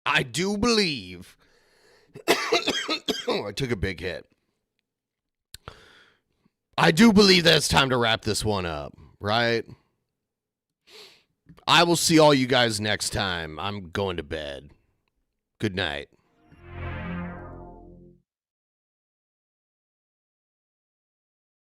I do believe. I took a big hit. I do believe that it's time to wrap this one up, right? I will see all you guys next time. I'm going to bed. Good night.